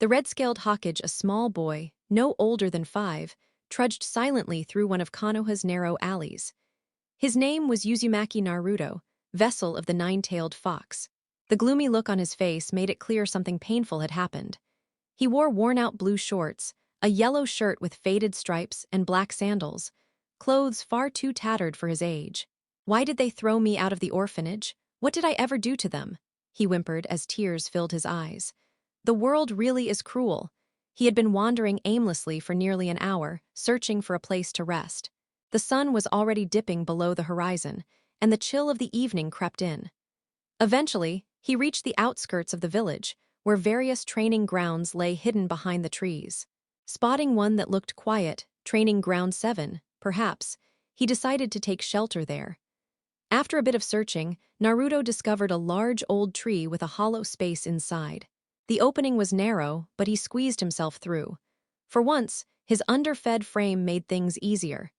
The red-scaled hawkage, a small boy, no older than 5, trudged silently through one of Konoha's narrow alleys. His name was Uzumaki Naruto, vessel of the nine-tailed fox. The gloomy look on his face made it clear something painful had happened. He wore worn-out blue shorts, a yellow shirt with faded stripes, and black sandals, clothes far too tattered for his age. "Why did they throw me out of the orphanage? What did I ever do to them?" he whimpered as tears filled his eyes. The world really is cruel. He had been wandering aimlessly for nearly an hour, searching for a place to rest. The sun was already dipping below the horizon, and the chill of the evening crept in. Eventually, he reached the outskirts of the village, where various training grounds lay hidden behind the trees. Spotting one that looked quiet, Training Ground 7, perhaps, he decided to take shelter there. After a bit of searching, Naruto discovered a large old tree with a hollow space inside. The opening was narrow, but he squeezed himself through. For once, his underfed frame made things easier.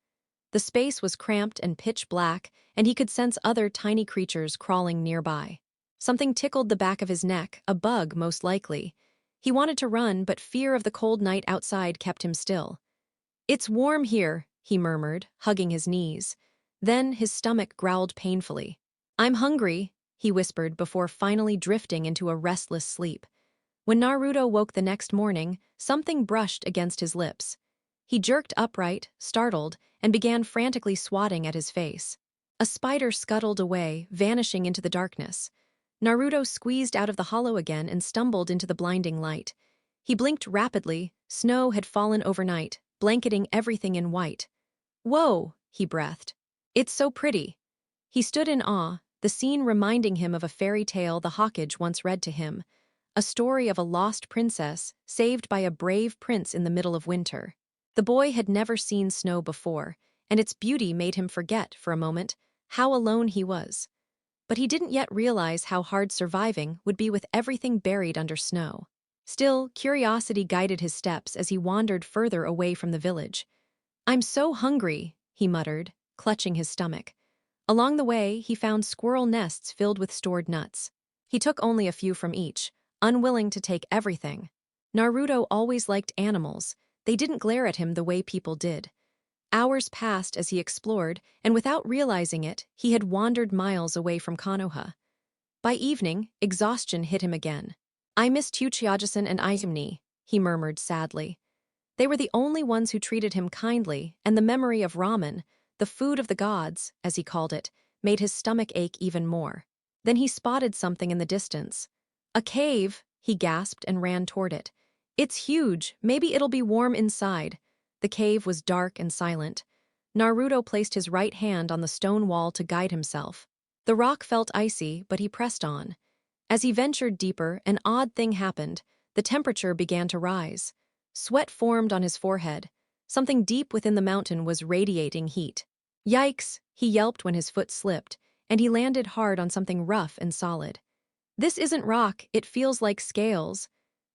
The space was cramped and pitch black, and he could sense other tiny creatures crawling nearby. Something tickled the back of his neck, a bug most likely. He wanted to run, but fear of the cold night outside kept him still. "It's warm here," he murmured, hugging his knees. Then his stomach growled painfully. "I'm hungry," he whispered before finally drifting into a restless sleep. When Naruto woke the next morning, something brushed against his lips. He jerked upright, startled, and began frantically swatting at his face. A spider scuttled away, vanishing into the darkness. Naruto squeezed out of the hollow again and stumbled into the blinding light. He blinked rapidly. Snow had fallen overnight, blanketing everything in white. "Whoa," he breathed. "It's so pretty." He stood in awe, the scene reminding him of a fairy tale the hawkage once read to him, a story of a lost princess saved by a brave prince in the middle of winter. The boy had never seen snow before, and its beauty made him forget, for a moment, how alone he was. But he didn't yet realize how hard surviving would be with everything buried under snow. Still, curiosity guided his steps as he wandered further away from the village. "I'm so hungry," he muttered, clutching his stomach. Along the way, he found squirrel nests filled with stored nuts. He took only a few from each, unwilling to take everything. Naruto always liked animals. They didn't glare at him the way people did. Hours passed as he explored, and without realizing it, he had wandered miles away from Konoha. By evening, exhaustion hit him again. "I missed Uchiha-san and Izumi," he murmured sadly. They were the only ones who treated him kindly, and the memory of ramen, the food of the gods, as he called it, made his stomach ache even more. Then he spotted something in the distance. "A cave," he gasped and ran toward it. "It's huge, maybe it'll be warm inside." The cave was dark and silent. Naruto placed his right hand on the stone wall to guide himself. The rock felt icy, but he pressed on. As he ventured deeper, an odd thing happened. The temperature began to rise. Sweat formed on his forehead. Something deep within the mountain was radiating heat. "Yikes," he yelped when his foot slipped, and he landed hard on something rough and solid. "This isn't rock, it feels like scales."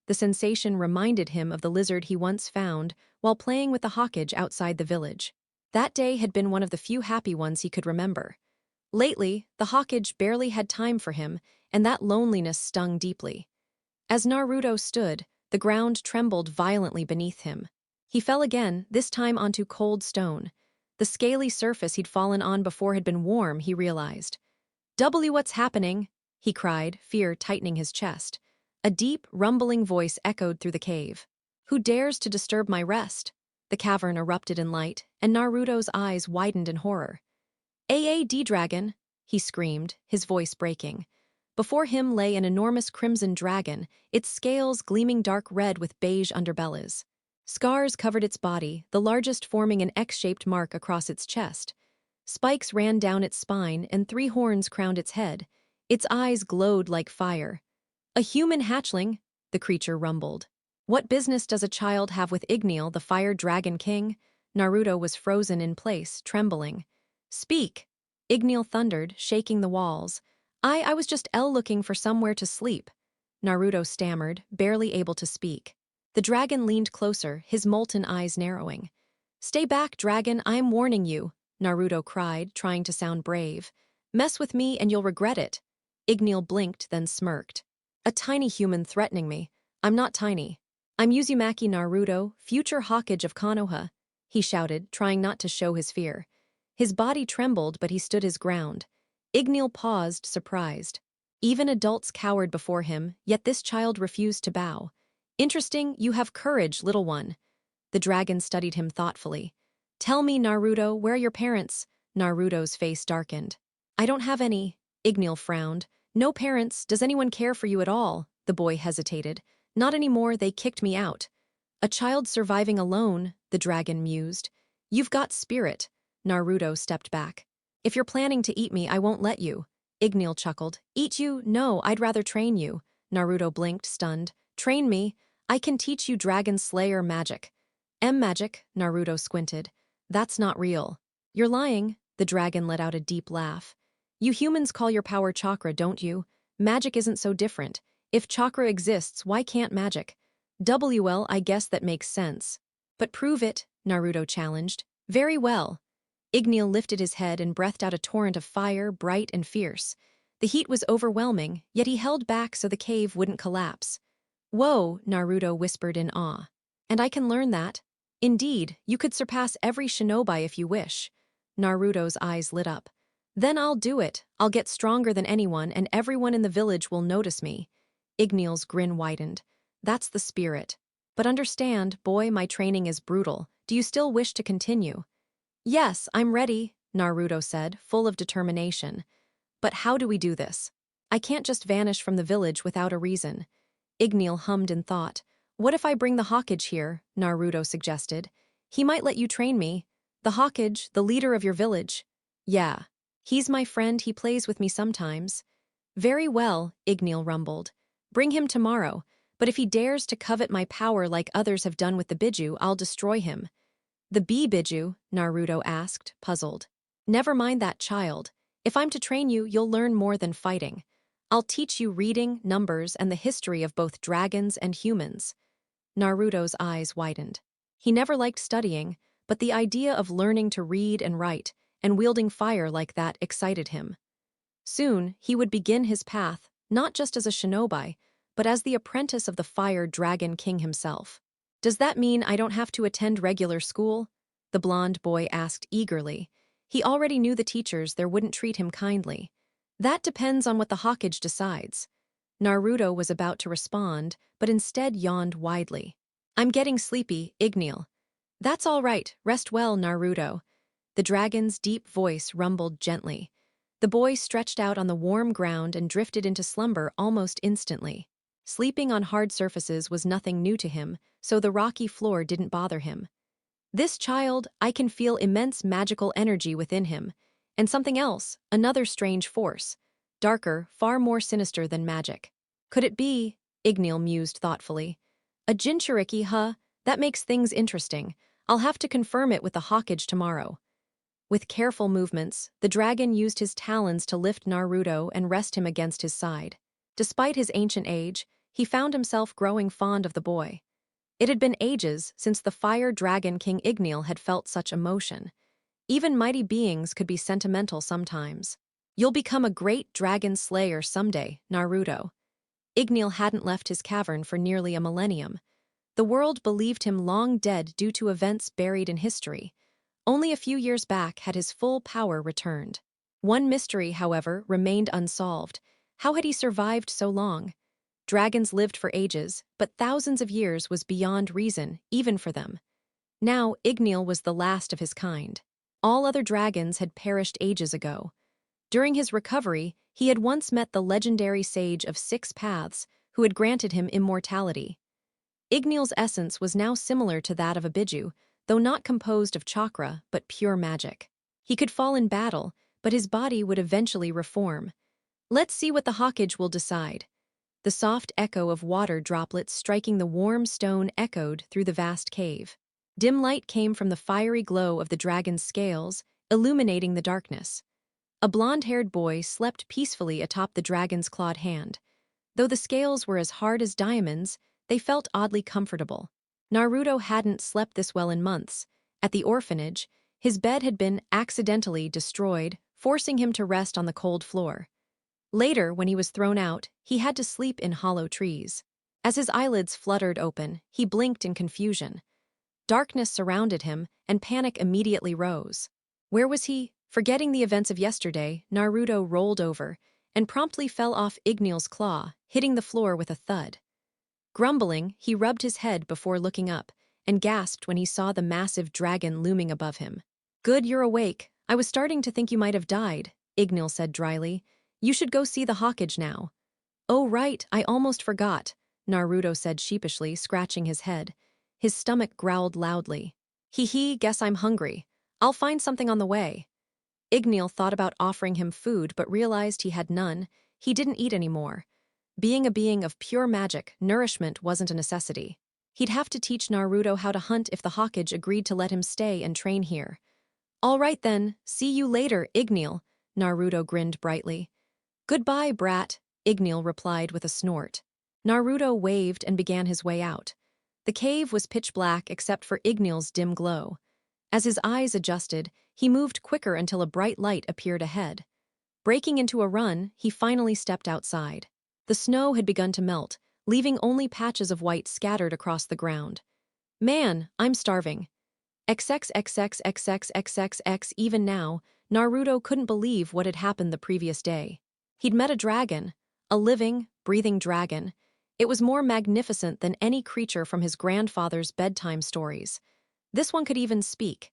The sensation reminded him of the lizard he once found while playing with the hawkage outside the village. That day had been one of the few happy ones he could remember. Lately, the hawkage barely had time for him, and that loneliness stung deeply. As Naruto stood, the ground trembled violently beneath him. He fell again, this time onto cold stone. The scaly surface he'd fallen on before had been warm, he realized. What's happening?" he cried, fear tightening his chest. A deep, rumbling voice echoed through the cave. "Who dares to disturb my rest?" The cavern erupted in light, and Naruto's eyes widened in horror. "AAD dragon!" he screamed, his voice breaking. Before him lay an enormous crimson dragon, its scales gleaming dark red with beige underbellies. Scars covered its body, the largest forming an X-shaped mark across its chest. Spikes ran down its spine, and 3 horns crowned its head. Its eyes glowed like fire. "A human hatchling," the creature rumbled. "What business does a child have with Igneel, the Fire Dragon King?" Naruto was frozen in place, trembling. "Speak!" Igneel thundered, shaking the walls. I was just looking for somewhere to sleep." Naruto stammered, barely able to speak. The dragon leaned closer, his molten eyes narrowing. "Stay back, dragon, I'm warning you," Naruto cried, trying to sound brave. "Mess with me and you'll regret it." Igneel blinked, then smirked. "A tiny human threatening me. I'm not tiny." I'm Uzumaki Naruto, future Hokage of Konoha, he shouted, trying not to show his fear. His body trembled, but he stood his ground. Igneel paused, surprised. Even adults cowered before him, yet this child refused to bow. Interesting, you have courage, little one. The dragon studied him thoughtfully. Tell me, Naruto, where are your parents? Naruto's face darkened. I don't have any. Igneel frowned. No parents, does anyone care for you at all? The boy hesitated. Not anymore, they kicked me out. A child surviving alone, the dragon mused. You've got spirit. Naruto stepped back. If you're planning to eat me, I won't let you. Igneel chuckled. Eat you? No, I'd rather train you. Naruto blinked, stunned. Train me? I can teach you Dragon Slayer magic. Magic, Naruto squinted. That's not real. You're lying, the dragon let out a deep laugh. You humans call your power chakra, don't you? Magic isn't so different. If chakra exists, why can't magic? I guess that makes sense. But prove it, Naruto challenged. Very well. Igneel lifted his head and breathed out a torrent of fire, bright and fierce. The heat was overwhelming, yet he held back so the cave wouldn't collapse. Whoa, Naruto whispered in awe. And I can learn that? Indeed, you could surpass every shinobi if you wish. Naruto's eyes lit up. Then I'll do it. I'll get stronger than anyone, and everyone in the village will notice me. Igneel's grin widened. That's the spirit. But understand, boy, my training is brutal. Do you still wish to continue? Yes, I'm ready, Naruto said, full of determination. But how do we do this? I can't just vanish from the village without a reason. Igneel hummed in thought. What if I bring the Hokage here? Naruto suggested. He might let you train me. The Hokage, the leader of your village. Yeah. He's my friend, he plays with me sometimes. Very well, Igneel rumbled. Bring him tomorrow, but if he dares to covet my power like others have done with the Biju, I'll destroy him. The bee Biju? Naruto asked, puzzled. Never mind that child. If I'm to train you, you'll learn more than fighting. I'll teach you reading, numbers, and the history of both dragons and humans. Naruto's eyes widened. He never liked studying, but the idea of learning to read and write, and wielding fire like that excited him. Soon, he would begin his path, not just as a shinobi, but as the apprentice of the Fire Dragon King himself. Does that mean I don't have to attend regular school? The blonde boy asked eagerly. He already knew the teachers there wouldn't treat him kindly. That depends on what the Hokage decides. Naruto was about to respond, but instead yawned widely. I'm getting sleepy, Igneel. That's all right, rest well, Naruto. The dragon's deep voice rumbled gently. The boy stretched out on the warm ground and drifted into slumber almost instantly. Sleeping on hard surfaces was nothing new to him, so the rocky floor didn't bother him. This child, I can feel immense magical energy within him. And something else, another strange force. Darker, far more sinister than magic. Could it be? Igneel mused thoughtfully. A Jinchuriki, huh? That makes things interesting. I'll have to confirm it with the Hokage tomorrow. With careful movements, the dragon used his talons to lift Naruto and rest him against his side. Despite his ancient age, he found himself growing fond of the boy. It had been ages since the Fire Dragon King Igneel had felt such emotion. Even mighty beings could be sentimental sometimes. You'll become a great dragon slayer someday, Naruto. Igneel hadn't left his cavern for nearly a millennium. The world believed him long dead due to events buried in history. Only a few years back had his full power returned. One mystery, however, remained unsolved. How had he survived so long? Dragons lived for ages, but thousands of years was beyond reason, even for them. Now, Igneel was the last of his kind. All other dragons had perished ages ago. During his recovery, he had once met the legendary sage of 6 paths, who had granted him immortality. Igneel's essence was now similar to that of a Biju, though not composed of chakra, but pure magic. He could fall in battle, but his body would eventually reform. Let's see what the Hokage will decide. The soft echo of water droplets striking the warm stone echoed through the vast cave. Dim light came from the fiery glow of the dragon's scales, illuminating the darkness. A blonde-haired boy slept peacefully atop the dragon's clawed hand. Though the scales were as hard as diamonds, they felt oddly comfortable. Naruto hadn't slept this well in months. At the orphanage, his bed had been accidentally destroyed, forcing him to rest on the cold floor. Later, when he was thrown out, he had to sleep in hollow trees. As his eyelids fluttered open, he blinked in confusion. Darkness surrounded him, and panic immediately rose. Where was he? Forgetting the events of yesterday, Naruto rolled over and promptly fell off Ignil's claw, hitting the floor with a thud. Grumbling, he rubbed his head before looking up and gasped when he saw the massive dragon looming above him. "Good, you're awake. I was starting to think you might have died," Ignil said dryly. "You should go see the Hokage now." "Oh right, I almost forgot," Naruto said sheepishly, scratching his head. His stomach growled loudly. "Hee, guess I'm hungry. I'll find something on the way." Ignil thought about offering him food but realized he had none. He didn't eat anymore. Being a being of pure magic, nourishment wasn't a necessity. He'd have to teach Naruto how to hunt if the Hokage agreed to let him stay and train here. "All right then, see you later, Ignil," Naruto grinned brightly. "Goodbye, brat," Ignil replied with a snort. Naruto waved and began his way out. The cave was pitch black except for Ignil's dim glow. As his eyes adjusted, he moved quicker until a bright light appeared ahead. Breaking into a run, he finally stepped outside. The snow had begun to melt, leaving only patches of white scattered across the ground. "Man, I'm starving." XXXXXXXXX. Even now, Naruto couldn't believe what had happened the previous day. He'd met a dragon, a living, breathing dragon. It was more magnificent than any creature from his grandfather's bedtime stories. This one could even speak.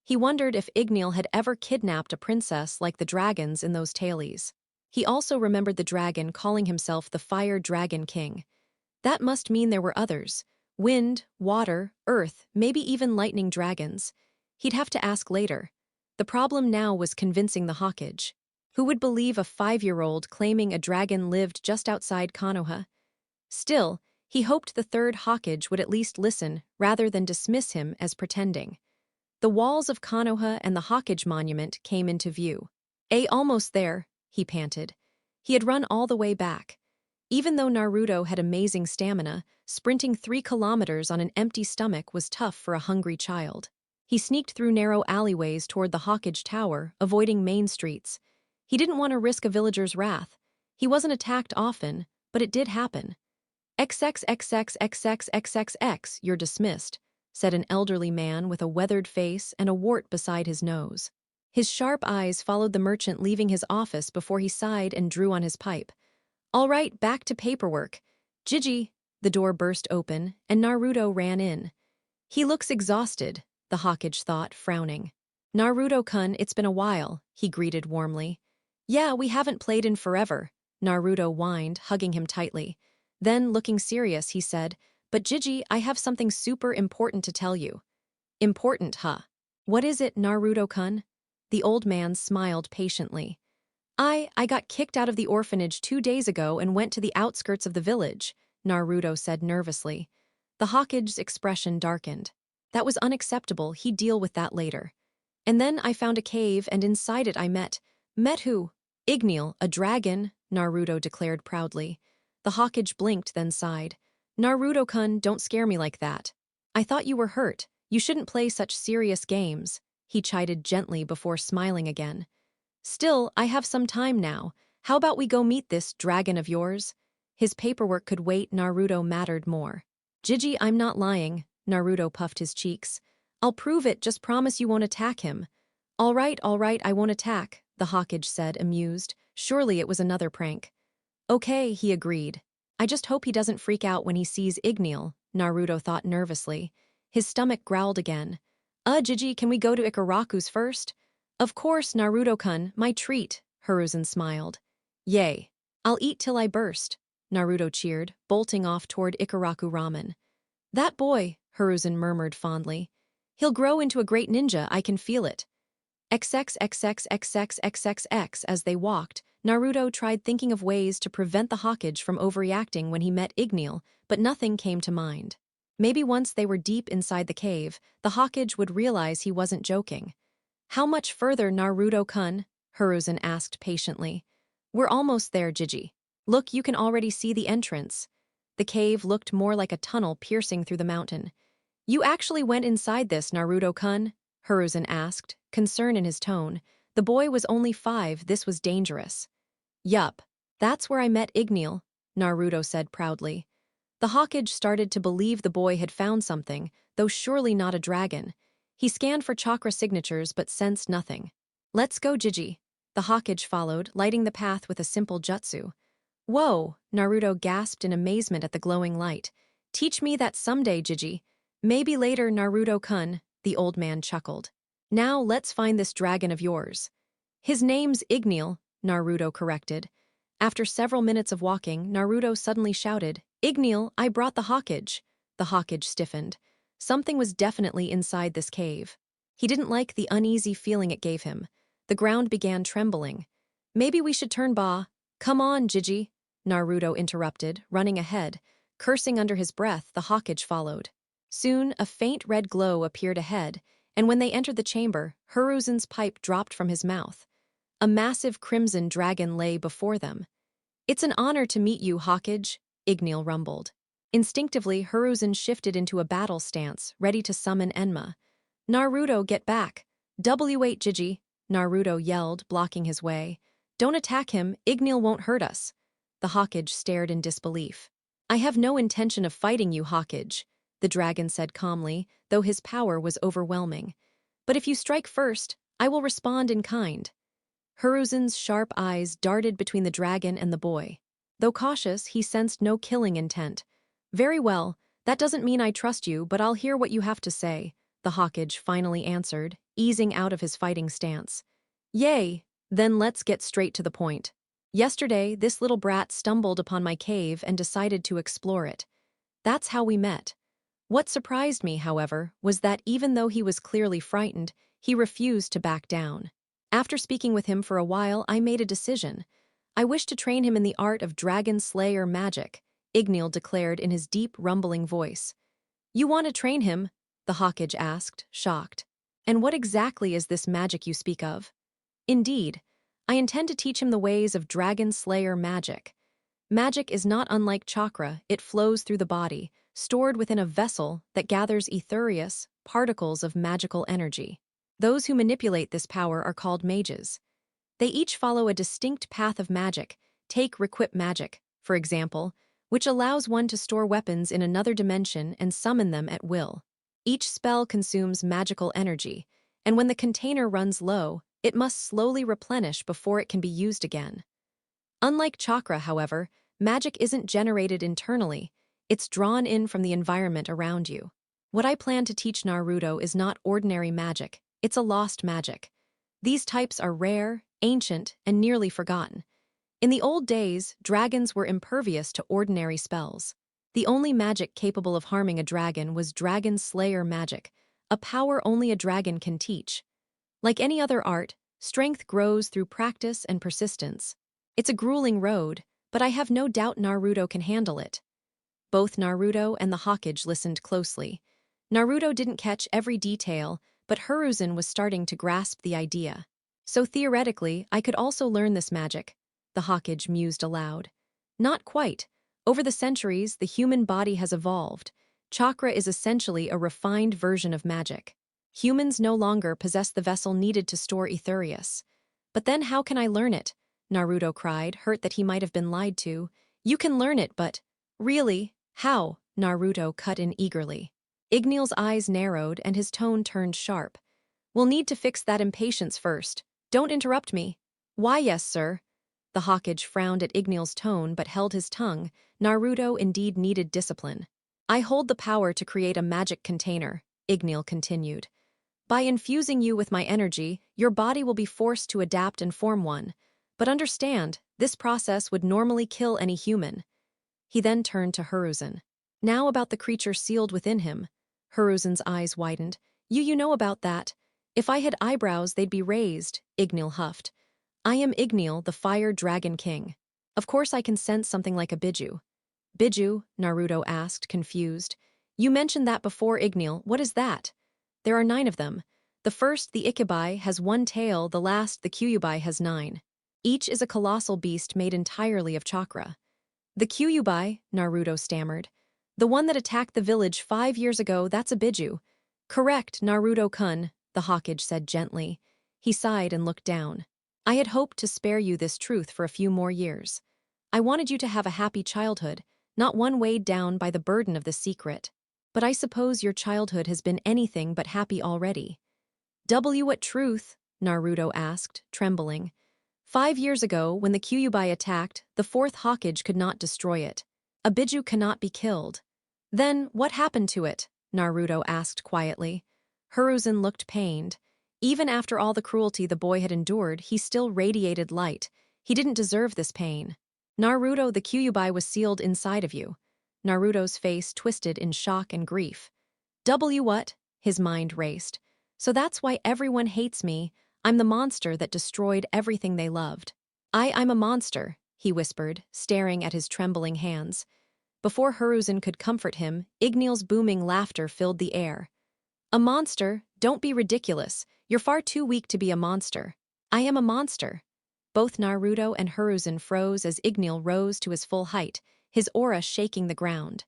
He wondered if Ignil had ever kidnapped a princess like the dragons in those tales. He also remembered the dragon calling himself the Fire Dragon King. That must mean there were others. Wind, water, earth, maybe even lightning dragons. He'd have to ask later. The problem now was convincing the Hokage. Who would believe a 5-year-old claiming a dragon lived just outside Konoha? Still, he hoped the third Hokage would at least listen rather than dismiss him as pretending. The walls of Konoha and the Hokage monument came into view. Almost there," he panted. He had run all the way back. Even though Naruto had amazing stamina, sprinting 3 kilometers on an empty stomach was tough for a hungry child. He sneaked through narrow alleyways toward the Hokage Tower, avoiding main streets. He didn't want to risk a villager's wrath. He wasn't attacked often, but it did happen. XXXXXXXXX, "You're dismissed," said an elderly man with a weathered face and a wart beside his nose. His sharp eyes followed the merchant leaving his office before he sighed and drew on his pipe. "All right, back to paperwork. Jiji." The door burst open, and Naruto ran in. "He looks exhausted," the Hokage thought, frowning. "Naruto-kun, it's been a while," he greeted warmly. "Yeah, we haven't played in forever," Naruto whined, hugging him tightly. Then, looking serious, he said, "But Jiji, I have something super important to tell you." "Important, huh? What is it, Naruto-kun?" The old man smiled patiently. I got kicked out of the orphanage 2 days ago and went to the outskirts of the village," Naruto said nervously. The Hokage's expression darkened. "That was unacceptable, he'd deal with that later. And then I found a cave and inside it I met who? Ignil, a dragon," Naruto declared proudly. The Hokage blinked, then sighed. "Naruto-kun, don't scare me like that. I thought you were hurt. You shouldn't play such serious games," he chided gently before smiling again. "Still, I have some time now. How about we go meet this dragon of yours?" His paperwork could wait, Naruto mattered more. "Jiji, I'm not lying," Naruto puffed his cheeks. "I'll prove it, just promise you won't attack him." All right, I won't attack," the Hokage said, amused. Surely it was another prank. "Okay," he agreed. "I just hope he doesn't freak out when he sees Ignil," Naruto thought nervously. His stomach growled again. Jiji, can we go to Ikaraku's first?" "Of course, Naruto-kun, my treat," Hiruzen smiled. "Yay. I'll eat till I burst," Naruto cheered, bolting off toward Ikaraku ramen. "That boy," Hiruzen murmured fondly. "He'll grow into a great ninja, I can feel it." XXXXXXXXX. As they walked, Naruto tried thinking of ways to prevent the Hokage from overreacting when he met Ignil, but nothing came to mind. Maybe once they were deep inside the cave, the Hokage would realize he wasn't joking. "How much further, Naruto-kun?" Hiruzen asked patiently. "We're almost there, Jiji. Look, you can already see the entrance." The cave looked more like a tunnel piercing through the mountain. "You actually went inside this, Naruto-kun?" Hiruzen asked, concern in his tone. The boy was only 5, this was dangerous. "Yup. That's where I met Ignil," Naruto said proudly. The Hawkage started to believe the boy had found something, though surely not a dragon. He scanned for chakra signatures but sensed nothing. Let's go, Jiji. The Hawkage followed, lighting the path with a simple jutsu. Whoa, Naruto gasped in amazement at the glowing light. Teach me that someday, Jiji. Maybe later, Naruto-kun, the old man chuckled. Now let's find this dragon of yours. His name's Igneel, Naruto corrected. After several minutes of walking, Naruto suddenly shouted, Igneel, I brought the Hawkage. The Hawkage stiffened. Something was definitely inside this cave. He didn't like the uneasy feeling it gave him. The ground began trembling. Maybe we should turn ba. Come on, Jiji, Naruto interrupted, running ahead. Cursing under his breath, the Hawkage followed. Soon, a faint red glow appeared ahead, and when they entered the chamber, Hiruzen's pipe dropped from his mouth. A massive crimson dragon lay before them. It's an honor to meet you, Hawkage, Igneel rumbled. Instinctively, Hiruzen shifted into a battle stance, ready to summon Enma. Naruto, get back! W8 Jiji, Naruto yelled, blocking his way. Don't attack him, Igneel won't hurt us. The Hawkage stared in disbelief. I have no intention of fighting you, Hawkage, the dragon said calmly, though his power was overwhelming. But if you strike first, I will respond in kind. Hiruzen's sharp eyes darted between the dragon and the boy. Though cautious, he sensed no killing intent. Very well, that doesn't mean I trust you, but I'll hear what you have to say, the Hawkage finally answered, easing out of his fighting stance. Yay, then let's get straight to the point. Yesterday, this little brat stumbled upon my cave and decided to explore it. That's how we met. What surprised me, however, was that even though he was clearly frightened, he refused to back down. After speaking with him for a while, I made a decision. I wish to train him in the art of dragon slayer magic, Igneel declared in his deep, rumbling voice. You want to train him? The Hawkage asked, shocked. And what exactly is this magic you speak of? Indeed, I intend to teach him the ways of dragon slayer magic. Magic is not unlike chakra, it flows through the body, stored within a vessel that gathers etherious particles of magical energy. Those who manipulate this power are called mages. They each follow a distinct path of magic. Take requip magic, for example, which allows one to store weapons in another dimension and summon them at will. Each spell consumes magical energy, and when the container runs low, it must slowly replenish before it can be used again. Unlike chakra, however, magic isn't generated internally, it's drawn in from the environment around you. What I plan to teach Naruto is not ordinary magic, it's a lost magic. These types are rare, ancient, and nearly forgotten. In the old days, dragons were impervious to ordinary spells. The only magic capable of harming a dragon was dragon slayer magic, a power only a dragon can teach. Like any other art, strength grows through practice and persistence. It's a grueling road, but I have no doubt Naruto can handle it. Both Naruto and the Hawkage listened closely. Naruto didn't catch every detail, but Hiruzen was starting to grasp the idea. So theoretically, I could also learn this magic, the Hawkage mused aloud. Not quite. Over the centuries, the human body has evolved. Chakra is essentially a refined version of magic. Humans no longer possess the vessel needed to store Etherius. But then how can I learn it? Naruto cried, hurt that he might have been lied to. You can learn it, but… Really? How? Naruto cut in eagerly. Igneel's eyes narrowed and his tone turned sharp. We'll need to fix that impatience first. Don't interrupt me. Why, yes, sir. The Hawkage frowned at Igneel's tone but held his tongue. Naruto indeed needed discipline. I hold the power to create a magic container, Igneel continued. By infusing you with my energy, your body will be forced to adapt and form one. But understand, this process would normally kill any human. He then turned to Hiruzen. Now about the creature sealed within him. Hiruzen's eyes widened. You know about that. If I had eyebrows, they'd be raised, Igneel huffed. I am Igneel, the Fire Dragon King. Of course I can sense something like a Biju. Biju? Naruto asked, confused. You mentioned that before, Igneel. What is that? There are 9 of them. The first, the Ikibai, has 1 tail, the last, the Kyuubi, has 9. Each is a colossal beast made entirely of chakra. The Kyuubi, Naruto stammered. The one that attacked the village 5 years ago, that's a Biju. Correct, Naruto-kun, the Hawkage said gently. He sighed and looked down. I had hoped to spare you this truth for a few more years. I wanted you to have a happy childhood. not one weighed down by the burden of the secret. But I suppose your childhood has been anything but happy already. What truth? Naruto asked, trembling. 5 years ago, when the Kyuubi attacked, the fourth Hokage could not destroy it. A Biju cannot be killed. Then, what happened to it? Naruto asked quietly. Hiruzen looked pained. Even after all the cruelty the boy had endured, he still radiated light. He didn't deserve this pain. Naruto, the Kyuubi was sealed inside of you. Naruto's face twisted in shock and grief. What? His mind raced. So that's why everyone hates me. I'm the monster that destroyed everything they loved. I'm a monster, he whispered, staring at his trembling hands. Before Hiruzen could comfort him, Ignil's booming laughter filled the air. A monster? Don't be ridiculous. You're far too weak to be a monster. I am a monster. Both Naruto and Hiruzen froze as Ignil rose to his full height, his aura shaking the ground.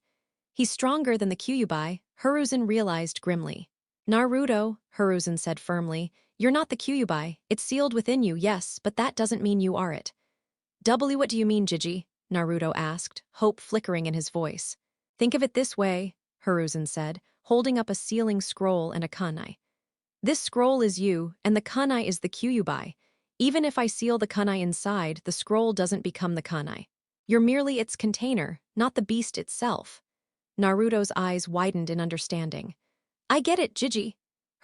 He's stronger than the Kyuubi, Hiruzen realized grimly. Naruto, Hiruzen said firmly, you're not the Kyuubi. It's sealed within you, yes, but that doesn't mean you are it. What do you mean, Jiji? Naruto asked, hope flickering in his voice. Think of it this way, Hiruzen said, holding up a sealing scroll and a kunai. This scroll is you, and the kunai is the Kyuubi. Even if I seal the kunai inside, the scroll doesn't become the kunai. You're merely its container, not the beast itself. Naruto's eyes widened in understanding. I get it, Jiji.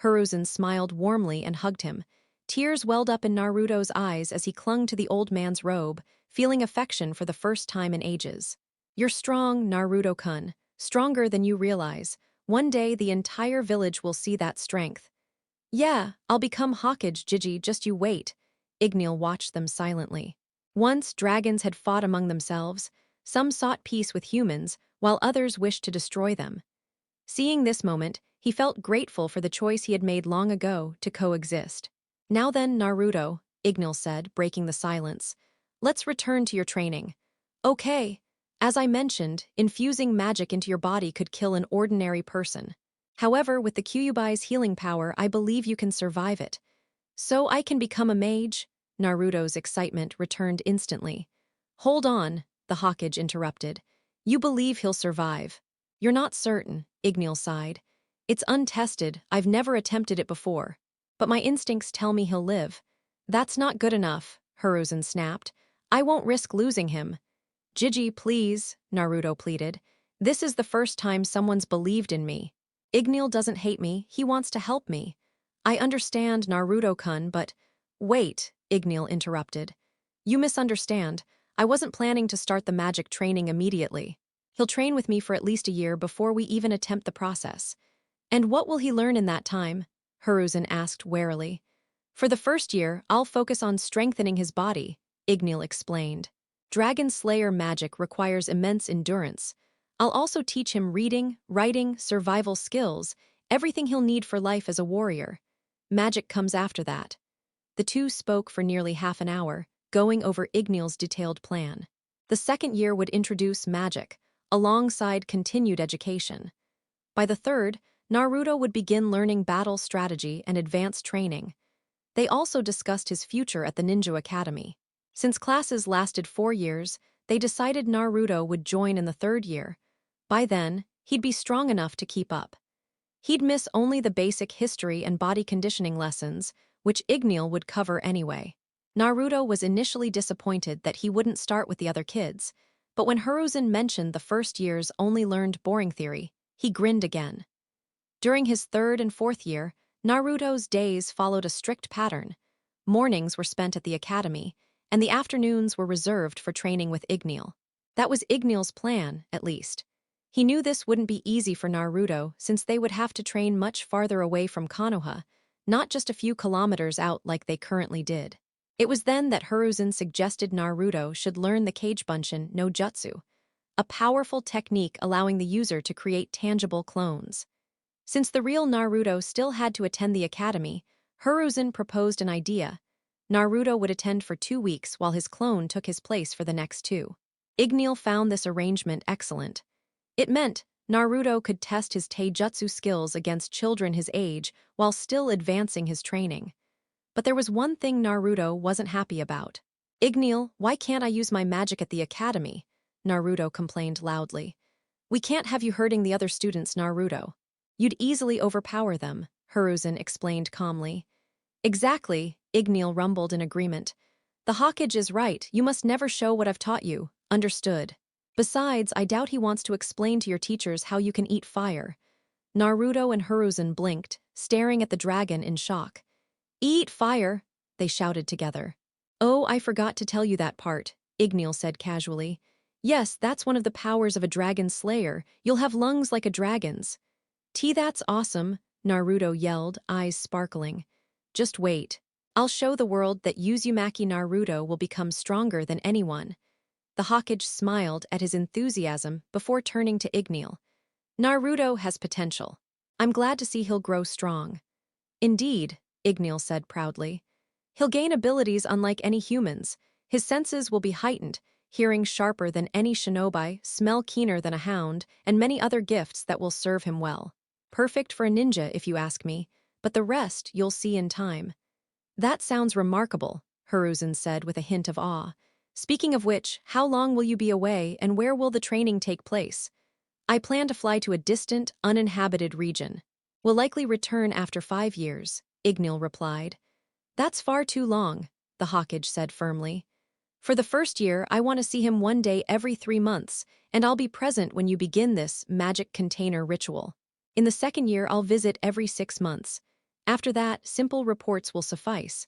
Hiruzen smiled warmly and hugged him. Tears welled up in Naruto's eyes as he clung to the old man's robe, feeling affection for the first time in ages. You're strong, Naruto-kun, stronger than you realize. One day the entire village will see that strength. Yeah, I'll become Hokage, Jiji, just you wait. Ignil watched them silently. Once, dragons had fought among themselves. Some sought peace with humans, while others wished to destroy them. Seeing this moment, he felt grateful for the choice he had made long ago to coexist. Now then, Naruto, Ignil said, breaking the silence. Let's return to your training. Okay. As I mentioned, infusing magic into your body could kill an ordinary person. However, with the Kyuubi's healing power, I believe you can survive it. So I can become a mage? Naruto's excitement returned instantly. Hold on, the Hokage interrupted. You believe he'll survive. You're not certain, Ignil sighed. It's untested, I've never attempted it before. But my instincts tell me he'll live. That's not good enough, Hiruzen snapped. I won't risk losing him. Jiji, please, Naruto pleaded. This is the first time someone's believed in me. Ignil doesn't hate me, he wants to help me. I understand, Naruto-kun, but… Wait, Ignil interrupted. You misunderstand. I wasn't planning to start the magic training immediately. He'll train with me for at least a year before we even attempt the process. And what will he learn in that time? Hiruzen asked warily. For the first year, I'll focus on strengthening his body, Ignil explained. Dragon Slayer magic requires immense endurance. I'll also teach him reading, writing, survival skills, everything he'll need for life as a warrior. Magic comes after that. The two spoke for nearly half an hour, going over Ignil's detailed plan. The second year would introduce magic, alongside continued education. By the third, Naruto would begin learning battle strategy and advanced training. They also discussed his future at the Ninja Academy. Since classes lasted 4 years, they decided Naruto would join in the third year. By then, he'd be strong enough to keep up. He'd miss only the basic history and body conditioning lessons, which Ignil would cover anyway. Naruto was initially disappointed that he wouldn't start with the other kids, but when Hiruzen mentioned the first years only learned boring theory, he grinned again. During his third and fourth year, Naruto's days followed a strict pattern. Mornings were spent at the academy, and the afternoons were reserved for training with Ignil. That was Ignil's plan, at least. He knew this wouldn't be easy for Naruto since they would have to train much farther away from Konoha, not just a few kilometers out like they currently did. It was then that Hiruzen suggested Naruto should learn the Kagebunshin no Jutsu, a powerful technique allowing the user to create tangible clones. Since the real Naruto still had to attend the academy, Hiruzen proposed an idea. Naruto would attend for 2 weeks while his clone took his place for the next 2. Ignil found this arrangement excellent. It meant Naruto could test his taijutsu skills against children his age while still advancing his training. But there was one thing Naruto wasn't happy about. Ignil, why can't I use my magic at the academy? Naruto complained loudly. "We can't have you hurting the other students, Naruto. You'd easily overpower them," Hiruzen explained calmly. "Exactly," Igneel rumbled in agreement. "The Hokage is right, you must never show what I've taught you, understood? Besides, I doubt he wants to explain to your teachers how you can eat fire." Naruto and Hiruzen blinked, staring at the dragon in shock. "Eat fire!" they shouted together. "Oh, I forgot to tell you that part," Igneel said casually. "Yes, that's one of the powers of a dragon slayer. You'll have lungs like a dragon's." That's awesome," Naruto yelled, eyes sparkling. "Just wait. I'll show the world that Uzumaki Naruto will become stronger than anyone." The Hokage smiled at his enthusiasm before turning to Igneel. "Naruto has potential. I'm glad to see he'll grow strong." "Indeed," Igneel said proudly. "He'll gain abilities unlike any humans. His senses will be heightened, hearing sharper than any shinobi, smell keener than a hound, and many other gifts that will serve him well. Perfect for a ninja, if you ask me, but the rest you'll see in time." "That sounds remarkable," Hiruzen said with a hint of awe. "Speaking of which, how long will you be away and where will the training take place?" "I plan to fly to a distant, uninhabited region. Will likely return after 5 years," Igneel replied. "That's far too long," the Hokage said firmly. "For the first year, I want to see him one day every 3 months, and I'll be present when you begin this magic container ritual. In the second year, I'll visit every 6 months. After that, simple reports will suffice."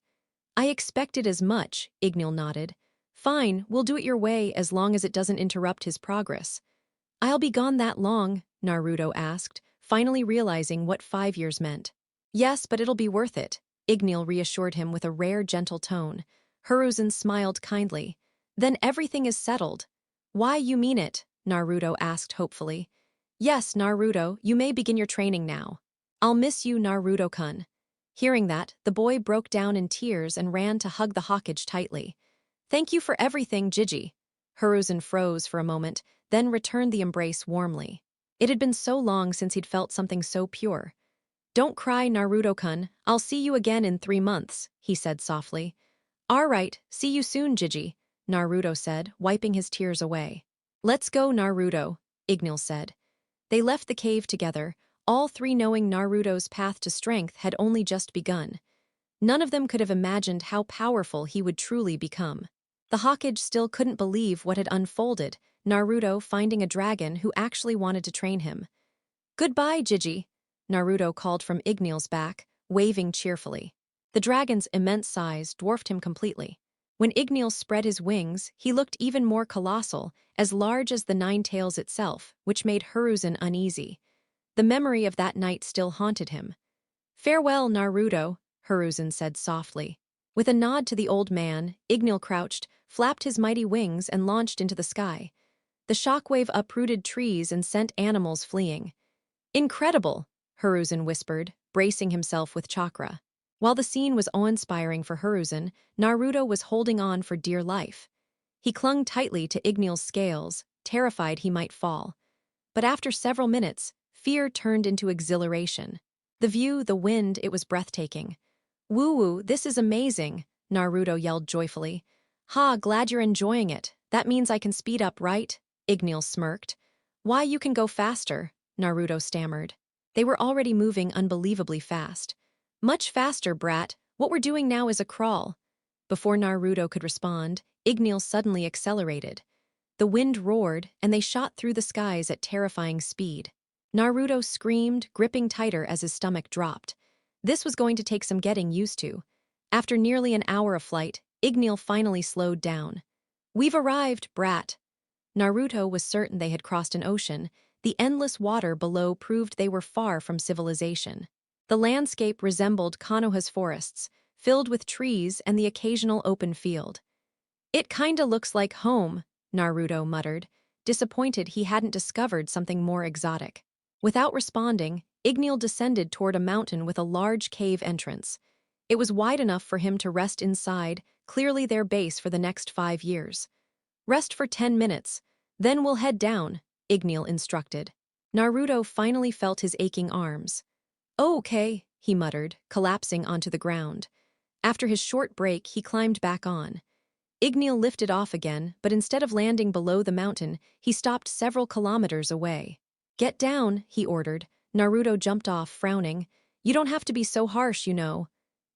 "I expected as much," Igneel nodded. "Fine, we'll do it your way as long as it doesn't interrupt his progress." "I'll be gone that long?" Naruto asked, finally realizing what 5 years meant. "Yes, but it'll be worth it," Igneel reassured him with a rare gentle tone. Hiruzen smiled kindly. "Then everything is settled." "Why, you mean it?" Naruto asked hopefully. "Yes, Naruto, you may begin your training now. I'll miss you, Naruto-kun." Hearing that, the boy broke down in tears and ran to hug the Hokage tightly. "Thank you for everything, Jiji." Hiruzen froze for a moment, then returned the embrace warmly. It had been so long since he'd felt something so pure. "Don't cry, Naruto-kun. I'll see you again in 3 months," he said softly. "All right, see you soon, Jiji," Naruto said, wiping his tears away. "Let's go, Naruto," Igneel said. They left the cave together, all three knowing Naruto's path to strength had only just begun. None of them could have imagined how powerful he would truly become. The Hokage still couldn't believe what had unfolded, Naruto finding a dragon who actually wanted to train him. "Goodbye, Jiji," Naruto called from Igneel's back, waving cheerfully. The dragon's immense size dwarfed him completely. When Igneel spread his wings, he looked even more colossal, as large as the Nine Tails itself, which made Hiruzen uneasy. The memory of that night still haunted him. "Farewell, Naruto," Hiruzen said softly. With a nod to the old man, Igneel crouched, flapped his mighty wings and launched into the sky. The shockwave uprooted trees and sent animals fleeing. "Incredible," Hiruzen whispered, bracing himself with chakra. While the scene was awe-inspiring for Hiruzen, Naruto was holding on for dear life. He clung tightly to Igneel's scales, terrified he might fall. But after several minutes, fear turned into exhilaration. The view, the wind, it was breathtaking. "Woo-woo, this is amazing," Naruto yelled joyfully. "Ha, glad you're enjoying it. That means I can speed up, right?" Igneel smirked. "Why, you can go faster," Naruto stammered. They were already moving unbelievably fast. "Much faster, brat. What we're doing now is a crawl." Before Naruto could respond, Igneel suddenly accelerated. The wind roared, and they shot through the skies at terrifying speed. Naruto screamed, gripping tighter as his stomach dropped. This was going to take some getting used to. After nearly an hour of flight, Igneel finally slowed down. "We've arrived, brat." Naruto was certain they had crossed an ocean. The endless water below proved they were far from civilization. The landscape resembled Konoha's forests, filled with trees and the occasional open field. "It kinda looks like home," Naruto muttered, disappointed he hadn't discovered something more exotic. Without responding, Igneel descended toward a mountain with a large cave entrance. It was wide enough for him to rest inside, clearly their base for the next 5 years. "Rest for 10 minutes, then we'll head down," Igneel instructed. Naruto finally felt his aching arms. "Oh, okay," he muttered, collapsing onto the ground. After his short break, he climbed back on. Igneel lifted off again, but instead of landing below the mountain, he stopped several kilometers away. "Get down," he ordered. Naruto jumped off, frowning. "You don't have to be so harsh, you know."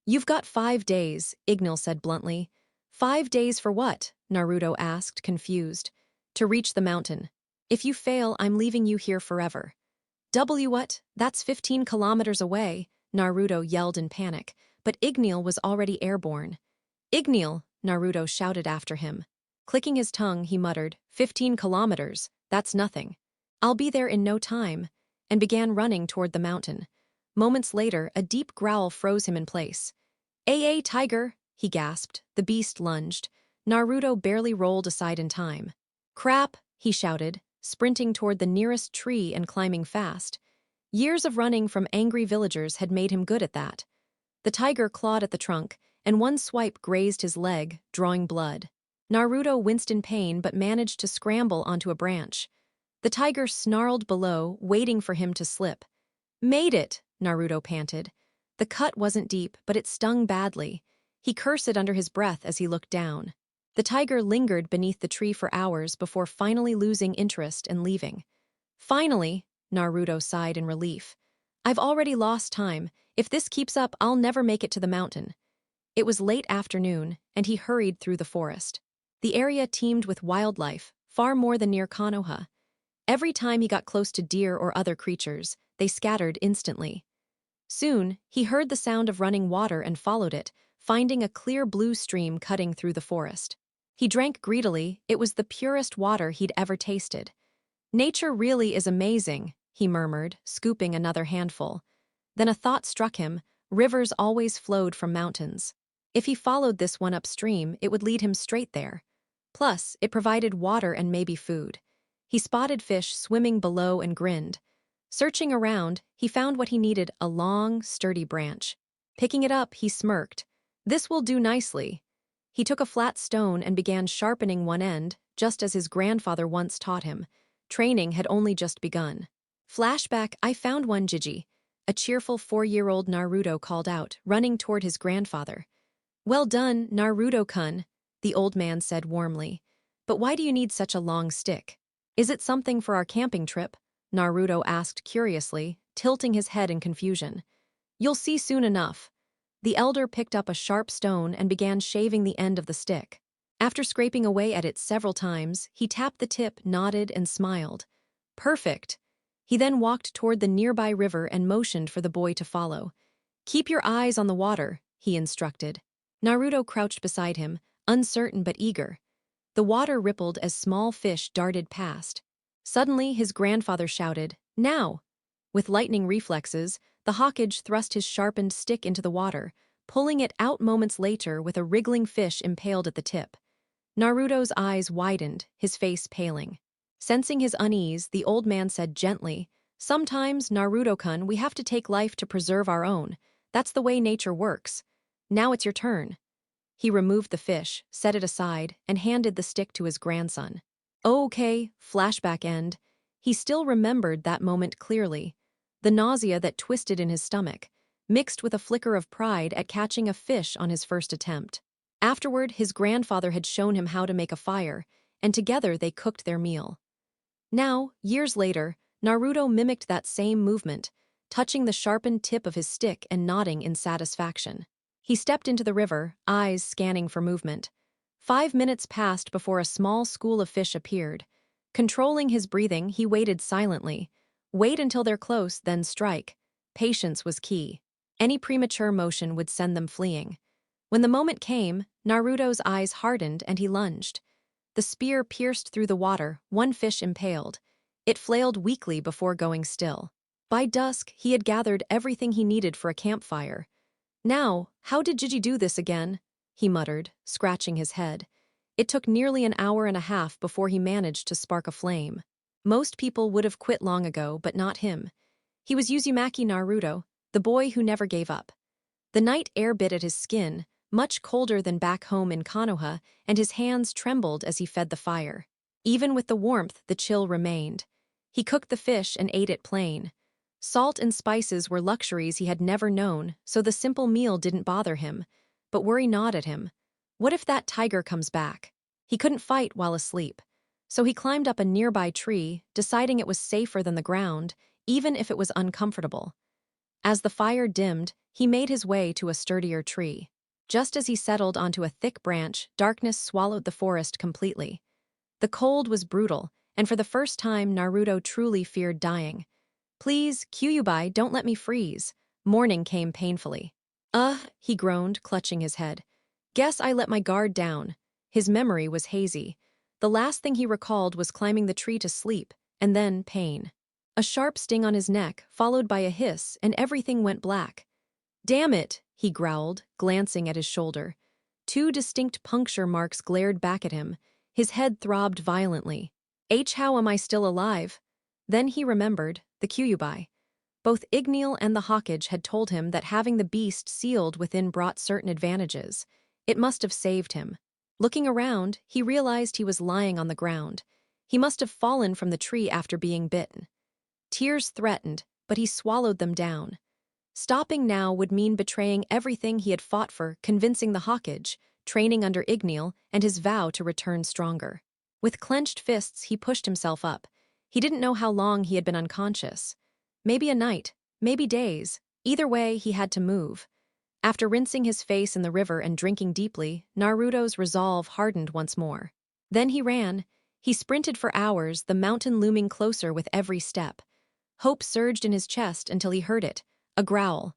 "You've got 5 days," Igneel said bluntly. "5 days for what?" Naruto asked, confused. "To reach the mountain. If you fail, I'm leaving you here forever." What? That's 15 kilometers away," Naruto yelled in panic, but Igneel was already airborne. "Igneel!" Naruto shouted after him. Clicking his tongue, he muttered, 15 kilometers, that's nothing. I'll be there in no time," and began running toward the mountain. Moments later, a deep growl froze him in place. Tiger!" he gasped. The beast lunged. Naruto barely rolled aside in time. "Crap!" he shouted, sprinting toward the nearest tree and climbing fast. Years of running from angry villagers had made him good at that. The tiger clawed at the trunk, and one swipe grazed his leg, drawing blood. Naruto winced in pain but managed to scramble onto a branch. The tiger snarled below, waiting for him to slip. "Made it!" Naruto panted. The cut wasn't deep, but it stung badly. He cursed under his breath as he looked down. The tiger lingered beneath the tree for hours before finally losing interest and leaving. "Finally," Naruto sighed in relief. "I've already lost time. If this keeps up, I'll never make it to the mountain." It was late afternoon, and he hurried through the forest. The area teemed with wildlife, far more than near Konoha. Every time he got close to deer or other creatures, they scattered instantly. Soon, he heard the sound of running water and followed it, finding a clear blue stream cutting through the forest. He drank greedily. It was the purest water he'd ever tasted. "Nature really is amazing," he murmured, scooping another handful. Then a thought struck him: rivers always flowed from mountains. If he followed this one upstream, it would lead him straight there. Plus, it provided water and maybe food. He spotted fish swimming below and grinned. Searching around, he found what he needed: a long, sturdy branch. Picking it up, he smirked. "This will do nicely." He took a flat stone and began sharpening one end, just as his grandfather once taught him. Training had only just begun. Flashback: "I found one, Jiji," a cheerful 4-year-old Naruto called out, running toward his grandfather. "Well done, Naruto-kun," the old man said warmly. "But why do you need such a long stick?" "Is it something for our camping trip?" Naruto asked curiously, tilting his head in confusion. "You'll see soon enough." The elder picked up a sharp stone and began shaving the end of the stick. After scraping away at it several times, he tapped the tip, nodded, and smiled. "Perfect." He then walked toward the nearby river and motioned for the boy to follow. "Keep your eyes on the water," he instructed. Naruto crouched beside him, uncertain but eager. The water rippled as small fish darted past. Suddenly, his grandfather shouted, "Now!" With lightning reflexes, the Hokage thrust his sharpened stick into the water, pulling it out moments later with a wriggling fish impaled at the tip. Naruto's eyes widened, his face paling. Sensing his unease, the old man said gently, "Sometimes, Naruto-kun, we have to take life to preserve our own. That's the way nature works. Now it's your turn." He removed the fish, set it aside, and handed the stick to his grandson. Okay, flashback end. He still remembered that moment clearly. The nausea that twisted in his stomach, mixed with a flicker of pride at catching a fish on his first attempt. Afterward, his grandfather had shown him how to make a fire, and together they cooked their meal. Now, years later, Naruto mimicked that same movement, touching the sharpened tip of his stick and nodding in satisfaction. He stepped into the river, eyes scanning for movement. 5 minutes passed before a small school of fish appeared. Controlling his breathing, he waited silently. Wait until they're close, then strike. Patience was key. Any premature motion would send them fleeing. When the moment came, Naruto's eyes hardened and he lunged. The spear pierced through the water, one fish impaled. It flailed weakly before going still. By dusk, he had gathered everything he needed for a campfire. "Now, how did Jiji do this again?" he muttered, scratching his head. It took nearly an hour and a half before he managed to spark a flame. Most people would have quit long ago, but not him. He was Uzumaki Naruto, the boy who never gave up. The night air bit at his skin, much colder than back home in Konoha, and his hands trembled as he fed the fire. Even with the warmth, the chill remained. He cooked the fish and ate it plain. Salt and spices were luxuries he had never known, so the simple meal didn't bother him. But worry gnawed at him. What if that tiger comes back? He couldn't fight while asleep. So he climbed up a nearby tree, deciding it was safer than the ground, even if it was uncomfortable. As the fire dimmed, he made his way to a sturdier tree. Just as he settled onto a thick branch, darkness swallowed the forest completely. The cold was brutal, and for the first time Naruto truly feared dying. "Please, Kyuubi, don't let me freeze." Morning came painfully. He groaned, clutching his head. "Guess I let my guard down." His memory was hazy. The last thing he recalled was climbing the tree to sleep, and then pain. A sharp sting on his neck, followed by a hiss, and everything went black. "Damn it," he growled, glancing at his shoulder. Two distinct puncture marks glared back at him. His head throbbed violently. How am I still alive?" Then he remembered the Kyuubi. Both Igneel and the Hawkage had told him that having the beast sealed within brought certain advantages. It must have saved him. Looking around, he realized he was lying on the ground. He must have fallen from the tree after being bitten. Tears threatened, but he swallowed them down. Stopping now would mean betraying everything he had fought for, convincing the Hawkage, training under Igneel, and his vow to return stronger. With clenched fists, he pushed himself up. He didn't know how long he had been unconscious. Maybe a night, maybe days. Either way, he had to move. After rinsing his face in the river and drinking deeply, Naruto's resolve hardened once more. Then he ran. He sprinted for hours, the mountain looming closer with every step. Hope surged in his chest until he heard it, a growl.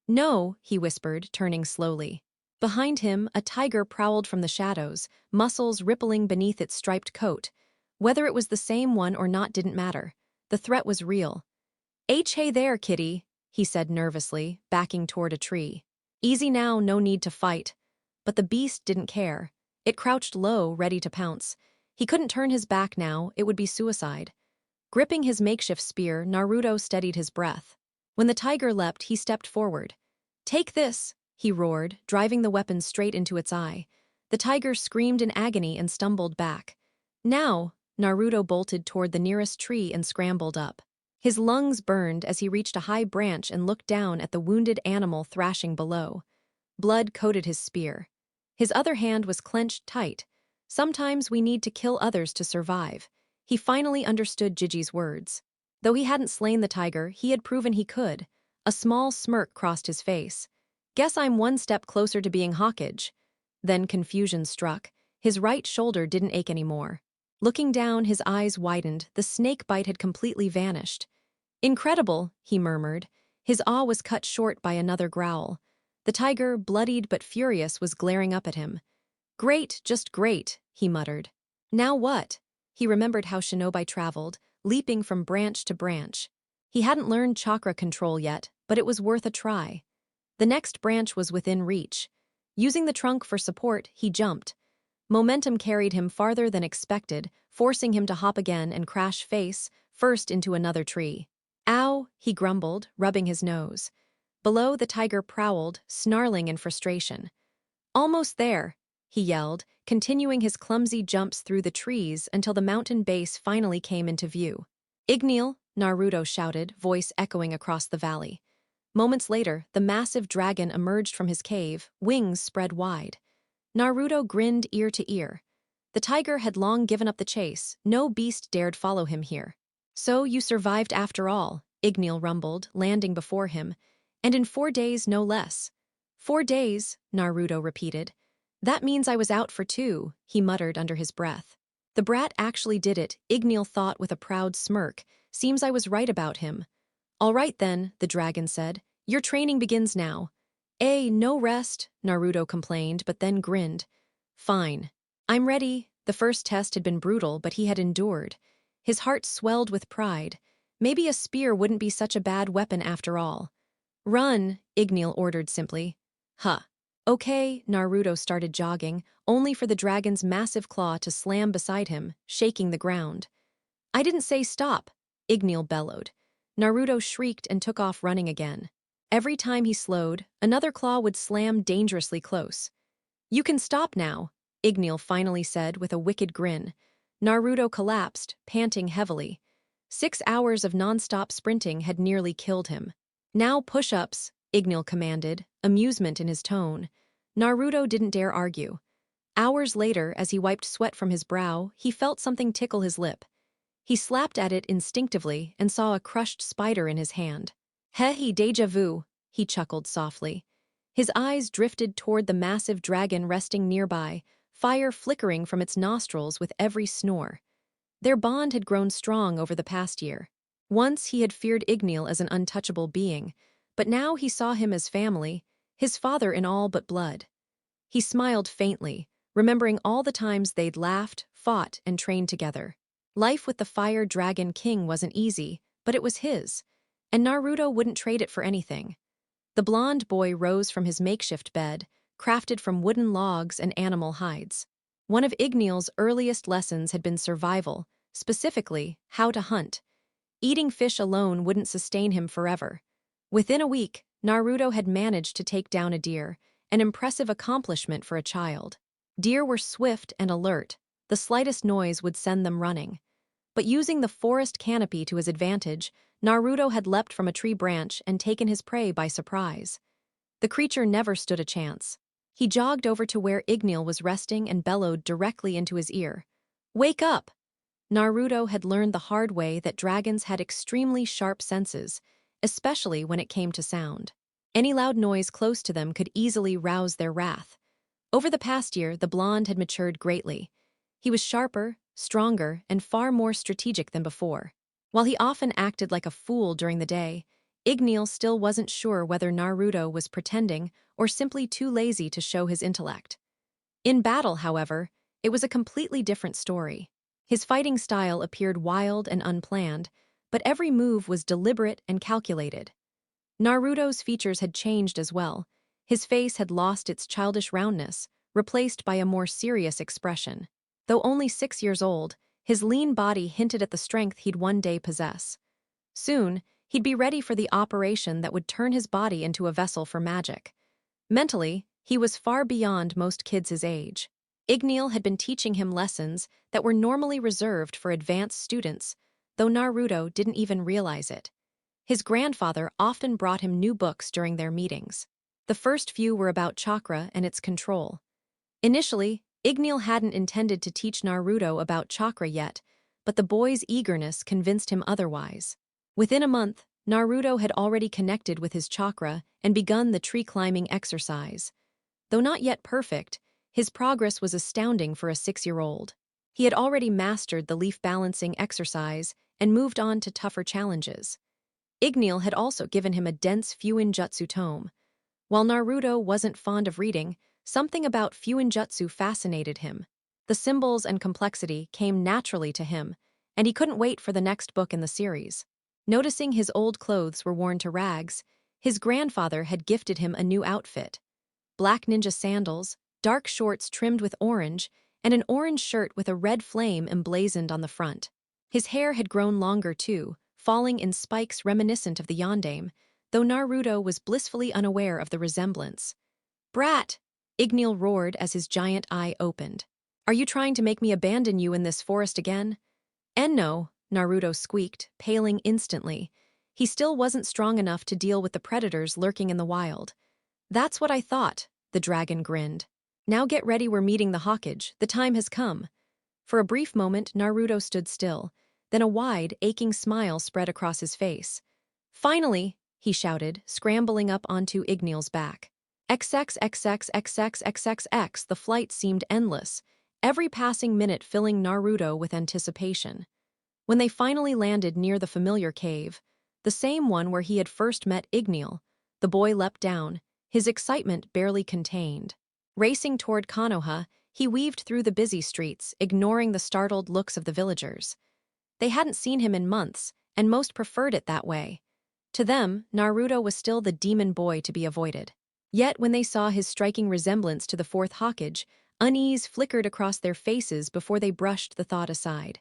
"No," he whispered, turning slowly. Behind him, a tiger prowled from the shadows, muscles rippling beneath its striped coat. Whether it was the same one or not didn't matter. The threat was real. Hey there, kitty," he said nervously, backing toward a tree. "Easy now, no need to fight." But the beast didn't care. It crouched low, ready to pounce. He couldn't turn his back now, it would be suicide. Gripping his makeshift spear, Naruto steadied his breath. When the tiger leapt, he stepped forward. "Take this," he roared, driving the weapon straight into its eye. The tiger screamed in agony and stumbled back. "Now!" Naruto bolted toward the nearest tree and scrambled up. His lungs burned as he reached a high branch and looked down at the wounded animal thrashing below. Blood coated his spear. His other hand was clenched tight. Sometimes we need to kill others to survive. He finally understood Jiji's words. Though he hadn't slain the tiger, he had proven he could. A small smirk crossed his face. "Guess I'm one step closer to being Hawkage." Then confusion struck. His right shoulder didn't ache anymore. Looking down, his eyes widened. The snake bite had completely vanished. "Incredible," he murmured. His awe was cut short by another growl. The tiger, bloodied but furious, was glaring up at him. "Great, just great," he muttered. "Now what?" He remembered how Shinobi traveled, leaping from branch to branch. He hadn't learned chakra control yet, but it was worth a try. The next branch was within reach. Using the trunk for support, he jumped. Momentum carried him farther than expected, forcing him to hop again and crash face first into another tree. "Ow," he grumbled, rubbing his nose. Below, the tiger prowled, snarling in frustration. "Almost there," he yelled, continuing his clumsy jumps through the trees until the mountain base finally came into view. "Igneel," Naruto shouted, voice echoing across the valley. Moments later, the massive dragon emerged from his cave, wings spread wide. Naruto grinned ear to ear. The tiger had long given up the chase. No beast dared follow him here. "So you survived after all," Igneel rumbled, landing before him. "And in 4 days, no less." 4 days, Naruto repeated. "That means I was out for 2, he muttered under his breath. The brat actually did it, Igneel thought with a proud smirk. Seems I was right about him. "All right then," the dragon said. "Your training begins now." No rest," Naruto complained, but then grinned. "Fine. I'm ready." The first test had been brutal, but he had endured. His heart swelled with pride. Maybe a spear wouldn't be such a bad weapon after all. "Run," Igneel ordered simply. "Huh. Okay," Naruto started jogging, only for the dragon's massive claw to slam beside him, shaking the ground. "I didn't say stop," Igneel bellowed. Naruto shrieked and took off running again. Every time he slowed, another claw would slam dangerously close. "You can stop now," Igneel finally said with a wicked grin. Naruto collapsed, panting heavily. 6 hours of non-stop sprinting had nearly killed him. "Now push-ups," Igneel commanded, amusement in his tone. Naruto didn't dare argue. Hours later, as he wiped sweat from his brow, he felt something tickle his lip. He slapped at it instinctively and saw a crushed spider in his hand. He déjà vu, he chuckled softly. His eyes drifted toward the massive dragon resting nearby, fire flickering from its nostrils with every snore. Their bond had grown strong over the past year. Once he had feared Ignil as an untouchable being, but now he saw him as family, his father in all but blood. He smiled faintly, remembering all the times they'd laughed, fought, and trained together. Life with the Fire Dragon King wasn't easy, but it was his, and Naruto wouldn't trade it for anything. The blonde boy rose from his makeshift bed, crafted from wooden logs and animal hides. One of Ignil's earliest lessons had been survival, specifically, how to hunt. Eating fish alone wouldn't sustain him forever. Within a week, Naruto had managed to take down a deer, an impressive accomplishment for a child. Deer were swift and alert. The slightest noise would send them running. But using the forest canopy to his advantage, Naruto had leapt from a tree branch and taken his prey by surprise. The creature never stood a chance. He jogged over to where Ignil was resting and bellowed directly into his ear. "Wake up!" Naruto had learned the hard way that dragons had extremely sharp senses, especially when it came to sound. Any loud noise close to them could easily rouse their wrath. Over the past year, the blonde had matured greatly. He was sharper, stronger, and far more strategic than before. While he often acted like a fool during the day, Ignil still wasn't sure whether Naruto was pretending or simply too lazy to show his intellect. In battle, however, it was a completely different story. His fighting style appeared wild and unplanned, but every move was deliberate and calculated. Naruto's features had changed as well. His face had lost its childish roundness, replaced by a more serious expression. Though only 6 years old, his lean body hinted at the strength he'd one day possess. Soon, he'd be ready for the operation that would turn his body into a vessel for magic. Mentally, he was far beyond most kids his age. Ignil had been teaching him lessons that were normally reserved for advanced students, though Naruto didn't even realize it. His grandfather often brought him new books during their meetings. The first few were about chakra and its control. Initially, Ignil hadn't intended to teach Naruto about chakra yet, but the boy's eagerness convinced him otherwise. Within a month, Naruto had already connected with his chakra and begun the tree-climbing exercise. Though not yet perfect, his progress was astounding for a 6-year-old. He had already mastered the leaf-balancing exercise and moved on to tougher challenges. Ignil had also given him a dense Fuinjutsu tome. While Naruto wasn't fond of reading, something about Fuinjutsu fascinated him. The symbols and complexity came naturally to him, and he couldn't wait for the next book in the series. Noticing his old clothes were worn to rags, his grandfather had gifted him a new outfit. Black ninja sandals, dark shorts trimmed with orange, and an orange shirt with a red flame emblazoned on the front. His hair had grown longer too, falling in spikes reminiscent of the yondaime, though Naruto was blissfully unaware of the resemblance. "Brat!" Ignil roared as his giant eye opened. "Are you trying to make me abandon you in this forest again?" "No," Naruto squeaked, paling instantly. He still wasn't strong enough to deal with the predators lurking in the wild. "That's what I thought," the dragon grinned. "Now get ready, we're meeting the Hokage. The time has come." For a brief moment, Naruto stood still. Then a wide, aching smile spread across his face. "Finally!" he shouted, scrambling up onto Ignil's back. XXXXXXXXX, the flight seemed endless, every passing minute filling Naruto with anticipation. When they finally landed near the familiar cave, the same one where he had first met Ignil, the boy leapt down, his excitement barely contained. Racing toward Konoha, he weaved through the busy streets, ignoring the startled looks of the villagers. They hadn't seen him in months, and most preferred it that way. To them, Naruto was still the demon boy to be avoided. Yet when they saw his striking resemblance to the fourth Hokage, unease flickered across their faces before they brushed the thought aside.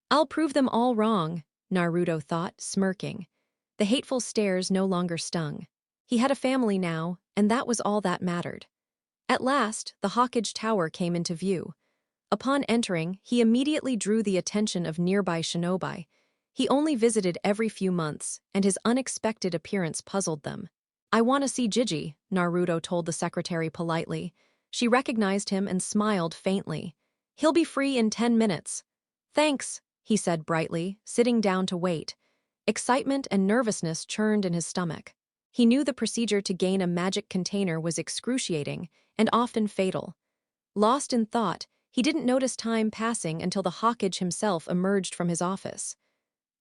"I'll prove them all wrong," Naruto thought, smirking. The hateful stares no longer stung. He had a family now, and that was all that mattered. At last, the Hokage Tower came into view. Upon entering, he immediately drew the attention of nearby shinobi. He only visited every few months, and his unexpected appearance puzzled them. "I want to see Jiji," Naruto told the secretary politely. She recognized him and smiled faintly. "He'll be free in 10 minutes." "Thanks," he said brightly, sitting down to wait. Excitement and nervousness churned in his stomach. He knew the procedure to gain a magic container was excruciating and often fatal. Lost in thought, he didn't notice time passing until the Hawkage himself emerged from his office.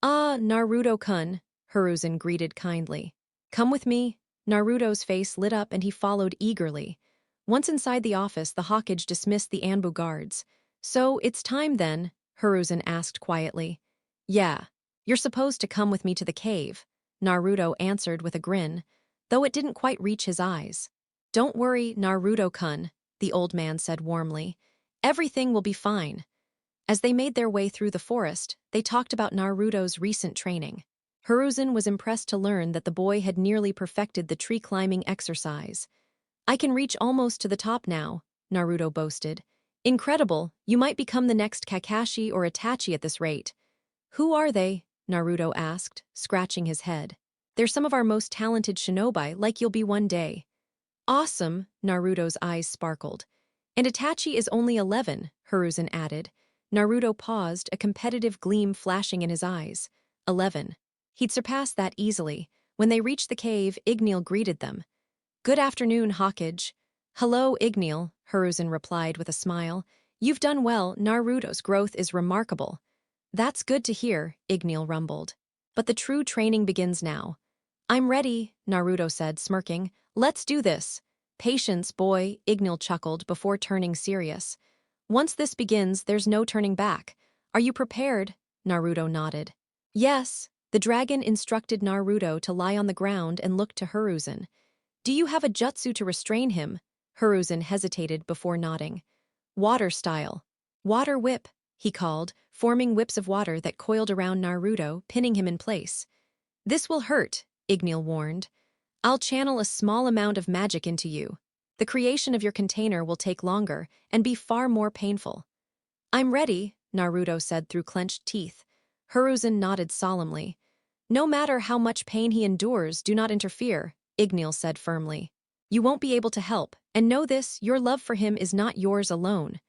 "Ah, Naruto-kun," Hiruzen greeted kindly. "Come with me." Naruto's face lit up and he followed eagerly. Once inside the office, the Hawkage dismissed the Anbu guards. "So, it's time then?" Hiruzen asked quietly. "Yeah. You're supposed to come with me to the cave," Naruto answered with a grin, though it didn't quite reach his eyes. "Don't worry, Naruto-kun," the old man said warmly. "Everything will be fine." As they made their way through the forest, they talked about Naruto's recent training. Hiruzen was impressed to learn that the boy had nearly perfected the tree-climbing exercise. "I can reach almost to the top now," Naruto boasted. "Incredible, you might become the next Kakashi or Itachi at this rate." "Who are they?" Naruto asked, scratching his head. "They're some of our most talented shinobi, like you'll be one day." "Awesome," Naruto's eyes sparkled. "And Itachi is only 11, Hiruzen added. Naruto paused, a competitive gleam flashing in his eyes. 11. He'd surpass that easily. When they reached the cave, Igneel greeted them. "Good afternoon, Hawkage." "Hello, Igneel," Hiruzen replied with a smile. "You've done well, Naruto's growth is remarkable." "That's good to hear," Igneel rumbled. "But the true training begins now." "I'm ready," Naruto said, smirking. "Let's do this." "Patience, boy," Igneel chuckled before turning serious. "Once this begins, there's no turning back. Are you prepared?" Naruto nodded. "Yes." The dragon instructed Naruto to lie on the ground and look to Hiruzen. "Do you have a jutsu to restrain him?" Hiruzen hesitated before nodding. "Water style." "Water whip," he called, forming whips of water that coiled around Naruto, pinning him in place. "This will hurt," Igneel warned. "I'll channel a small amount of magic into you. The creation of your container will take longer and be far more painful." "I'm ready," Naruto said through clenched teeth. Hiruzen nodded solemnly. "No matter how much pain he endures, do not interfere," Igneel said firmly. "You won't be able to help, and know this, your love for him is not yours alone."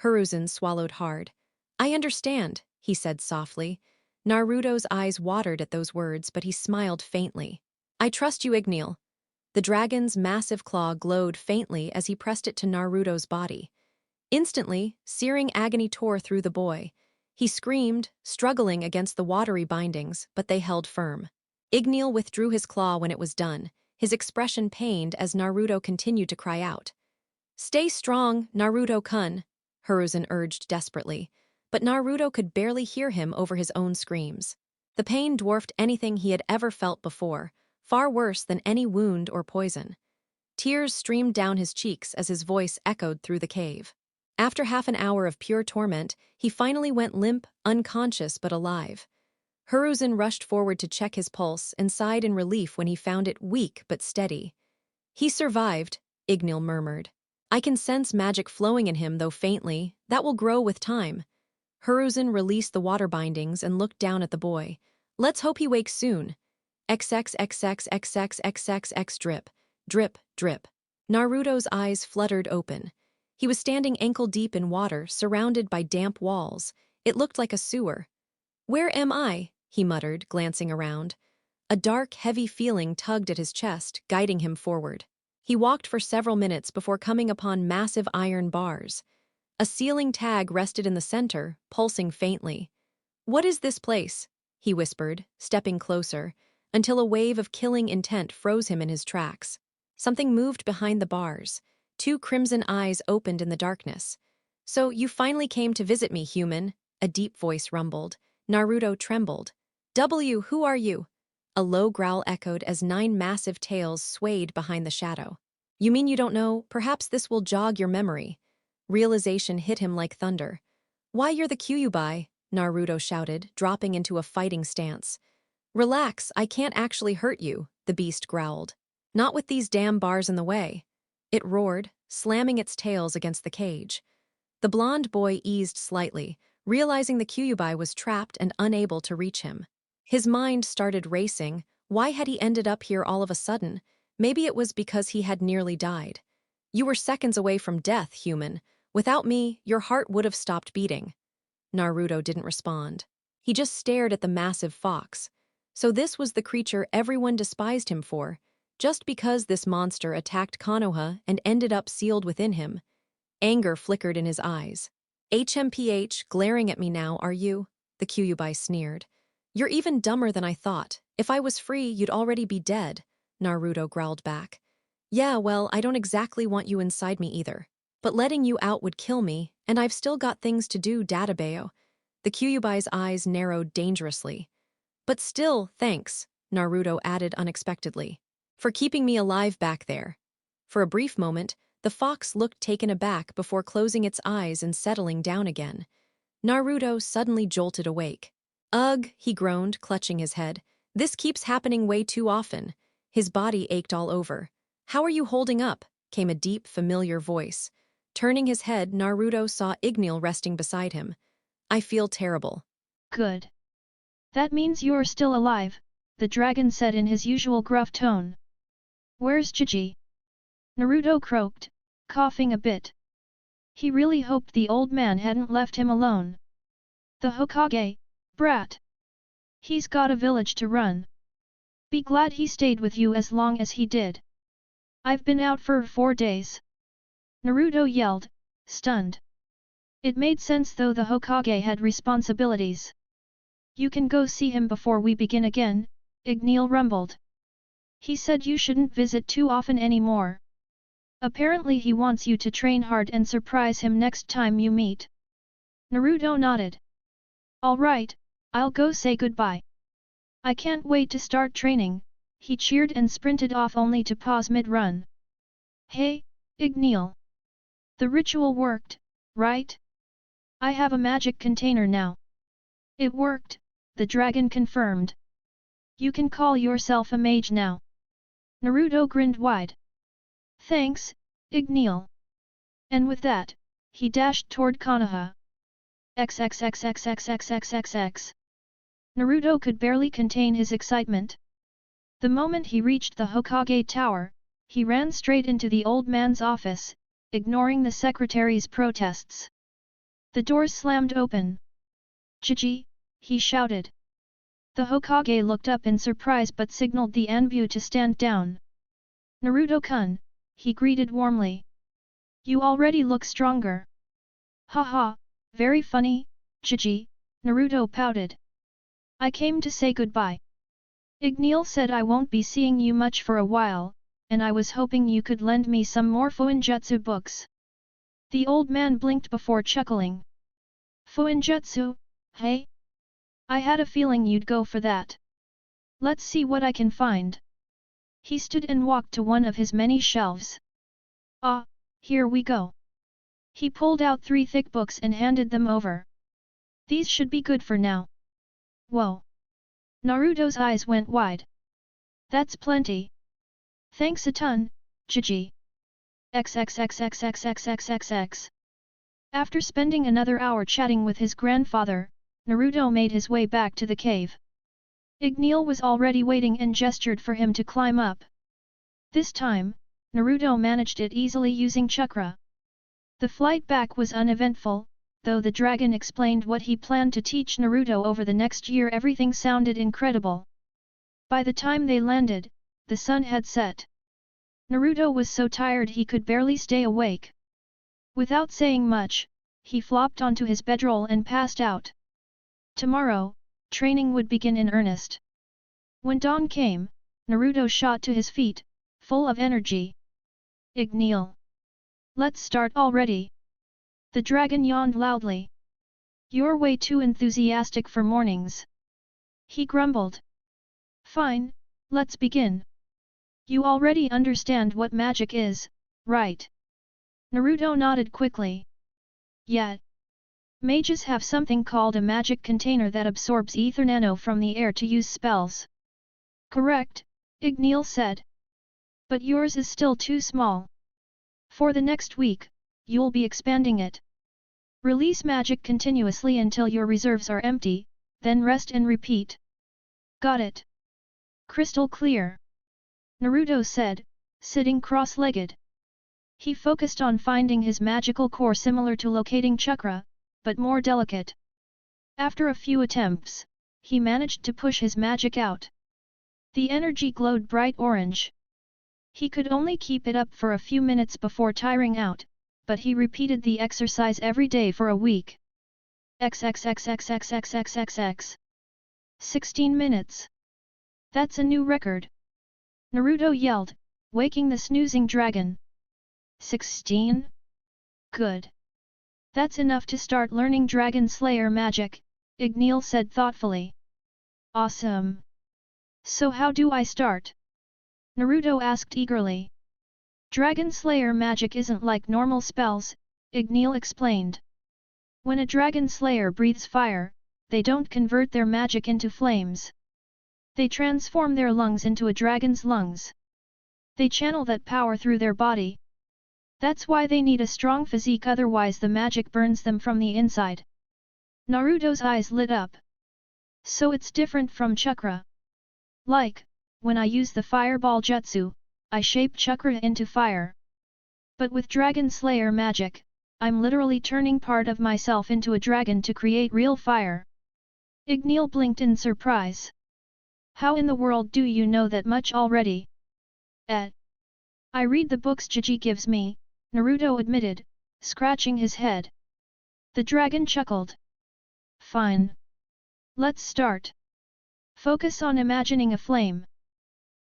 Hiruzen swallowed hard. "I understand," he said softly. Naruto's eyes watered at those words, but he smiled faintly. "I trust you, Igneel." The dragon's massive claw glowed faintly as he pressed it to Naruto's body. Instantly, searing agony tore through the boy. He screamed, struggling against the watery bindings, but they held firm. Igneel withdrew his claw when it was done, his expression pained as Naruto continued to cry out. "Stay strong, Naruto-kun," Hiruzen urged desperately, but Naruto could barely hear him over his own screams. The pain dwarfed anything he had ever felt before, far worse than any wound or poison. Tears streamed down his cheeks as his voice echoed through the cave. After half an hour of pure torment, he finally went limp, unconscious but alive. Hiruzen rushed forward to check his pulse and sighed in relief when he found it weak but steady. "He survived," Igneel murmured. "I can sense magic flowing in him, though faintly. That will grow with time." Hiruzen released the water bindings and looked down at the boy. "Let's hope he wakes soon." XXXXXXXXX drip, drip, drip. Naruto's eyes fluttered open. He was standing ankle-deep in water, surrounded by damp walls. It looked like a sewer. "Where am I?" he muttered, glancing around. A dark, heavy feeling tugged at his chest, guiding him forward. He walked for several minutes before coming upon massive iron bars. A ceiling tag rested in the center, pulsing faintly. "What is this place?" he whispered, stepping closer, until a wave of killing intent froze him in his tracks. Something moved behind the bars. Two crimson eyes opened in the darkness. "So you finally came to visit me, human," a deep voice rumbled. Naruto trembled. Who are you?" A low growl echoed as 9 massive tails swayed behind the shadow. "You mean you don't know? Perhaps this will jog your memory." Realization hit him like thunder. "Why, you're the Kyuubi," Naruto shouted, dropping into a fighting stance. "Relax, I can't actually hurt you," the beast growled. "Not with these damn bars in the way." It roared, slamming its tails against the cage. The blonde boy eased slightly, realizing the Kyuubi was trapped and unable to reach him. His mind started racing. Why had he ended up here all of a sudden? Maybe it was because he had nearly died. You were seconds away from death, human. Without me, your heart would have stopped beating. Naruto didn't respond. He just stared at the massive fox. So this was the creature everyone despised him for, just because this monster attacked Konoha and ended up sealed within him. Anger flickered in his eyes. HMPH, glaring at me now, are you? The Kyuubi sneered. You're even dumber than I thought. If I was free, you'd already be dead, Naruto growled back. Yeah, well, I don't exactly want you inside me either. But letting you out would kill me, and I've still got things to do, Databeo. The Kyuubi's eyes narrowed dangerously. But still, thanks, Naruto added unexpectedly, for keeping me alive back there. For a brief moment, the fox looked taken aback before closing its eyes and settling down again. Naruto suddenly jolted awake. Ugh, he groaned, clutching his head. This keeps happening way too often. His body ached all over. How are you holding up? Came a deep, familiar voice. Turning his head, Naruto saw Igneel resting beside him. I feel terrible. Good. That means you're still alive, the dragon said in his usual gruff tone. Where's Chiji? Naruto croaked, coughing a bit. He really hoped the old man hadn't left him alone. The Hokage, brat. He's got a village to run. Be glad he stayed with you as long as he did. I've been out for 4 days. Naruto yelled, stunned. It made sense though the Hokage had responsibilities. You can go see him before we begin again, Igneel rumbled. He said you shouldn't visit too often anymore. Apparently he wants you to train hard and surprise him next time you meet. Naruto nodded. All right, I'll go say goodbye. I can't wait to start training, he cheered and sprinted off only to pause mid-run. Hey, Igneel. The ritual worked, right? I have a magic container now. It worked, the dragon confirmed. You can call yourself a mage now. Naruto grinned wide. Thanks, Igneel. And with that, he dashed toward Konoha. XXXXXXXXX. Naruto could barely contain his excitement. The moment he reached the Hokage tower, he ran straight into the old man's office, ignoring the secretary's protests. The doors slammed open. Chiji, he shouted. The Hokage looked up in surprise but signaled the Anbu to stand down. Naruto-kun, he greeted warmly. You already look stronger. Haha, very funny, Chiji, Naruto pouted. I came to say goodbye. Igneel said I won't be seeing you much for a while, and I was hoping you could lend me some more Fuinjutsu books. The old man blinked before chuckling. Fuinjutsu, hey? I had a feeling you'd go for that. Let's see what I can find. He stood and walked to one of his many shelves. Ah, here we go. He pulled out 3 thick books and handed them over. These should be good for now. Whoa! Naruto's eyes went wide. That's plenty. Thanks a ton, Chiji. XXXXXXXXX. After spending another hour chatting with his grandfather, Naruto made his way back to the cave. Igneel was already waiting and gestured for him to climb up. This time, Naruto managed it easily using chakra. The flight back was uneventful, though the dragon explained what he planned to teach Naruto over the next year. Everything sounded incredible. By the time they landed, the sun had set. Naruto was so tired he could barely stay awake. Without saying much, he flopped onto his bedroll and passed out. Tomorrow, training would begin in earnest. When dawn came, Naruto shot to his feet, full of energy. Igneel. Let's start already. The dragon yawned loudly. You're way too enthusiastic for mornings. He grumbled. Fine, let's begin. You already understand what magic is, right? Naruto nodded quickly. Yeah. Mages have something called a magic container that absorbs ether nano from the air to use spells. Correct, Igneel said. But yours is still too small. For the next week, you'll be expanding it. Release magic continuously until your reserves are empty, then rest and repeat. Got it. Crystal clear. Naruto said, sitting cross-legged. He focused on finding his magical core similar to locating chakra, but more delicate. After a few attempts, he managed to push his magic out. The energy glowed bright orange. He could only keep it up for a few minutes before tiring out, but he repeated the exercise every day for a week. XXXXXXXXX. 16 minutes. That's a new record. Naruto yelled, waking the snoozing dragon. 16? Good. That's enough to start learning Dragon Slayer magic, Igneel said thoughtfully. Awesome. So how do I start? Naruto asked eagerly. Dragon Slayer magic isn't like normal spells, Igneel explained. When a Dragon Slayer breathes fire, they don't convert their magic into flames. They transform their lungs into a dragon's lungs. They channel that power through their body. That's why they need a strong physique, otherwise the magic burns them from the inside. Naruto's eyes lit up. So it's different from chakra. Like, when I use the fireball jutsu, I shape chakra into fire. But with Dragon Slayer magic, I'm literally turning part of myself into a dragon to create real fire. Igneel blinked in surprise. How in the world do you know that much already? I read the books Jiji gives me, Naruto admitted, scratching his head. The dragon chuckled. Fine. Let's start. Focus on imagining a flame.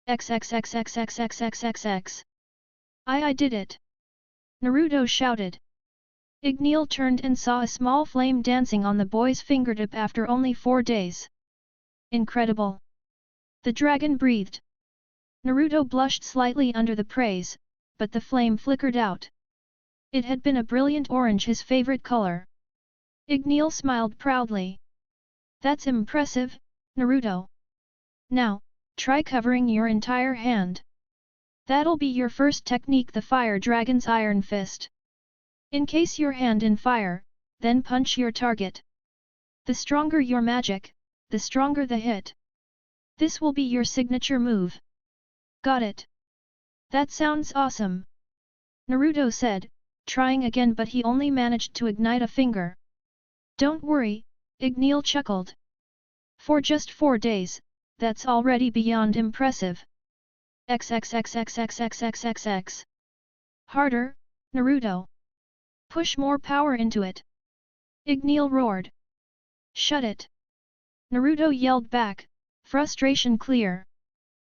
XXXXXXXXX. I did it. Naruto shouted. Igneel turned and saw a small flame dancing on the boy's fingertip after only 4 days. Incredible. The dragon breathed. Naruto blushed slightly under the praise, but the flame flickered out. It had been a brilliant orange, his favorite color. Igneel smiled proudly. That's impressive, Naruto. Now, try covering your entire hand. That'll be your first technique, the Fire Dragon's Iron Fist. Encase your hand in fire, then punch your target. The stronger your magic, the stronger the hit. This will be your signature move. Got it. That sounds awesome. Naruto said, trying again, but he only managed to ignite a finger. Don't worry, Igneel chuckled. For just 4 days, that's already beyond impressive. XXXXXXXXX. Harder, Naruto. Push more power into it. Igneel roared. Shut it. Naruto yelled back, frustration clear.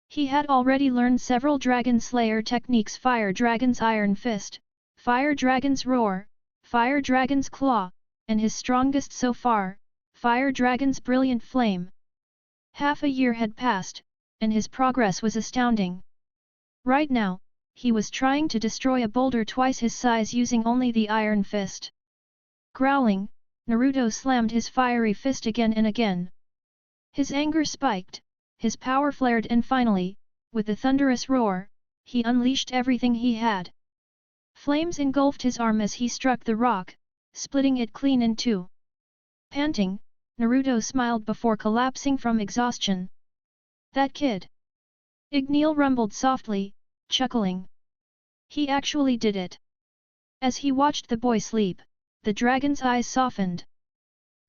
He had already learned several Dragon Slayer techniques: Fire Dragon's Iron Fist, Fire Dragon's Roar, Fire Dragon's Claw, and his strongest so far, Fire Dragon's Brilliant Flame. Half a year had passed, and his progress was astounding. Right now, he was trying to destroy a boulder twice his size using only the Iron Fist. Growling, Naruto slammed his fiery fist again and again. His anger spiked, his power flared, and finally, with a thunderous roar, he unleashed everything he had. Flames engulfed his arm as he struck the rock, splitting it clean in two. Panting, Naruto smiled before collapsing from exhaustion. That kid! Igneel rumbled softly, chuckling. He actually did it. As he watched the boy sleep, the dragon's eyes softened.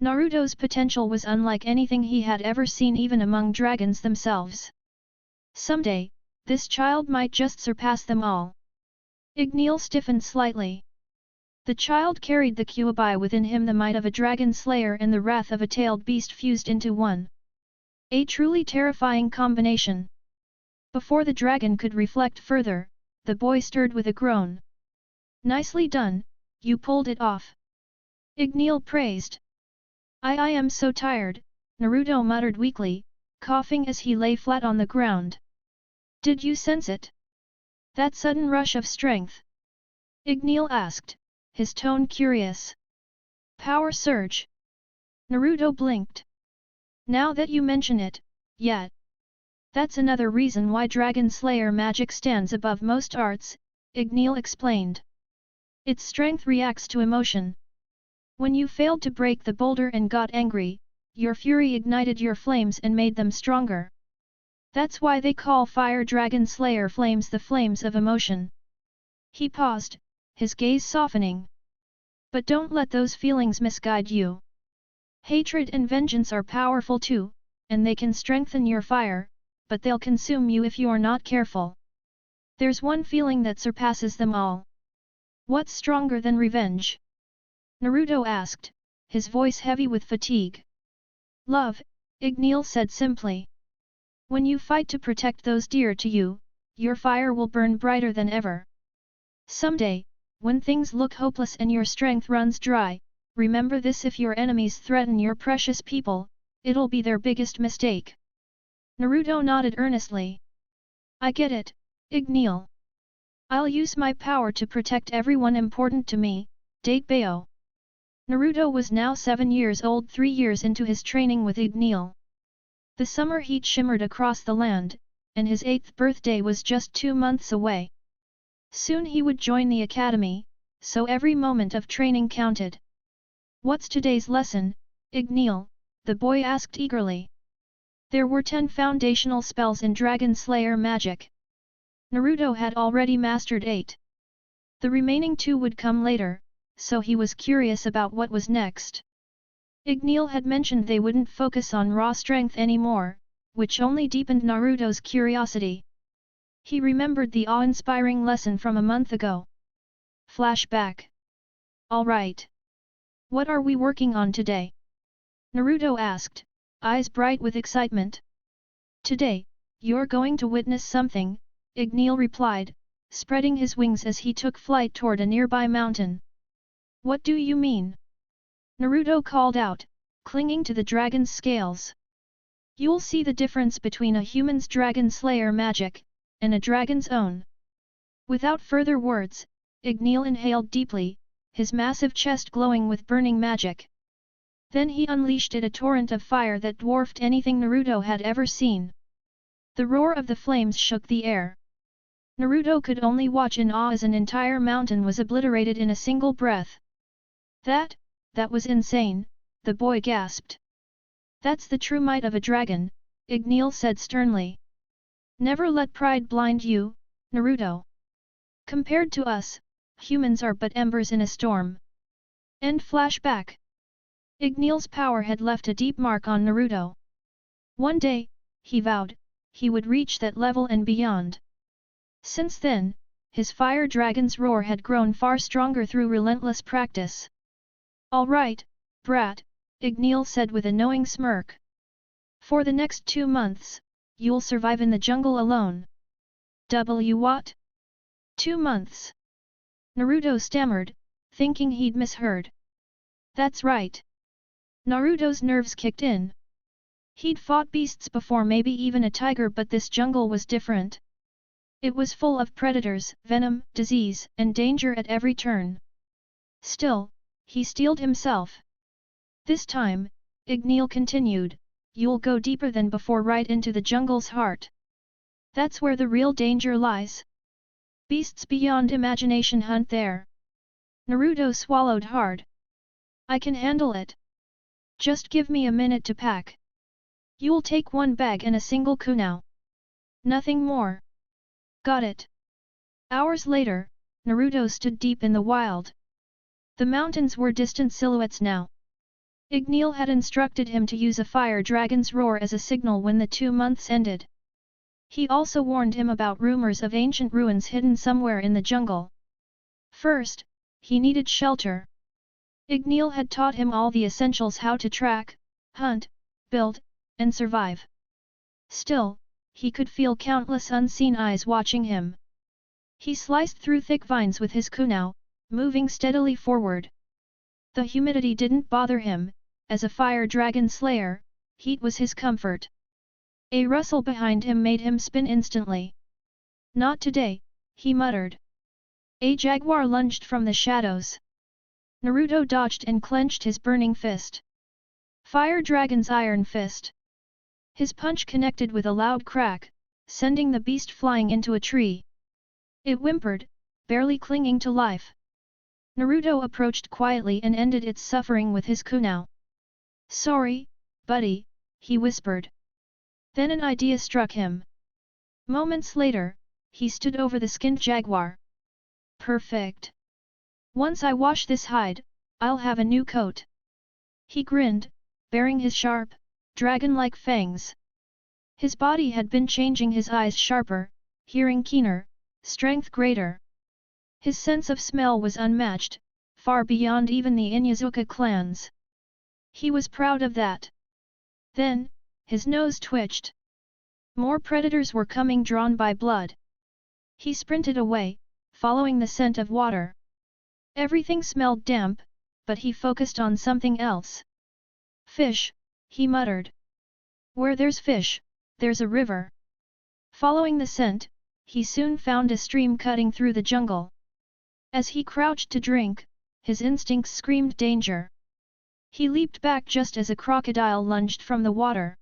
Naruto's potential was unlike anything he had ever seen, even among dragons themselves. Someday, this child might just surpass them all. Igneel stiffened slightly. The child carried the Kyuubi within him, the might of a dragon slayer and the wrath of a tailed beast fused into one. A truly terrifying combination. Before the dragon could reflect further, the boy stirred with a groan. Nicely done, you pulled it off. Igneel praised. I am so tired, Naruto muttered weakly, coughing as he lay flat on the ground. Did you sense it? That sudden rush of strength? Igneel asked, his tone curious. Power surge. Naruto blinked. Now that you mention it, yeah. That's another reason why Dragon Slayer magic stands above most arts, Igneel explained. Its strength reacts to emotion. When you failed to break the boulder and got angry, your fury ignited your flames and made them stronger. That's why they call Fire Dragon Slayer flames the flames of emotion. He paused, his gaze softening. But don't let those feelings misguide you. Hatred and vengeance are powerful too, and they can strengthen your fire, but they'll consume you if you're not careful. There's one feeling that surpasses them all. What's stronger than revenge? Naruto asked, his voice heavy with fatigue. Love, Igneel said simply. When you fight to protect those dear to you, your fire will burn brighter than ever. Someday, when things look hopeless and your strength runs dry, remember this: if your enemies threaten your precious people, it'll be their biggest mistake. Naruto nodded earnestly. I get it, Igneel. I'll use my power to protect everyone important to me, Date Bayo. Naruto was now 7 years old, 3 years into his training with Igneel. The summer heat shimmered across the land, and his 8th birthday was just 2 months away. Soon he would join the academy, so every moment of training counted. What's today's lesson, Igneel? The boy asked eagerly. There were 10 foundational spells in Dragon Slayer magic. Naruto had already mastered 8. The remaining 2 would come later, so he was curious about what was next. Igneel had mentioned they wouldn't focus on raw strength anymore, which only deepened Naruto's curiosity. He remembered the awe-inspiring lesson from a month ago. Flashback. All right. What are we working on today? Naruto asked, eyes bright with excitement. Today, you're going to witness something, Igneel replied, spreading his wings as he took flight toward a nearby mountain. What do you mean? Naruto called out, clinging to the dragon's scales. You'll see the difference between a human's Dragon Slayer magic, and a dragon's own. Without further words, Igneel inhaled deeply, his massive chest glowing with burning magic. Then he unleashed a torrent of fire that dwarfed anything Naruto had ever seen. The roar of the flames shook the air. Naruto could only watch in awe as an entire mountain was obliterated in a single breath. That was insane, the boy gasped. That's the true might of a dragon, Igneel said sternly. Never let pride blind you, Naruto. Compared to us, humans are but embers in a storm. End flashback. Igneel's power had left a deep mark on Naruto. One day, he vowed, he would reach that level and beyond. Since then, his fire dragon's roar had grown far stronger through relentless practice. All right, brat, Igneel said with a knowing smirk. For the next 2 months, you'll survive in the jungle alone. What? 2 months? Naruto stammered, thinking he'd misheard. That's right. Naruto's nerves kicked in. He'd fought beasts before, maybe even a tiger, but this jungle was different. It was full of predators, venom, disease, and danger at every turn. Still, he steeled himself. This time, Igneel continued, you'll go deeper than before, right into the jungle's heart. That's where the real danger lies. Beasts beyond imagination hunt there. Naruto swallowed hard. I can handle it. Just give me a minute to pack. You'll take 1 bag and a single kunao. Nothing more. Got it. Hours later, Naruto stood deep in the wild. The mountains were distant silhouettes now. Igneel had instructed him to use a fire dragon's roar as a signal when the 2 months ended. He also warned him about rumors of ancient ruins hidden somewhere in the jungle. First, he needed shelter. Igneel had taught him all the essentials: how to track, hunt, build, and survive. Still, he could feel countless unseen eyes watching him. He sliced through thick vines with his kunao, moving steadily forward. The humidity didn't bother him, as a fire dragon slayer, heat was his comfort. A rustle behind him made him spin instantly. Not today, he muttered. A jaguar lunged from the shadows. Naruto dodged and clenched his burning fist. Fire Dragon's iron fist. His punch connected with a loud crack, sending the beast flying into a tree. It whimpered, barely clinging to life. Naruto approached quietly and ended its suffering with his kunao. Sorry, buddy, he whispered. Then an idea struck him. Moments later, he stood over the skinned jaguar. Perfect. Once I wash this hide, I'll have a new coat. He grinned, baring his sharp, dragon-like fangs. His body had been changing, his eyes sharper, hearing keener, strength greater. His sense of smell was unmatched, far beyond even the Inyazuka clans. He was proud of that. Then, his nose twitched. More predators were coming, drawn by blood. He sprinted away, following the scent of water. Everything smelled damp, but he focused on something else. Fish, he muttered. Where there's fish, there's a river. Following the scent, he soon found a stream cutting through the jungle. As he crouched to drink, his instincts screamed danger. He leaped back just as a crocodile lunged from the water.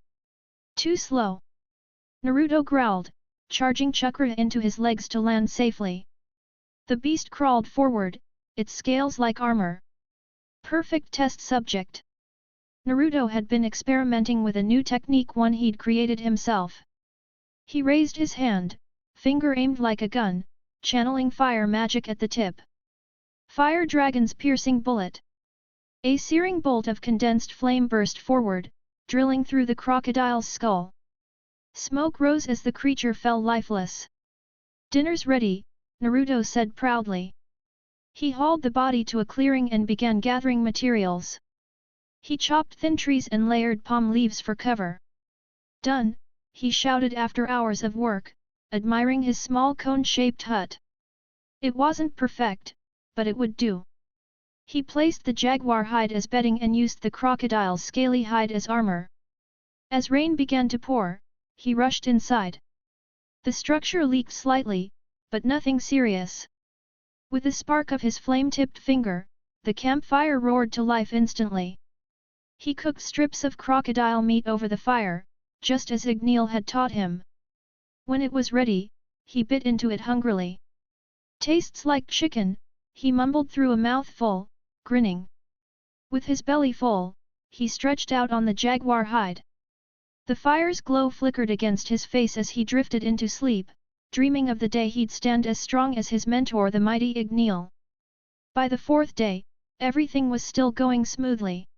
Too slow. Naruto growled, charging chakra into his legs to land safely. The beast crawled forward, its scales like armor. Perfect test subject. Naruto had been experimenting with a new technique, one he'd created himself. He raised his hand, finger aimed like a gun, channeling fire magic at the tip. Fire Dragon's piercing bullet. A searing bolt of condensed flame burst forward, drilling through the crocodile's skull. Smoke rose as the creature fell lifeless. Dinner's ready, Naruto said proudly. He hauled the body to a clearing and began gathering materials. He chopped thin trees and layered palm leaves for cover. Done, he shouted after hours of work, admiring his small cone-shaped hut. It wasn't perfect, but it would do. He placed the jaguar hide as bedding and used the crocodile's scaly hide as armor. As rain began to pour, he rushed inside. The structure leaked slightly, but nothing serious. With the spark of his flame-tipped finger, the campfire roared to life instantly. He cooked strips of crocodile meat over the fire, just as Igneel had taught him. When it was ready, he bit into it hungrily. Tastes like chicken, he mumbled through a mouthful, grinning. With his belly full, he stretched out on the jaguar hide. The fire's glow flickered against his face as he drifted into sleep, dreaming of the day he'd stand as strong as his mentor, the mighty Igneel. By the fourth day, everything was still going smoothly.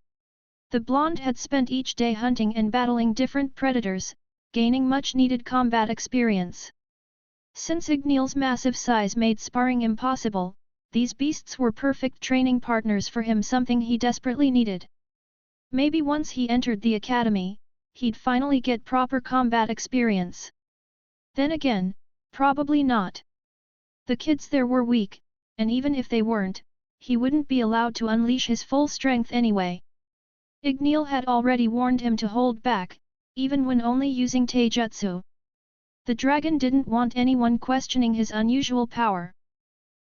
The blonde had spent each day hunting and battling different predators, gaining much-needed combat experience. Since Igneel's massive size made sparring impossible, these beasts were perfect training partners for him, something he desperately needed. Maybe once he entered the academy, he'd finally get proper combat experience. Then again, probably not. The kids there were weak, and even if they weren't, he wouldn't be allowed to unleash his full strength anyway. Igneel had already warned him to hold back, even when only using taijutsu. The dragon didn't want anyone questioning his unusual power.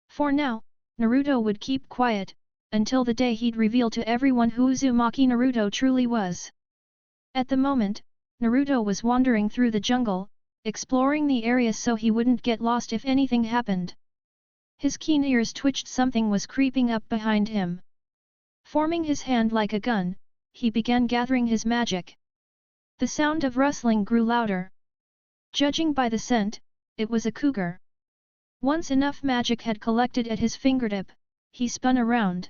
For now, Naruto would keep quiet, until the day he'd reveal to everyone who Uzumaki Naruto truly was. At the moment, Naruto was wandering through the jungle, exploring the area so he wouldn't get lost if anything happened. His keen ears twitched, something was creeping up behind him. Forming his hand like a gun, he began gathering his magic. The sound of rustling grew louder. Judging by the scent, it was a cougar. Once enough magic had collected at his fingertip, he spun around.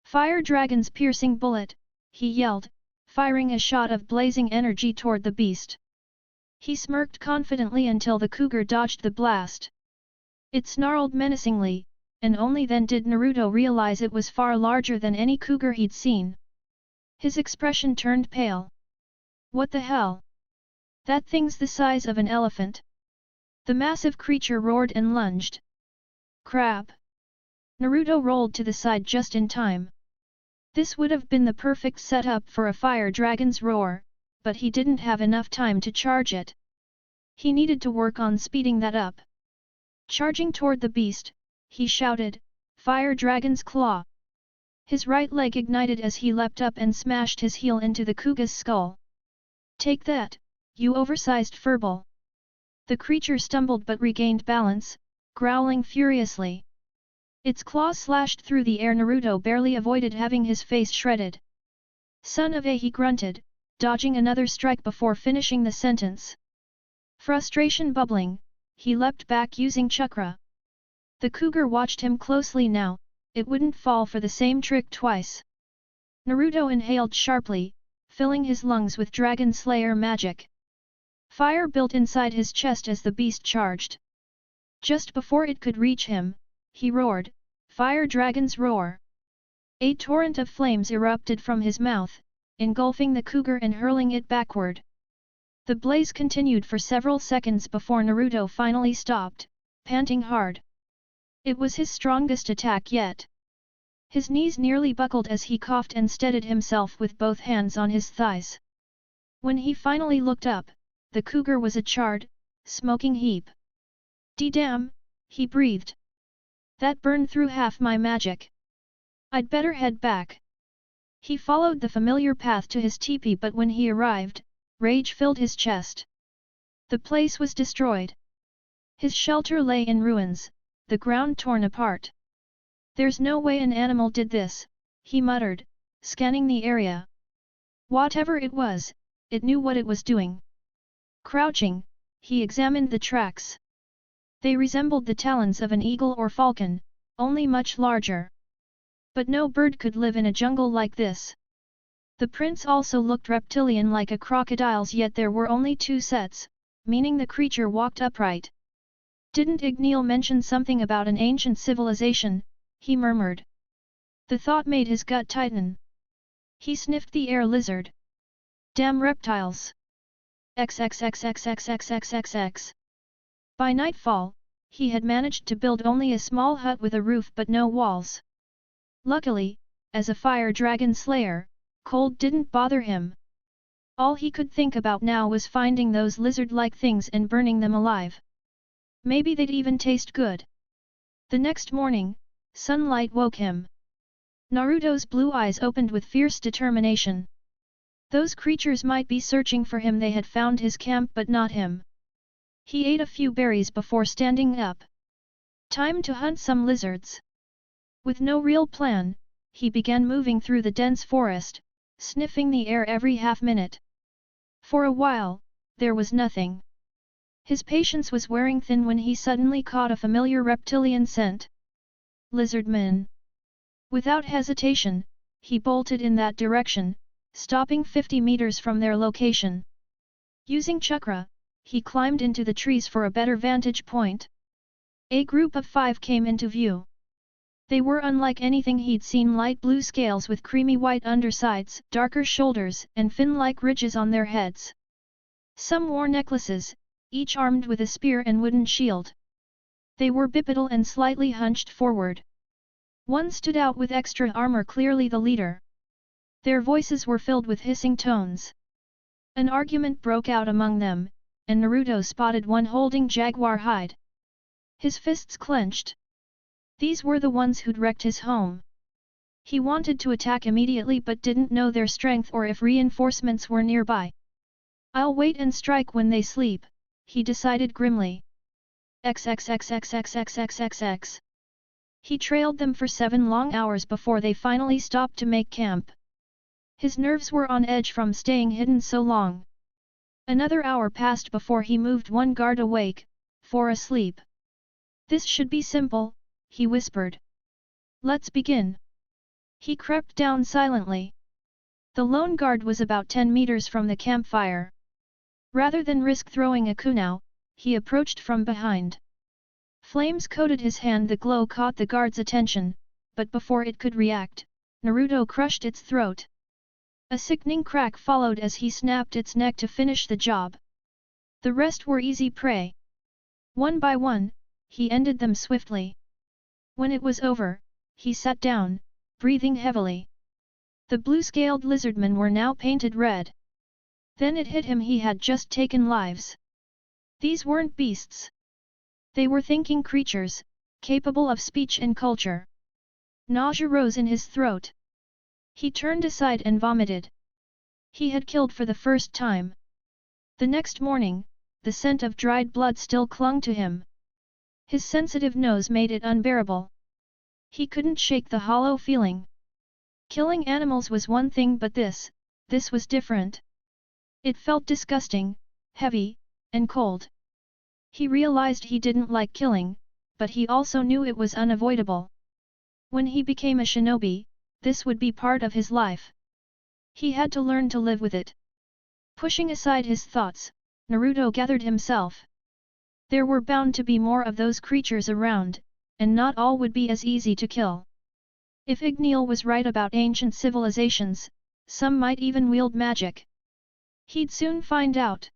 Fire Dragon's piercing bullet, he yelled, firing a shot of blazing energy toward the beast. He smirked confidently until the cougar dodged the blast. It snarled menacingly, and only then did Naruto realize it was far larger than any cougar he'd seen. His expression turned pale. What the hell? That thing's the size of an elephant. The massive creature roared and lunged. Crap! Naruto rolled to the side just in time. This would have been the perfect setup for a fire dragon's roar, but he didn't have enough time to charge it. He needed to work on speeding that up. Charging toward the beast, he shouted, "Fire Dragon's Claw!" His right leg ignited as he leapt up and smashed his heel into the cougar's skull. "Take that, you oversized furball!" The creature stumbled but regained balance, growling furiously. Its claws slashed through the air. Naruto barely avoided having his face shredded. "Son of a," he grunted, dodging another strike before finishing the sentence. Frustration bubbling, he leapt back using chakra. The cougar watched him closely now, it wouldn't fall for the same trick twice. Naruto inhaled sharply, filling his lungs with Dragon Slayer magic. Fire built inside his chest as the beast charged. Just before it could reach him, he roared, "Fire Dragon's Roar!" A torrent of flames erupted from his mouth, engulfing the cougar and hurling it backward. The blaze continued for several seconds before Naruto finally stopped, panting hard. It was his strongest attack yet. His knees nearly buckled as he coughed and steadied himself with both hands on his thighs. When he finally looked up, the cougar was a charred, smoking heap. "Damn," he breathed. "That burned through half my magic. I'd better head back." He followed the familiar path to his teepee, but when he arrived, rage filled his chest. The place was destroyed. His shelter lay in ruins, the ground torn apart. "There's no way an animal did this," he muttered, scanning the area. Whatever it was, it knew what it was doing. Crouching, he examined the tracks. They resembled the talons of an eagle or falcon, only much larger. But no bird could live in a jungle like this. The prints also looked reptilian like a crocodile's, yet there were only 2 sets, meaning the creature walked upright. "Didn't Igneel mention something about an ancient civilization?" he murmured. The thought made his gut tighten. He sniffed the air lizard. "Damn reptiles! XXXXXXXXX." By nightfall, he had managed to build only a small hut with a roof but no walls. Luckily, as a fire dragon slayer, cold didn't bother him. All he could think about now was finding those lizard-like things and burning them alive. Maybe they'd even taste good. The next morning, sunlight woke him. Naruto's blue eyes opened with fierce determination. Those creatures might be searching for him. They had found his camp but not him. He ate a few berries before standing up. Time to hunt some lizards. With no real plan, he began moving through the dense forest, sniffing the air every half-minute. For a while, there was nothing. His patience was wearing thin when he suddenly caught a familiar reptilian scent. Lizardmen. Without hesitation, he bolted in that direction, stopping 50 meters from their location. Using chakra, he climbed into the trees for a better vantage point. A group of 5 came into view. They were unlike anything he'd seen: light blue scales with creamy white undersides, darker shoulders, and fin-like ridges on their heads. Some wore necklaces, each armed with a spear and wooden shield. They were bipedal and slightly hunched forward. One stood out with extra armor, clearly the leader. Their voices were filled with hissing tones. An argument broke out among them, and Naruto spotted one holding jaguar hide. His fists clenched. These were the ones who'd wrecked his home. He wanted to attack immediately but didn't know their strength or if reinforcements were nearby. "I'll wait and strike when they sleep," he decided grimly. XXXXXXXXX. He trailed them for 7 long hours before they finally stopped to make camp. His nerves were on edge from staying hidden so long. Another hour passed before he moved one guard awake, 4 asleep. "This should be simple," he whispered. "Let's begin." He crept down silently. The lone guard was about 10 meters from the campfire. Rather than risk throwing a kunai, he approached from behind. Flames coated his hand. The glow caught the guard's attention, but before it could react, Naruto crushed its throat. A sickening crack followed as he snapped its neck to finish the job. The rest were easy prey. One by one, he ended them swiftly. When it was over, he sat down, breathing heavily. The blue-scaled lizardmen were now painted red. Then it hit him: he had just taken lives. These weren't beasts. They were thinking creatures, capable of speech and culture. Nausea rose in his throat. He turned aside and vomited. He had killed for the first time. The next morning, the scent of dried blood still clung to him. His sensitive nose made it unbearable. He couldn't shake the hollow feeling. Killing animals was one thing, but this was different. It felt disgusting, heavy, and cold. He realized he didn't like killing, but he also knew it was unavoidable. When he became a shinobi, this would be part of his life. He had to learn to live with it. Pushing aside his thoughts, Naruto gathered himself. There were bound to be more of those creatures around, and not all would be as easy to kill. If Igneel was right about ancient civilizations, some might even wield magic. He'd soon find out.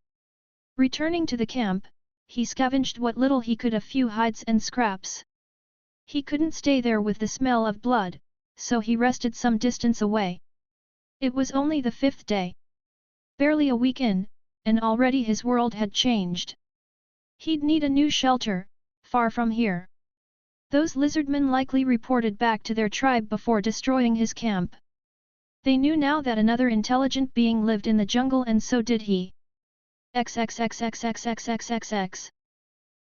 Returning to the camp, he scavenged what little he could, a few hides and scraps. He couldn't stay there with the smell of blood, so he rested some distance away. It was only the 5th day. Barely a week in, and already his world had changed. He'd need a new shelter, far from here. Those lizardmen likely reported back to their tribe before destroying his camp. They knew now that another intelligent being lived in the jungle, and so did he. XXXXXXXXXX.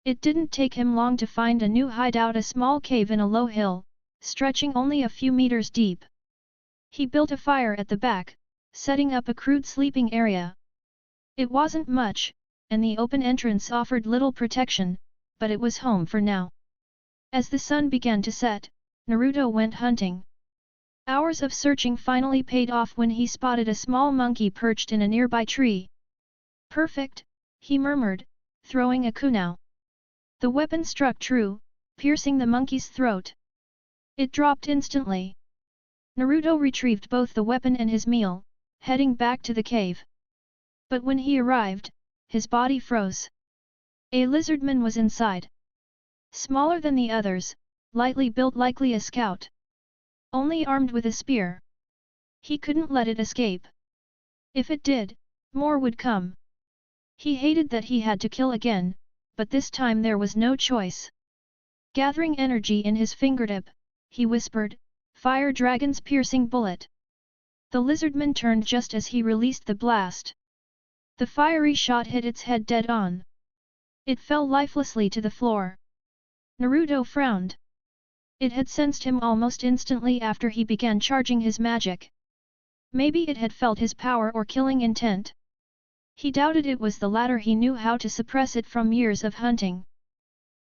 It didn't take him long to find a new hideout, a small cave in a low hill, stretching only a few meters deep. He built a fire at the back, setting up a crude sleeping area. It wasn't much, and the open entrance offered little protection, but it was home for now. As the sun began to set, Naruto went hunting. Hours of searching finally paid off when he spotted a small monkey perched in a nearby tree. "Perfect," he murmured, throwing a kunai. The weapon struck true, piercing the monkey's throat. It dropped instantly. Naruto retrieved both the weapon and his meal, heading back to the cave. But when he arrived, his body froze. A lizardman was inside. Smaller than the others, lightly built, likely a scout. Only armed with a spear. He couldn't let it escape. If it did, more would come. He hated that he had to kill again, but this time there was no choice. Gathering energy in his fingertip, he whispered, "Fire Dragon's piercing bullet." The lizardman turned just as he released the blast. The fiery shot hit its head dead on. It fell lifelessly to the floor. Naruto frowned. It had sensed him almost instantly after he began charging his magic. Maybe it had felt his power or killing intent. He doubted it was the latter. He knew how to suppress it from years of hunting.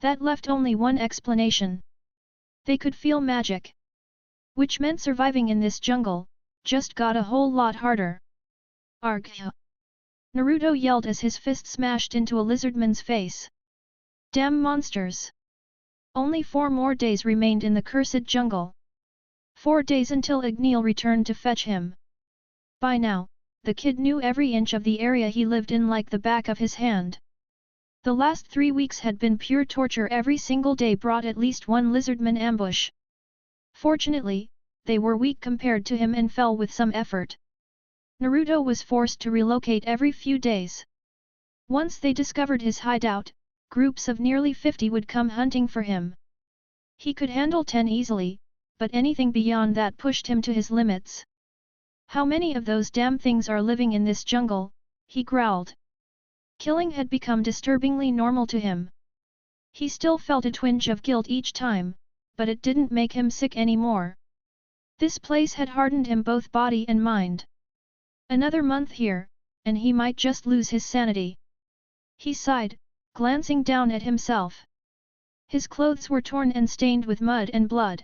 That left only one explanation. They could feel magic. Which meant surviving in this jungle just got a whole lot harder. Argh! Naruto yelled as his fist smashed into a lizardman's face. Damn monsters! Only 4 more days remained in the cursed jungle. 4 days until Igneel returned to fetch him. By now, the kid knew every inch of the area he lived in like the back of his hand. The last 3 weeks had been pure torture. Every single day brought at least one lizardman ambush. Fortunately, they were weak compared to him and fell with some effort. Naruto was forced to relocate every few days. Once they discovered his hideout, groups of nearly 50 would come hunting for him. He could handle 10 easily, but anything beyond that pushed him to his limits. "How many of those damn things are living in this jungle?" he growled. Killing had become disturbingly normal to him. He still felt a twinge of guilt each time, but it didn't make him sick anymore. This place had hardened him both body and mind. Another month here, and he might just lose his sanity. He sighed, glancing down at himself. His clothes were torn and stained with mud and blood.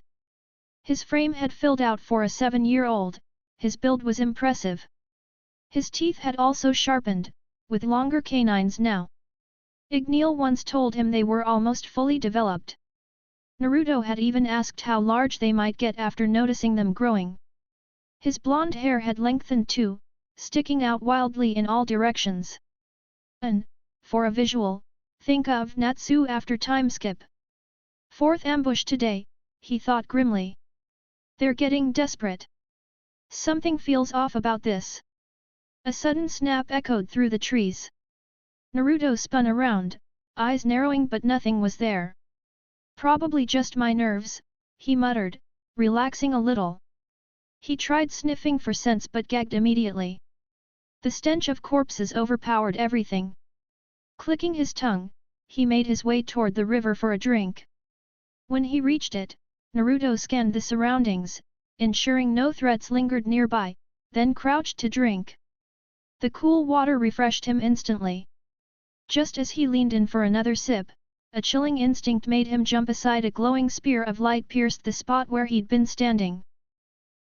His frame had filled out for a 7-year-old, his build was impressive. His teeth had also sharpened, with longer canines now. Igneel once told him they were almost fully developed. Naruto had even asked how large they might get after noticing them growing. His blonde hair had lengthened too, sticking out wildly in all directions. For a visual, think of Natsu after time skip. 4th ambush today, he thought grimly. They're getting desperate. Something feels off about this. A sudden snap echoed through the trees. Naruto spun around, eyes narrowing, but nothing was there. Probably just my nerves, he muttered, relaxing a little. He tried sniffing for scents but gagged immediately. The stench of corpses overpowered everything. Clicking his tongue, he made his way toward the river for a drink. When he reached it, Naruto scanned the surroundings, ensuring no threats lingered nearby, then crouched to drink. The cool water refreshed him instantly. Just as he leaned in for another sip, a chilling instinct made him jump aside. A glowing spear of light pierced the spot where he'd been standing.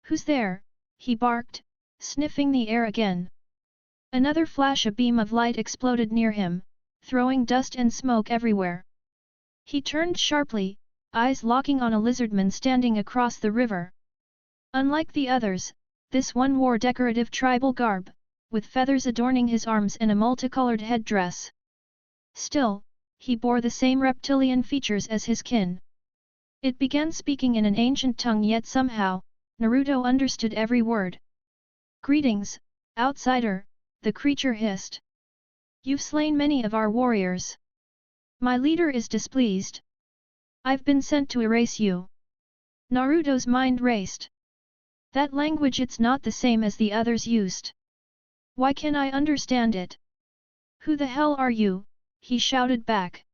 "Who's there?" he barked, sniffing the air again. Another flash, a beam of light exploded near him, throwing dust and smoke everywhere. He turned sharply, eyes locking on a lizardman standing across the river. Unlike the others, this one wore decorative tribal garb, with feathers adorning his arms and a multicolored headdress. Still, he bore the same reptilian features as his kin. It began speaking in an ancient tongue, yet somehow, Naruto understood every word. "Greetings, outsider," the creature hissed. "You've slain many of our warriors. My leader is displeased. I've been sent to erase you." Naruto's mind raced. That language, it's not the same as the others used. Why can't I understand it? "Who the hell are you?" he shouted back.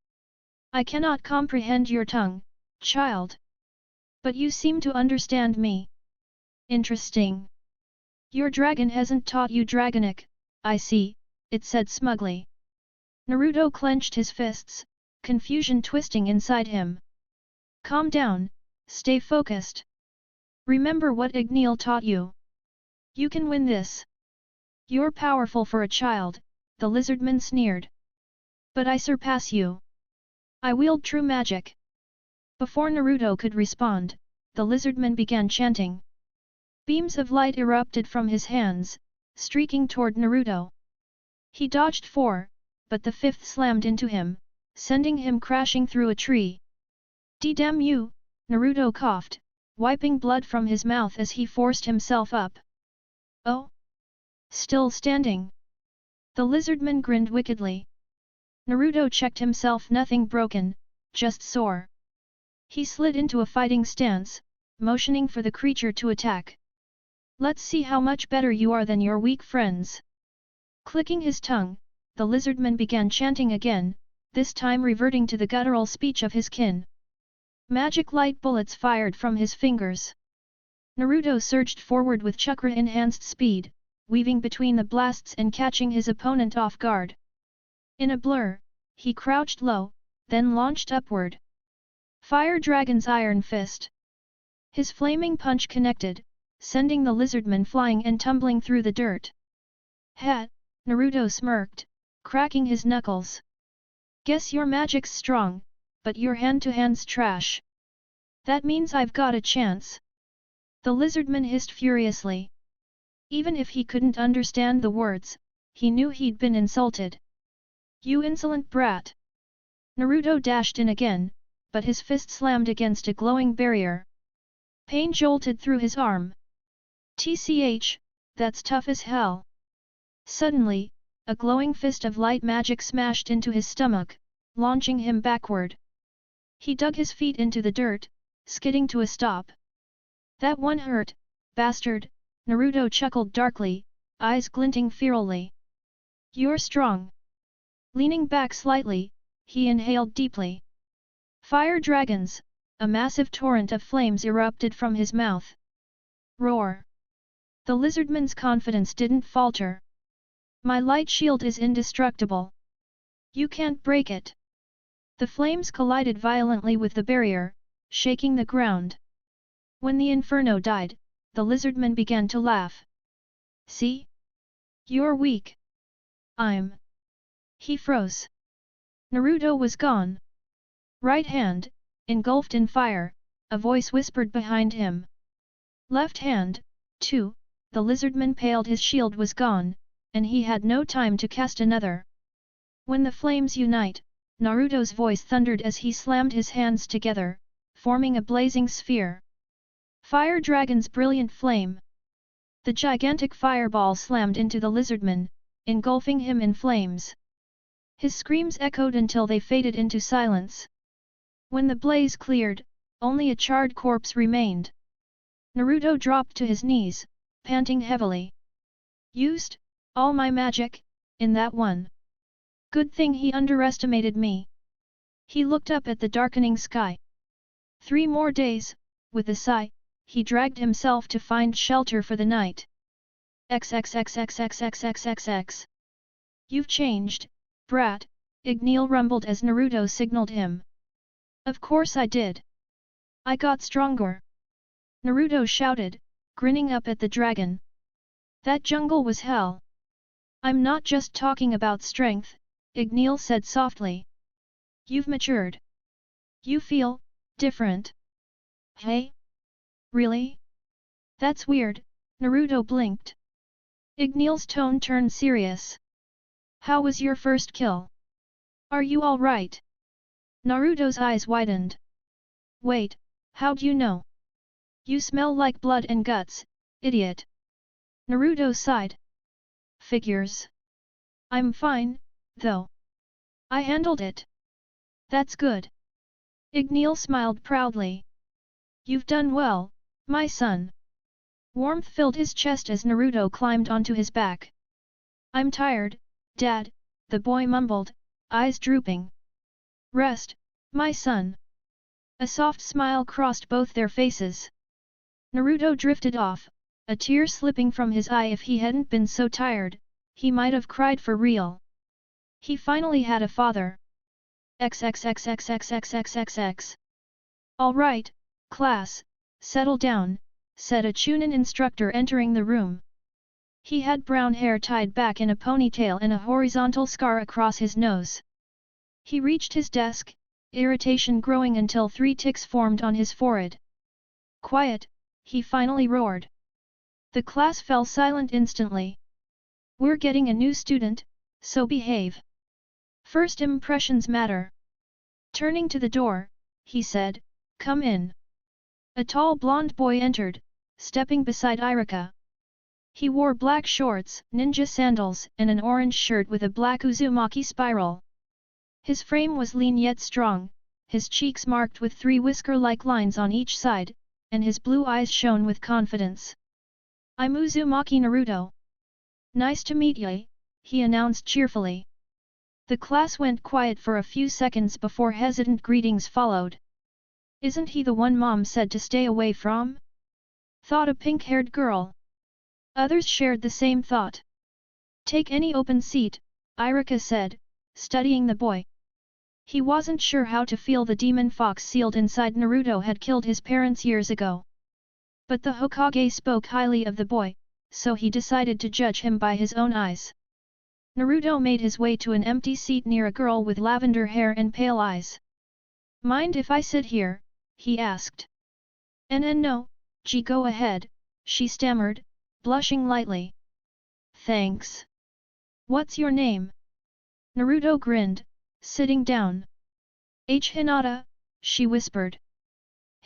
"I cannot comprehend your tongue, child. But you seem to understand me. Interesting. Your dragon hasn't taught you Dragonic, I see," it said smugly. Naruto clenched his fists, confusion twisting inside him. "Calm down, stay focused. Remember what Igneel taught you. You can win this. You're powerful for a child," the lizardman sneered. "But I surpass you. I wield true magic." Before Naruto could respond, the lizardman began chanting. Beams of light erupted from his hands, streaking toward Naruto. He dodged 4, but the 5th slammed into him, sending him crashing through a tree. "Damn you," Naruto coughed, wiping blood from his mouth as he forced himself up. "Oh? Still standing?" The lizardman grinned wickedly. Naruto checked himself, nothing broken, just sore. He slid into a fighting stance, motioning for the creature to attack. "Let's see how much better you are than your weak friends." Clicking his tongue, the lizardman began chanting again, this time reverting to the guttural speech of his kin. Magic light bullets fired from his fingers. Naruto surged forward with chakra-enhanced speed, weaving between the blasts and catching his opponent off guard. In a blur, he crouched low, then launched upward. Fire Dragon's Iron Fist. His flaming punch connected, sending the lizardman flying and tumbling through the dirt. "Ha!" Naruto smirked, cracking his knuckles. "Guess your magic's strong, but your hand-to-hand's trash. That means I've got a chance." The lizardman hissed furiously. Even if he couldn't understand the words, he knew he'd been insulted. "You insolent brat!" Naruto dashed in again, but his fist slammed against a glowing barrier. Pain jolted through his arm. "Tch, that's tough as hell." Suddenly, a glowing fist of light magic smashed into his stomach, launching him backward. He dug his feet into the dirt, skidding to a stop. "That one hurt, bastard," Naruto chuckled darkly, eyes glinting fearfully. "You're strong." Leaning back slightly, he inhaled deeply. Fire dragons, a massive torrent of flames erupted from his mouth. Roar! The lizardman's confidence didn't falter. "My light shield is indestructible. You can't break it." The flames collided violently with the barrier, shaking the ground. When the inferno died, the lizardman began to laugh. "See? You're weak." "I'm..." He froze. Naruto was gone. Right hand, engulfed in fire, a voice whispered behind him. Left hand, too, the lizardman paled, his shield was gone, and he had no time to cast another. When the flames unite, Naruto's voice thundered as he slammed his hands together, forming a blazing sphere. Fire Dragon's brilliant flame. The gigantic fireball slammed into the lizardman, engulfing him in flames. His screams echoed until they faded into silence. When the blaze cleared, only a charred corpse remained. Naruto dropped to his knees, panting heavily. "Used all my magic in that one. Good thing he underestimated me." He looked up at the darkening sky. 3 more days, with a sigh, he dragged himself to find shelter for the night. XXXXXXXXX. "You've changed, brat," Igneel rumbled as Naruto signaled him. Of course I did. I got stronger. Naruto shouted, grinning up at the dragon. That jungle was hell. I'm not just talking about strength, Igneel said softly. You've matured. You feel different. Hey? Really? That's weird, Naruto blinked. Igneel's tone turned serious. How was your first kill? Are you alright? Naruto's eyes widened. Wait, how'd you know? You smell like blood and guts, idiot. Naruto sighed. Figures. I'm fine, though. I handled it. That's good. Igneel smiled proudly. You've done well, my son. Warmth filled his chest as Naruto climbed onto his back. I'm tired, Dad, the boy mumbled, eyes drooping. Rest, my son. A soft smile crossed both their faces. Naruto drifted off, a tear slipping from his eye. If he hadn't been so tired, he might have cried for real. He finally had a father. XXXXXXXXX. All right, class, settle down, said a Chunin instructor entering the room. He had brown hair tied back in a ponytail and a horizontal scar across his nose. He reached his desk, irritation growing until 3 ticks formed on his forehead. Quiet, he finally roared. The class fell silent instantly. We're getting a new student, so behave. First impressions matter. Turning to the door, he said, come in. A tall blonde boy entered, stepping beside Irika. He wore black shorts, ninja sandals, and an orange shirt with a black Uzumaki spiral. His frame was lean yet strong, his cheeks marked with 3 whisker-like lines on each side, and his blue eyes shone with confidence. I'm Uzumaki Naruto. Nice to meet ya, he announced cheerfully. The class went quiet for a few seconds before hesitant greetings followed. Isn't he the one Mom said to stay away from? Thought a pink-haired girl. Others shared the same thought. Take any open seat, Irika said, studying the boy. He wasn't sure how to feel. The demon fox sealed inside Naruto had killed his parents years ago. But the Hokage spoke highly of the boy, so he decided to judge him by his own eyes. Naruto made his way to an empty seat near a girl with lavender hair and pale eyes. Mind if I sit here? He asked. No, go ahead, she stammered, blushing lightly. Thanks. What's your name? Naruto grinned, sitting down. Hinata, she whispered.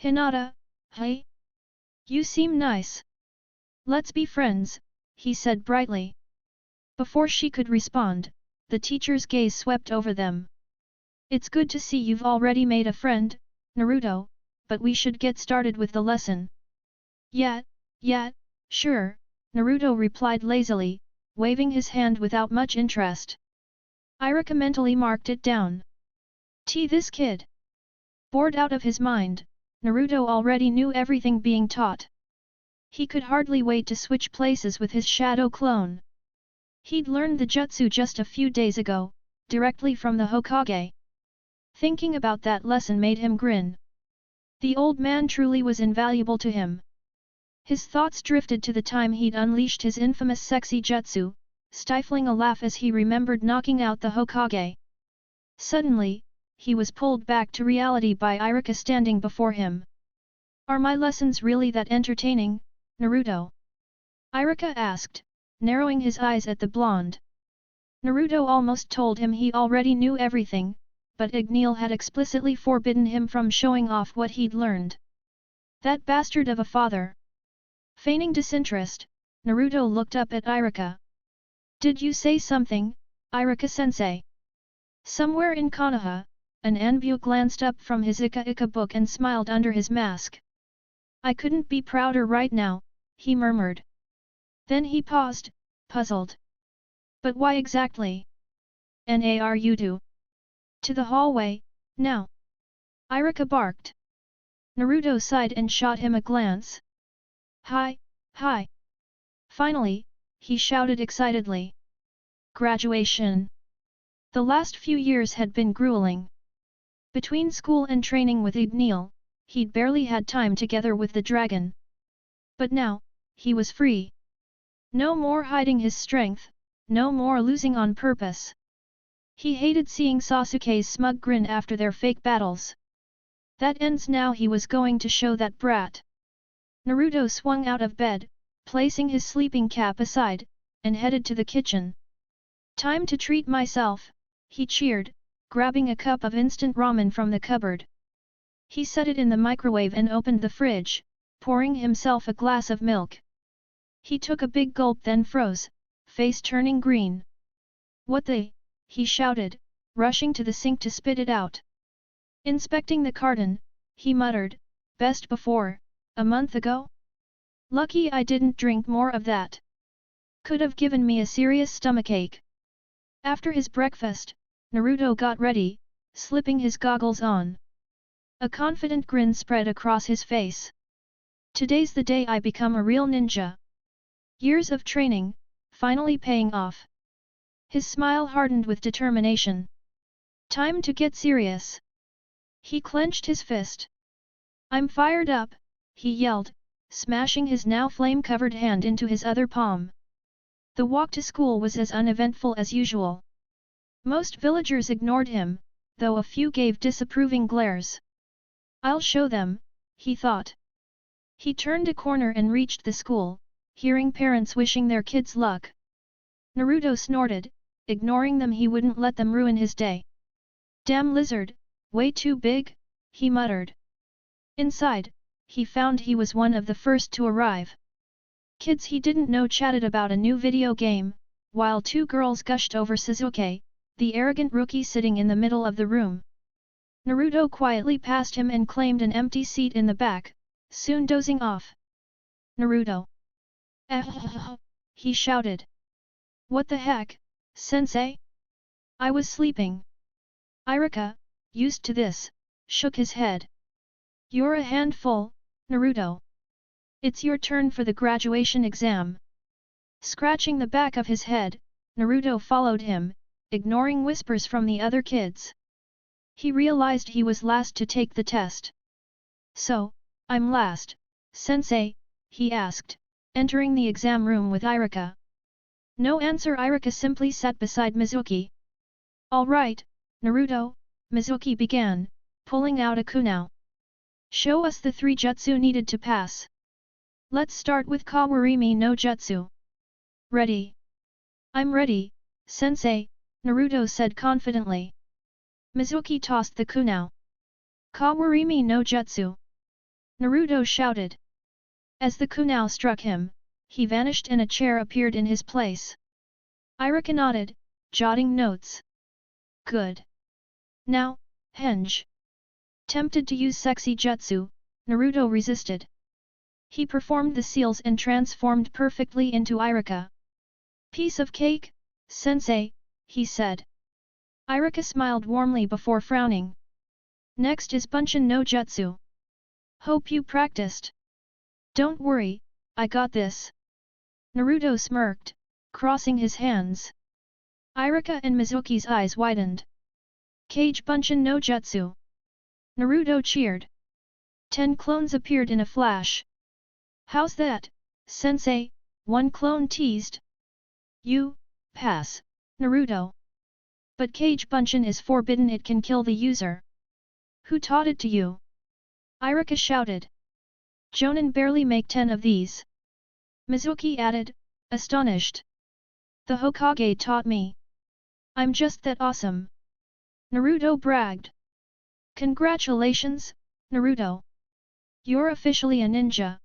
Hinata, hey? You seem nice. Let's be friends, he said brightly. Before she could respond, the teacher's gaze swept over them. It's good to see you've already made a friend, Naruto, but we should get started with the lesson. Yeah, sure, Naruto replied lazily, waving his hand without much interest. Irika mentally marked it down. This kid. Bored out of his mind, Naruto already knew everything being taught. He could hardly wait to switch places with his shadow clone. He'd learned the jutsu just a few days ago, directly from the Hokage. Thinking about that lesson made him grin. The old man truly was invaluable to him. His thoughts drifted to the time he'd unleashed his infamous sexy jutsu, stifling a laugh as he remembered knocking out the Hokage. Suddenly, he was pulled back to reality by Irika standing before him. Are my lessons really that entertaining, Naruto? Irika asked, narrowing his eyes at the blonde. Naruto almost told him he already knew everything, but Igneel had explicitly forbidden him from showing off what he'd learned. That bastard of a father! Feigning disinterest, Naruto looked up at Irika. Did you say something, Irika-sensei? Somewhere in Konoha, an Anbu glanced up from his Ika-Ika book and smiled under his mask. I couldn't be prouder right now, he murmured. Then he paused, puzzled. But why exactly? Naruto. To the hallway, now! Irika barked. Naruto sighed and shot him a glance. Hi! Finally, he shouted excitedly. Graduation! The last few years had been grueling. Between school and training with Igneel, he'd barely had time together with the dragon. But now, he was free. No more hiding his strength, no more losing on purpose. He hated seeing Sasuke's smug grin after their fake battles. That ends now, he was going to show that brat. Naruto swung out of bed, placing his sleeping cap aside, and headed to the kitchen. Time to treat myself, he cheered, grabbing a cup of instant ramen from the cupboard. He set it in the microwave and opened the fridge, pouring himself a glass of milk. He took a big gulp then froze, face turning green. What the? He shouted, rushing to the sink to spit it out. Inspecting the carton, he muttered, best before, a month ago? Lucky I didn't drink more of that. Could have given me a serious stomachache. After his breakfast, Naruto got ready, slipping his goggles on. A confident grin spread across his face. Today's the day I become a real ninja. Years of training, finally paying off. His smile hardened with determination. Time to get serious. He clenched his fist. I'm fired up, he yelled, smashing his now flame-covered hand into his other palm. The walk to school was as uneventful as usual. Most villagers ignored him, though a few gave disapproving glares. I'll show them, he thought. He turned a corner and reached the school, hearing parents wishing their kids luck. Naruto snorted, ignoring them. He wouldn't let them ruin his day. Damn lizard, way too big, he muttered. Inside, he found he was one of the first to arrive. Kids he didn't know chatted about a new video game, while two girls gushed over Sasuke, the arrogant rookie sitting in the middle of the room. Naruto quietly passed him and claimed an empty seat in the back, soon dozing off. Naruto. He shouted. What the heck, sensei? I was sleeping. Irika, used to this, shook his head. You're a handful, Naruto. It's your turn for the graduation exam. Scratching the back of his head, Naruto followed him, ignoring whispers from the other kids. He realized he was last to take the test. So, I'm last, sensei, he asked, entering the exam room with Irika. No answer. Irika simply sat beside Mizuki. All right, Naruto, Mizuki began, pulling out a kunai. Show us the 3 jutsu needed to pass. Let's start with Kawarimi no Jutsu. Ready? I'm ready, sensei, Naruto said confidently. Mizuki tossed the kunai. Kawarimi no Jutsu. Naruto shouted. As the kunai struck him, he vanished and a chair appeared in his place. Irika nodded, jotting notes. Good. Now, henge. Tempted to use sexy jutsu, Naruto resisted. He performed the seals and transformed perfectly into Irika. Piece of cake, sensei, he said. Irika smiled warmly before frowning. Next is Bunshin no Jutsu. Hope you practiced. Don't worry, I got this. Naruto smirked, crossing his hands. Irika and Mizuki's eyes widened. Kage Bunshin no Jutsu. Naruto cheered. 10 clones appeared in a flash. How's that, sensei? One clone teased. You, pass, Naruto. But Kage Bunshin is forbidden. It can kill the user. Who taught it to you? Irika shouted. Jonin barely make 10 of these. Mizuki added, astonished. The Hokage taught me. I'm just that awesome. Naruto bragged. Congratulations, Naruto. You're officially a ninja.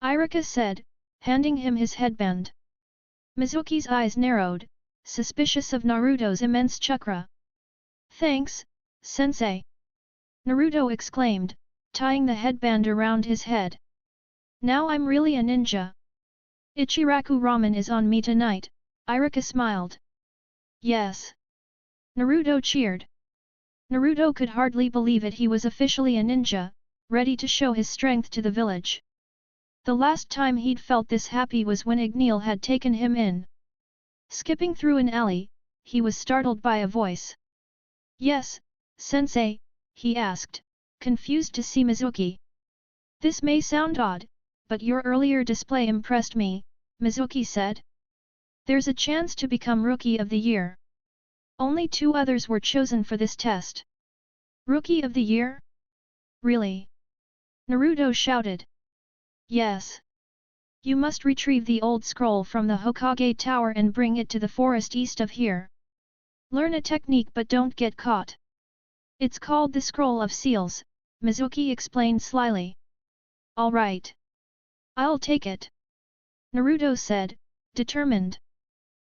Irika said, handing him his headband. Mizuki's eyes narrowed, suspicious of Naruto's immense chakra. Thanks, sensei. Naruto exclaimed, tying the headband around his head. Now I'm really a ninja. Ichiraku ramen is on me tonight, Irika smiled. Yes. Naruto cheered. Naruto could hardly believe it. He was officially a ninja, ready to show his strength to the village. The last time he'd felt this happy was when Igneel had taken him in. Skipping through an alley, he was startled by a voice. Yes, sensei, he asked, confused to see Mizuki. This may sound odd, but your earlier display impressed me, Mizuki said. There's a chance to become Rookie of the Year. Only 2 others were chosen for this test. Rookie of the Year? Really? Naruto shouted. Yes. You must retrieve the old scroll from the Hokage Tower and bring it to the forest east of here. Learn a technique but don't get caught. It's called the Scroll of Seals, Mizuki explained slyly. All right. I'll take it. Naruto said, determined.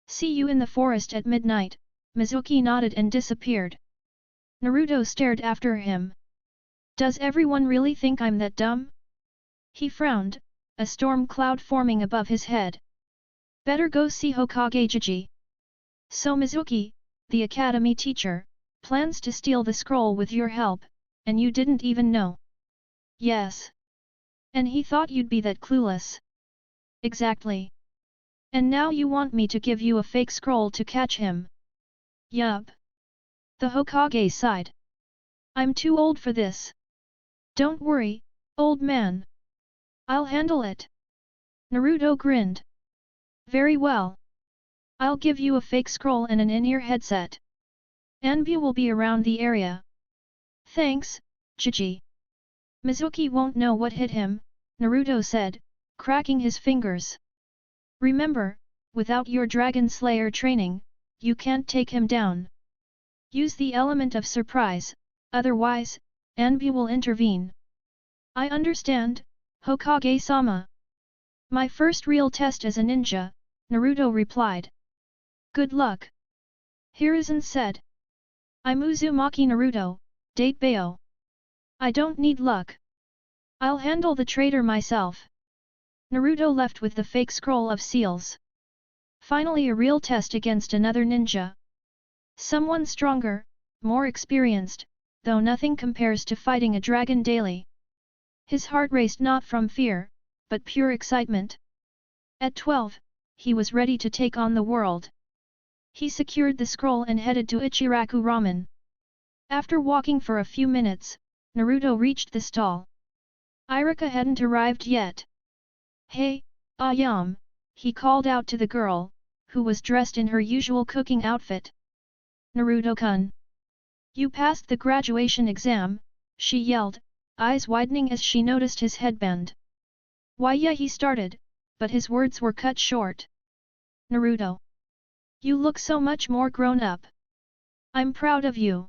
See you in the forest at midnight, Mizuki nodded and disappeared. Naruto stared after him. Does everyone really think I'm that dumb? He frowned, a storm cloud forming above his head. Better go see Hokage Jiji. So Mizuki, the academy teacher, plans to steal the scroll with your help, and you didn't even know. Yes. And he thought you'd be that clueless. Exactly. And now you want me to give you a fake scroll to catch him. Yup. The Hokage sighed. I'm too old for this. Don't worry, old man. I'll handle it. Naruto grinned. Very well. I'll give you a fake scroll and an in-ear headset. Anbu will be around the area. Thanks, Jiji. Mizuki won't know what hit him, Naruto said, cracking his fingers. Remember, without your Dragon Slayer training, you can't take him down. Use the element of surprise, otherwise, Anbu will intervene. I understand, Hokage-sama. My first real test as a ninja, Naruto replied. Good luck. Hiruzen said. I'm Uzumaki Naruto, Date Bayo. I don't need luck. I'll handle the traitor myself. Naruto left with the fake scroll of seals. Finally a real test against another ninja. Someone stronger, more experienced, though nothing compares to fighting a dragon daily. His heart raced not from fear, but pure excitement. At 12, he was ready to take on the world. He secured the scroll and headed to Ichiraku Ramen. After walking for a few minutes, Naruto reached the stall. Irika hadn't arrived yet. Hey, Ayam, he called out to the girl, who was dressed in her usual cooking outfit. Naruto-kun. You passed the graduation exam, she yelled, eyes widening as she noticed his headband. Why yeah he started, but his words were cut short. Naruto. You look so much more grown up. I'm proud of you.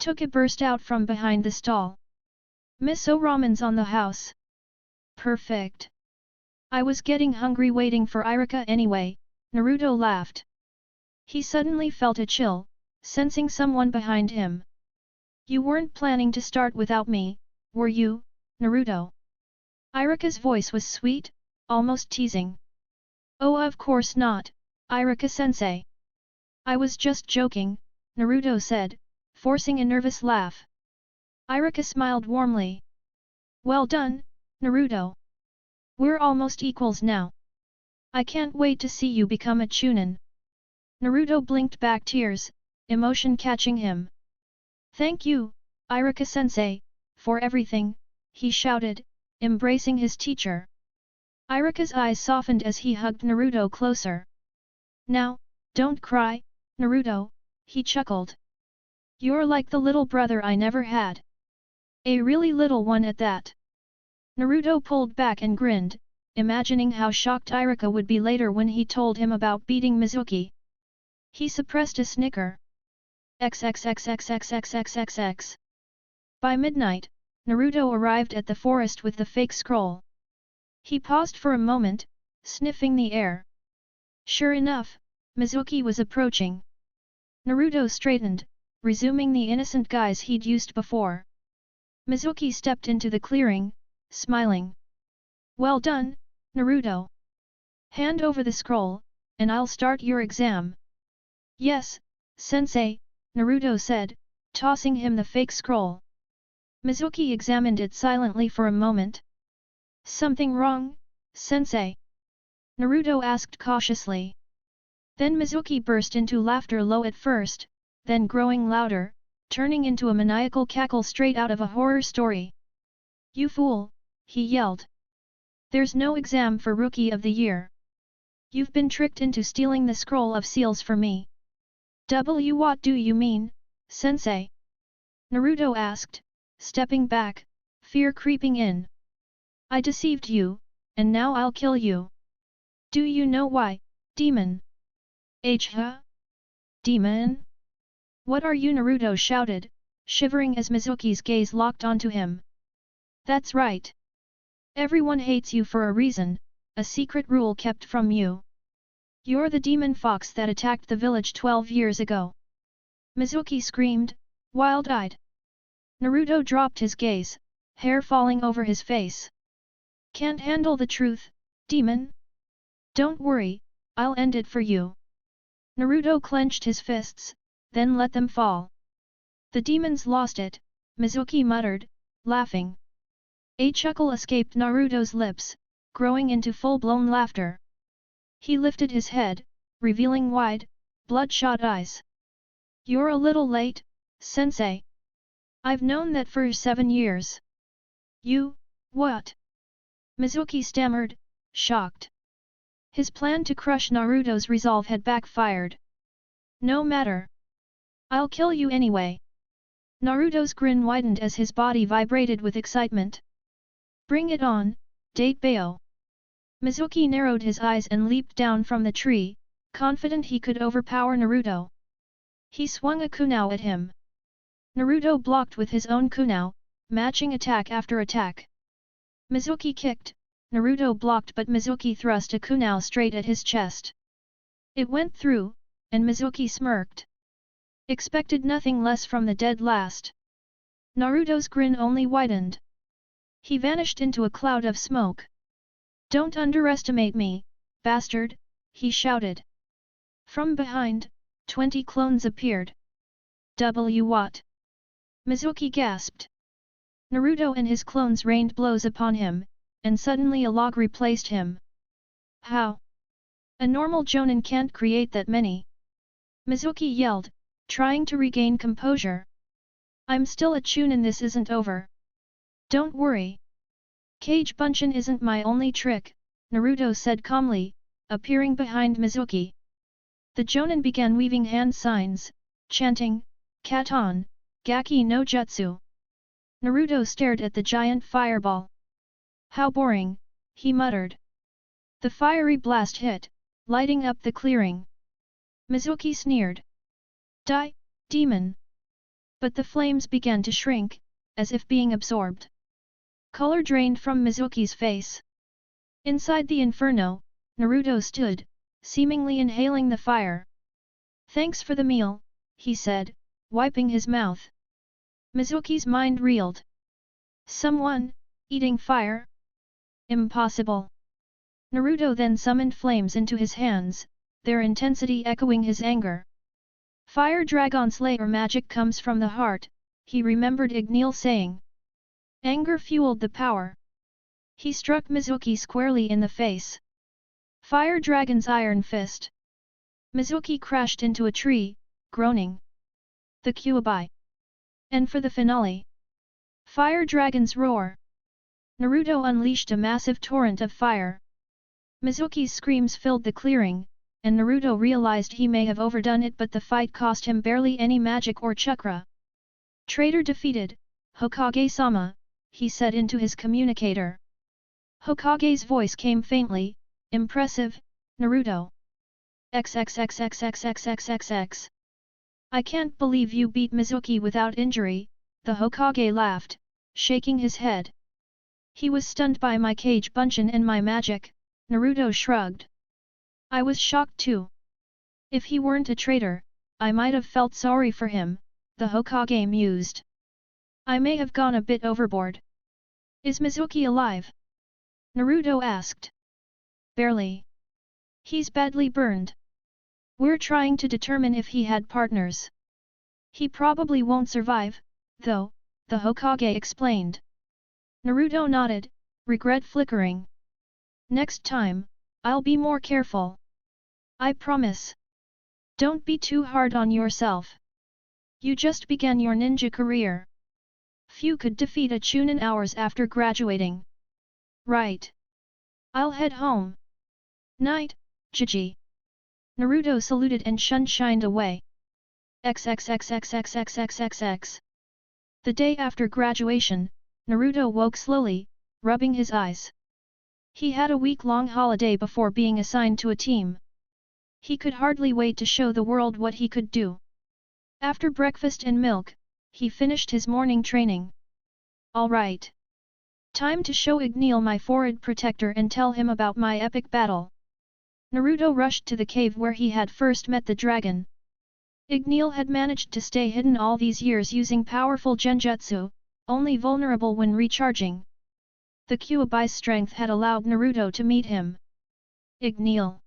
Toka burst out from behind the stall. Miso ramen's on the house. Perfect. I was getting hungry waiting for Irika anyway, Naruto laughed. He suddenly felt a chill, sensing someone behind him. You weren't planning to start without me, were you, Naruto? Irika's voice was sweet, almost teasing. Oh of course not, Irika-sensei. I was just joking, Naruto said, forcing a nervous laugh. Irika smiled warmly. Well done, Naruto. We're almost equals now. I can't wait to see you become a Chunin. Naruto blinked back tears, emotion catching him. Thank you, Irika-sensei, for everything, he shouted, embracing his teacher. Irika's eyes softened as he hugged Naruto closer. Now, don't cry, Naruto, he chuckled. You're like the little brother I never had. A really little one at that. Naruto pulled back and grinned, imagining how shocked Irika would be later when he told him about beating Mizuki. He suppressed a snicker. XXXXXXXXX. By midnight, Naruto arrived at the forest with the fake scroll. He paused for a moment, sniffing the air. Sure enough, Mizuki was approaching. Naruto straightened, resuming the innocent guise he'd used before. Mizuki stepped into the clearing, smiling. Well done, Naruto. Hand over the scroll, and I'll start your exam. Yes, sensei, Naruto said, tossing him the fake scroll. Mizuki examined it silently for a moment. Something wrong, sensei? Naruto asked cautiously. Then Mizuki burst into laughter, low at first, then growing louder, turning into a maniacal cackle straight out of a horror story. "You fool!" he yelled. "There's no exam for Rookie of the Year. You've been tricked into stealing the scroll of seals for me." What do you mean, sensei?" Naruto asked, stepping back, fear creeping in. "I deceived you, and now I'll kill you. Do you know why, demon?" Huh? Demon? What are you?" Naruto shouted, shivering as Mizuki's gaze locked onto him. "That's right. Everyone hates you for a reason, a secret rule kept from you. You're the demon fox that attacked the village 12 years ago." Mizuki screamed, wild-eyed. Naruto dropped his gaze, hair falling over his face. "Can't handle the truth, demon? Don't worry, I'll end it for you." Naruto clenched his fists, then let them fall. "The demons lost it," Mizuki muttered, laughing. A chuckle escaped Naruto's lips, growing into full-blown laughter. He lifted his head, revealing wide, bloodshot eyes. "You're a little late, sensei. I've known that for 7 years." "You, what?" Mizuki stammered, shocked. His plan to crush Naruto's resolve had backfired. "No matter. I'll kill you anyway." Naruto's grin widened as his body vibrated with excitement. "Bring it on, Date Bayo." Mizuki narrowed his eyes and leaped down from the tree, confident he could overpower Naruto. He swung a kunao at him. Naruto blocked with his own kunao, matching attack after attack. Mizuki kicked, Naruto blocked, but Mizuki thrust a kunao straight at his chest. It went through, and Mizuki smirked. Expected nothing less from the dead last. Naruto's grin only widened. He vanished into a cloud of smoke. "Don't underestimate me, bastard," he shouted. From behind, 20 clones appeared. What?" Mizuki gasped. Naruto and his clones rained blows upon him, and suddenly a log replaced him. "How? A normal jonin can't create that many!" Mizuki yelled, trying to regain composure. "I'm still a chunin, this isn't over. Don't worry. Cage Bunshin isn't my only trick," Naruto said calmly, appearing behind Mizuki. The jonin began weaving hand signs, chanting, "Katon, Gaki no Jutsu." Naruto stared at the giant fireball. "How boring," he muttered. The fiery blast hit, lighting up the clearing. Mizuki sneered. "Die, demon!" But the flames began to shrink, as if being absorbed. Color drained from Mizuki's face. Inside the inferno, Naruto stood, seemingly inhaling the fire. "Thanks for the meal," he said, wiping his mouth. Mizuki's mind reeled. Someone, eating fire? Impossible. Naruto then summoned flames into his hands, their intensity echoing his anger. Fire Dragon Slayer magic comes from the heart, he remembered Igneel saying. Anger fueled the power. He struck Mizuki squarely in the face. Fire Dragon's Iron Fist. Mizuki crashed into a tree, groaning. The Kyuubi. And for the finale. Fire Dragon's Roar. Naruto unleashed a massive torrent of fire. Mizuki's screams filled the clearing, and Naruto realized he may have overdone it, but the fight cost him barely any magic or chakra. Traitor defeated, Hokage-sama, he said into his communicator. Hokage's voice came faintly, impressive, Naruto. XXXXXXXXX. I can't believe you beat Mizuki without injury, the Hokage laughed, shaking his head. He was stunned by my Cage Bunshin and my magic, Naruto shrugged. I was shocked too. If he weren't a traitor, I might have felt sorry for him, the Hokage mused. I may have gone a bit overboard. Is Mizuki alive? Naruto asked. Barely. He's badly burned. We're trying to determine if he had partners. He probably won't survive, though, the Hokage explained. Naruto nodded, regret flickering. Next time, I'll be more careful. I promise. Don't be too hard on yourself. You just began your ninja career. Few could defeat a Chunin hours after graduating. Right. I'll head home. Night, Jiji. Naruto saluted and shined away. XXXXXXXXX. The day after graduation, Naruto woke slowly, rubbing his eyes. He had a week-long holiday before being assigned to a team. He could hardly wait to show the world what he could do. After breakfast and milk, he finished his morning training. Alright. Time to show Igneel my forehead protector and tell him about my epic battle. Naruto rushed to the cave where he had first met the dragon. Igneel had managed to stay hidden all these years using powerful genjutsu, only vulnerable when recharging. The Kyuubi's strength had allowed Naruto to meet him. Igneel!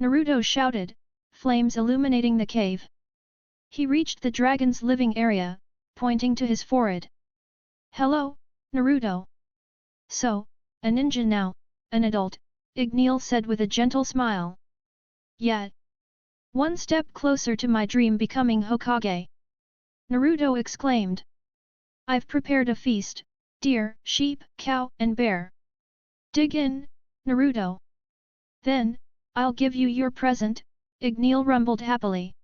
Naruto shouted, flames illuminating the cave. He reached the dragon's living area, pointing to his forehead. Hello, Naruto. So, a ninja now, an adult, Igneel said with a gentle smile. Yet. One step closer to my dream becoming Hokage. Naruto exclaimed. I've prepared a feast, deer, sheep, cow, and bear. Dig in, Naruto. Then, I'll give you your present, Igneel rumbled happily.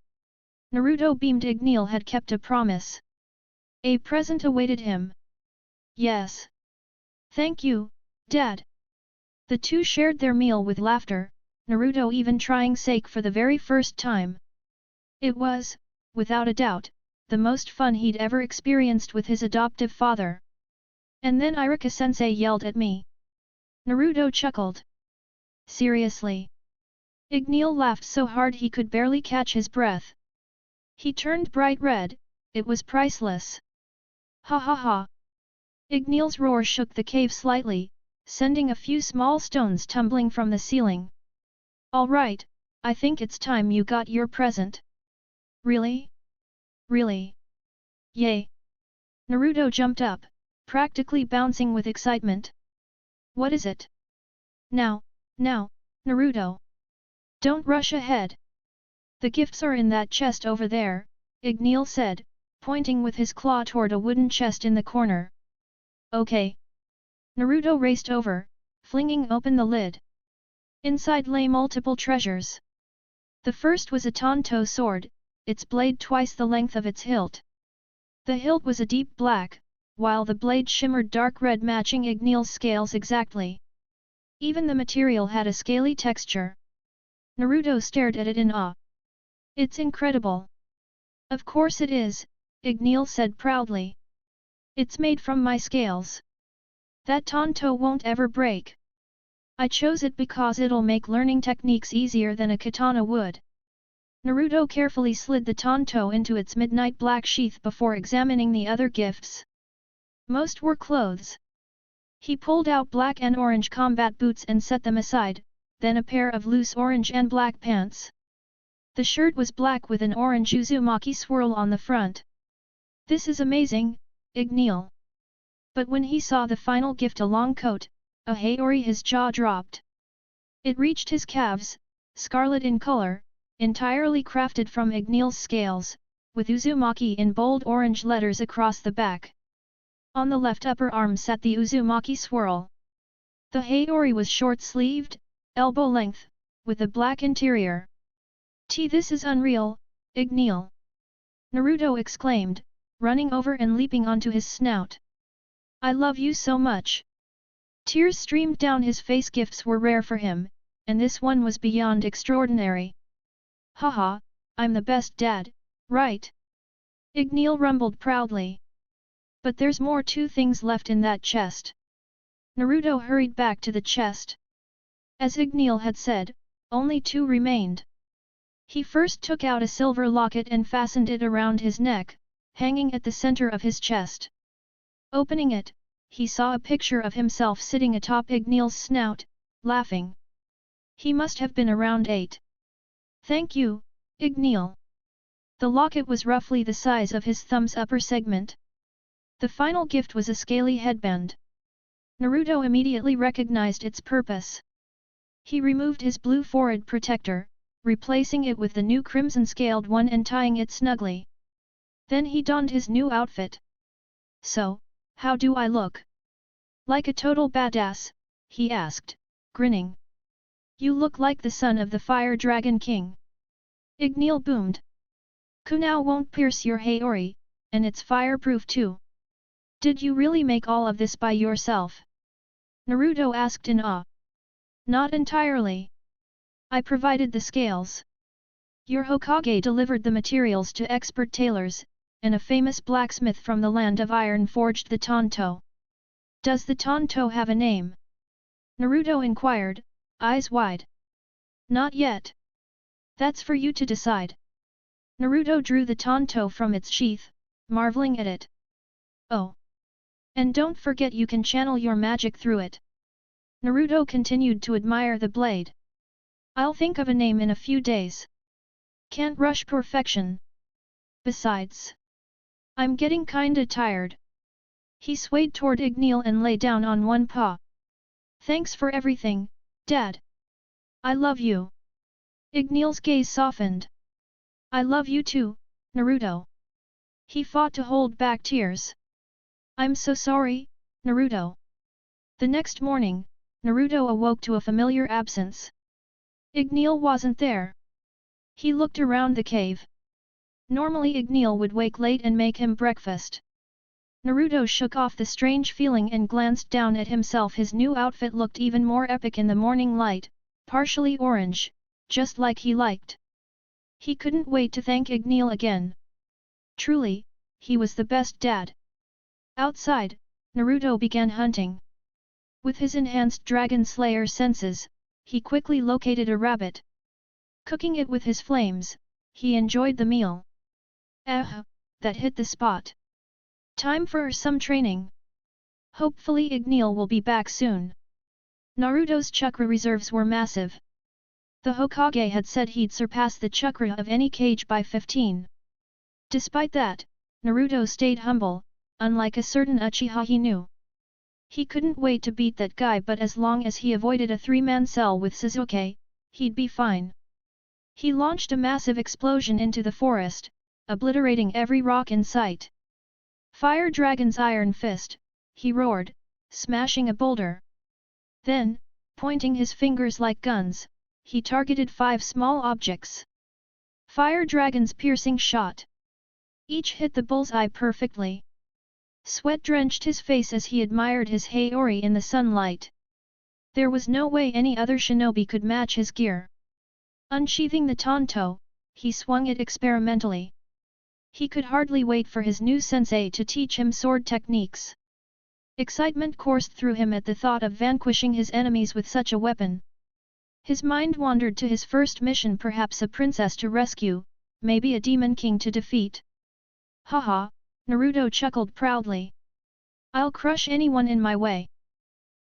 Naruto beamed Igneel had kept a promise. A present awaited him. Yes. Thank you, Dad. The two shared their meal with laughter, Naruto even trying sake for the very first time. It was, without a doubt, the most fun he'd ever experienced with his adoptive father. And then Iruka-sensei yelled at me. Naruto chuckled. Seriously? Igneel laughed so hard he could barely catch his breath. He turned bright red, it was priceless. Ha ha ha. Igneel's roar shook the cave slightly, sending a few small stones tumbling from the ceiling. All right, I think it's time you got your present. Really? Really? Yay! Naruto jumped up, practically bouncing with excitement. What is it? Now, Naruto. Don't rush ahead. The gifts are in that chest over there, Igneel said, pointing with his claw toward a wooden chest in the corner. Okay. Naruto raced over, flinging open the lid. Inside lay multiple treasures. The first was a Tonto sword, its blade twice the length of its hilt. The hilt was a deep black, while the blade shimmered dark red matching Igneel's scales exactly. Even the material had a scaly texture. Naruto stared at it in awe. It's incredible. Of course it is, Igneel said proudly. It's made from my scales. That Tonto won't ever break. I chose it because it'll make learning techniques easier than a katana would. Naruto carefully slid the Tonto into its midnight black sheath before examining the other gifts. Most were clothes. He pulled out black and orange combat boots and set them aside, then a pair of loose orange and black pants. The shirt was black with an orange Uzumaki swirl on the front. This is amazing, Igneel. But when he saw the final gift, a long coat, a Haori, his jaw dropped. It reached his calves, scarlet in color, entirely crafted from Igneel's scales, with Uzumaki in bold orange letters across the back. On the left upper arm sat the Uzumaki swirl. The Haori was short-sleeved, elbow-length, with a black interior. This is unreal, Igneel! Naruto exclaimed, running over and leaping onto his snout. I love you so much! Tears streamed down his face. Gifts were rare for him, and this one was beyond extraordinary. Haha, I'm the best dad, right? Igneel rumbled proudly. But there's more. 2 things left in that chest. Naruto hurried back to the chest. As Igneel had said, only 2 remained. He first took out a silver locket and fastened it around his neck, hanging at the center of his chest. Opening it, he saw a picture of himself sitting atop Igneel's snout, laughing. He must have been around 8. Thank you, Igneel. The locket was roughly the size of his thumb's upper segment. The final gift was a scaly headband. Naruto immediately recognized its purpose. He removed his blue forehead protector, replacing it with the new crimson-scaled one and tying it snugly. Then he donned his new outfit. "So, how do I look?" "Like a total badass," he asked, grinning. "You look like the son of the Fire Dragon King." Igneel boomed. "Kunao won't pierce your Haori, and it's fireproof too. Did you really make all of this by yourself?" Naruto asked in awe. "Not entirely. I provided the scales. Your Hokage delivered the materials to expert tailors, and a famous blacksmith from the land of iron forged the Tonto." "Does the Tonto have a name?" Naruto inquired, eyes wide. "Not yet. That's for you to decide." Naruto drew the Tonto from its sheath, marveling at it. "Oh. And don't forget you can channel your magic through it." Naruto continued to admire the blade. "I'll think of a name in a few days. Can't rush perfection. Besides, I'm getting kinda tired." He swayed toward Igneel and lay down on one paw. "Thanks for everything, Dad. I love you." Igneel's gaze softened. "I love you too, Naruto." He fought to hold back tears. "I'm so sorry, Naruto." The next morning, Naruto awoke to a familiar absence. Igneel wasn't there. He looked around the cave. Normally Igneel would wake late and make him breakfast. Naruto shook off the strange feeling and glanced down at himself. His new outfit looked even more epic in the morning light, partially orange, just like he liked. He couldn't wait to thank Igneel again. Truly, he was the best dad. Outside, Naruto began hunting. With his enhanced Dragon Slayer senses, he quickly located a rabbit. Cooking it with his flames, he enjoyed the meal. That hit the spot. Time for some training. Hopefully Igneel will be back soon. Naruto's chakra reserves were massive. The Hokage had said he'd surpass the chakra of any kage by 15. Despite that, Naruto stayed humble, unlike a certain Uchiha he knew. He couldn't wait to beat that guy, but as long as he avoided a three-man cell with Sasuke, he'd be fine. He launched a massive explosion into the forest, obliterating every rock in sight. "Fire Dragon's Iron Fist," he roared, smashing a boulder. Then, pointing his fingers like guns, he targeted 5 small objects. Fire Dragon's Piercing Shot. Each hit the bullseye perfectly. Sweat drenched his face as he admired his Haori in the sunlight. There was no way any other shinobi could match his gear. Unsheathing the Tonto, he swung it experimentally. He could hardly wait for his new sensei to teach him sword techniques. Excitement coursed through him at the thought of vanquishing his enemies with such a weapon. His mind wandered to his first mission, perhaps a princess to rescue, maybe a demon king to defeat. Haha, Naruto chuckled proudly. "I'll crush anyone in my way."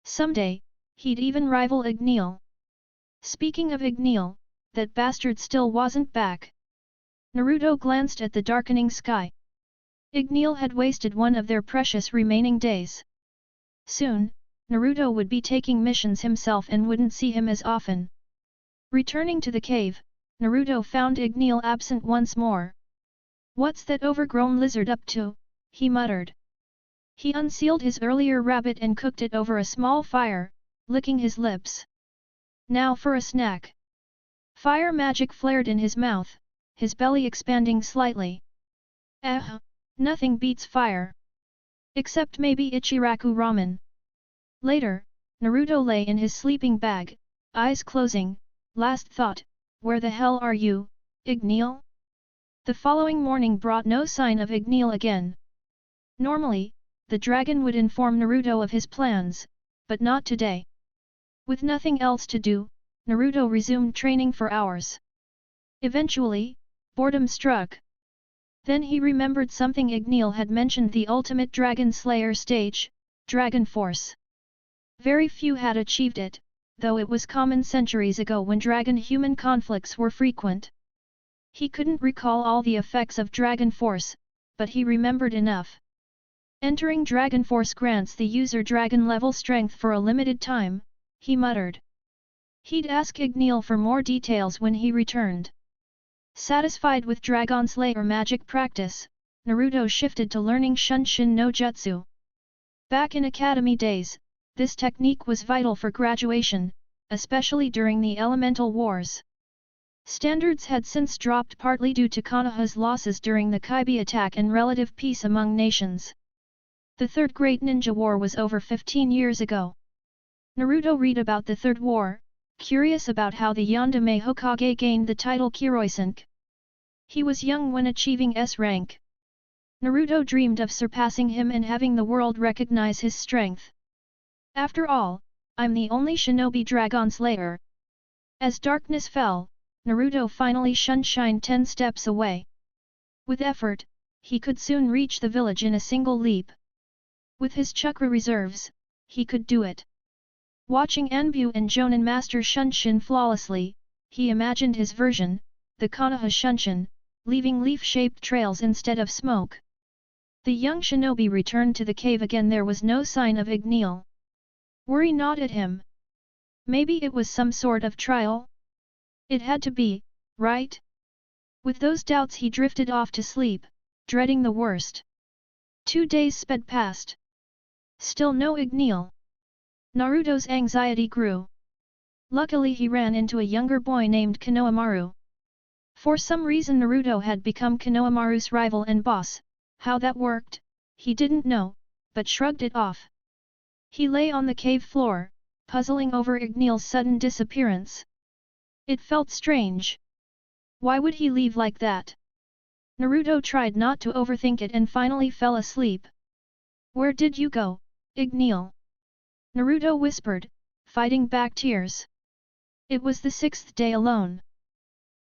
Someday, he'd even rival Igneel. Speaking of Igneel, that bastard still wasn't back. Naruto glanced at the darkening sky. Igneel had wasted one of their precious remaining days. Soon, Naruto would be taking missions himself and wouldn't see him as often. Returning to the cave, Naruto found Igneel absent once more. "What's that overgrown lizard up to?" he muttered. He unsealed his earlier rabbit and cooked it over a small fire, licking his lips. Now for a snack. Fire magic flared in his mouth, his belly expanding slightly. Nothing beats fire. Except maybe Ichiraku ramen. Later, Naruto lay in his sleeping bag, eyes closing, last thought, where the hell are you, Igneel? The following morning brought no sign of Igneel again. Normally, the dragon would inform Naruto of his plans, but not today. With nothing else to do, Naruto resumed training for hours. Eventually, boredom struck. Then he remembered something Igneel had mentioned: the ultimate Dragon Slayer stage, Dragon Force. Very few had achieved it, though it was common centuries ago when dragon-human conflicts were frequent. He couldn't recall all the effects of Dragon Force, but he remembered enough. Entering Dragon Force grants the user dragon level strength for a limited time, he muttered. He'd ask Igneel for more details when he returned. Satisfied with Dragon Slayer magic practice, Naruto shifted to learning Shunshin no Jutsu. Back in academy days, this technique was vital for graduation, especially during the elemental wars. Standards had since dropped partly due to Konoha's losses during the Kaibi attack and relative peace among nations. The Third Great Ninja War was over 15 years ago. Naruto read about the Third War, curious about how the Yandere Hokage gained the title Kiroisenke. He was young when achieving S rank. Naruto dreamed of surpassing him and having the world recognize his strength. After all, I'm the only shinobi dragon slayer. As darkness fell, Naruto finally shined 10 steps away. With effort, he could soon reach the village in a single leap. With his chakra reserves, he could do it. Watching Anbu and Jonin master Shunshin flawlessly, he imagined his version, the Konoha Shunshin, leaving leaf-shaped trails instead of smoke. The young shinobi returned to the cave again. There was no sign of Igneel. Worry gnawed at him. Maybe it was some sort of trial? It had to be, right? With those doubts he drifted off to sleep, dreading the worst. 2 days sped past. Still no Igneel. Naruto's anxiety grew. Luckily he ran into a younger boy named Konohamaru. For some reason Naruto had become Konohamaru's rival and boss. How that worked, he didn't know, but shrugged it off. He lay on the cave floor, puzzling over Igneel's sudden disappearance. It felt strange. Why would he leave like that? Naruto tried not to overthink it and finally fell asleep. Where did you go, Igneel? Naruto whispered, fighting back tears. It was the 6th day alone.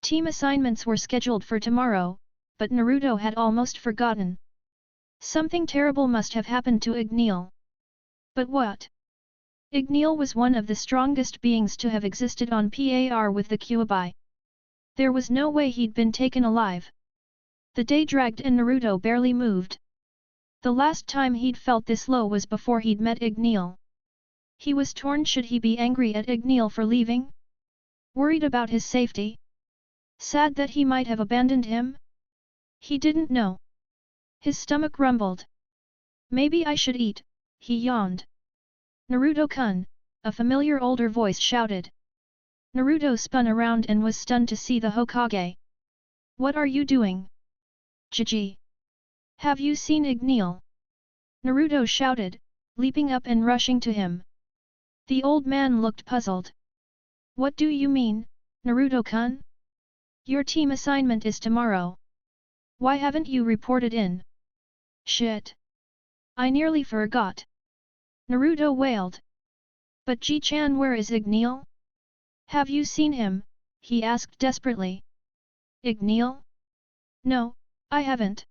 Team assignments were scheduled for tomorrow, but Naruto had almost forgotten. Something terrible must have happened to Igneel. But what? Igneel was one of the strongest beings to have existed on Par with the Kyuubi. There was no way he'd been taken alive. The day dragged and Naruto barely moved. The last time he'd felt this low was before he'd met Igneel. He was torn. Should he be angry at Igneel for leaving? Worried about his safety? Sad that he might have abandoned him? He didn't know. His stomach rumbled. Maybe I should eat, he yawned. Naruto-kun, a familiar older voice shouted. Naruto spun around and was stunned to see the Hokage. What are you doing? Jiji. Have you seen Igneel? Naruto shouted, leaping up and rushing to him. The old man looked puzzled. What do you mean, Naruto-kun? Your team assignment is tomorrow. Why haven't you reported in? Shit. I nearly forgot. Naruto wailed. But Ji-chan, where is Igneel? Have you seen him? He asked desperately. Igneel? No, I haven't.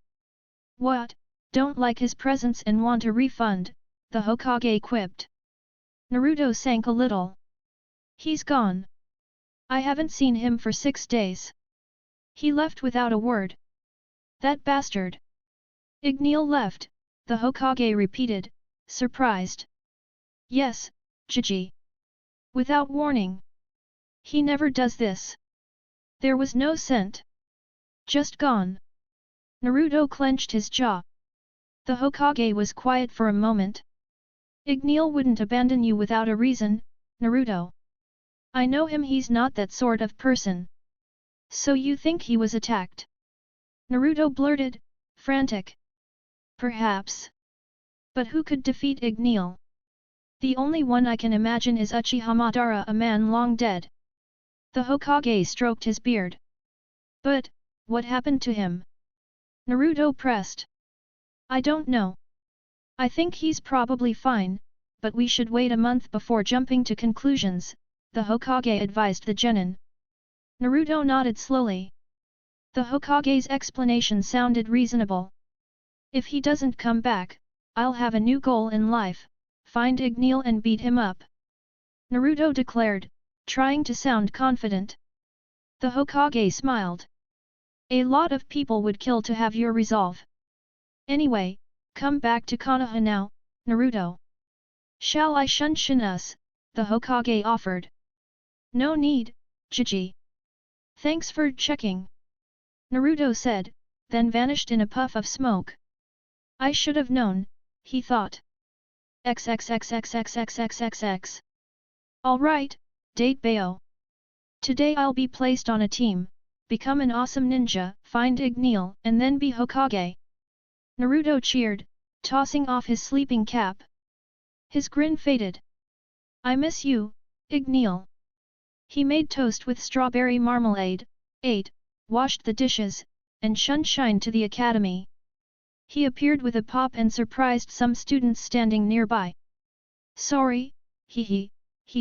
What? Don't like his presence and want a refund, the Hokage quipped. Naruto sank a little. He's gone. I haven't seen him for 6 days. He left without a word. That bastard. Igneel left, the Hokage repeated, surprised. Yes, Jiji. Without warning. He never does this. There was no scent. Just gone. Naruto clenched his jaw. The Hokage was quiet for a moment. Igneel wouldn't abandon you without a reason, Naruto. I know him, he's not that sort of person. So you think he was attacked? Naruto blurted, frantic. Perhaps. But who could defeat Igneel? The only one I can imagine is Uchiha Madara, a man long dead. The Hokage stroked his beard. But, what happened to him? Naruto pressed. I don't know. I think he's probably fine, but we should wait a month before jumping to conclusions, the Hokage advised the genin. Naruto nodded slowly. The Hokage's explanation sounded reasonable. If he doesn't come back, I'll have a new goal in life, find Igneel and beat him up. Naruto declared, trying to sound confident. The Hokage smiled. A lot of people would kill to have your resolve. Anyway, come back to Konoha now, Naruto. Shall I Shunshin us? The Hokage offered. No need, Gigi. Thanks for checking. Naruto said, then vanished in a puff of smoke. I should have known, he thought. XXXXXXXXX. Alright, Date Bayo. Today I'll be placed on a team, become an awesome ninja, find Igneel, and then be Hokage. Naruto cheered, tossing off his sleeping cap. His grin faded. I miss you, Igneel. He made toast with strawberry marmalade, ate, washed the dishes, and shined to the academy. He appeared with a pop and surprised some students standing nearby. Sorry, he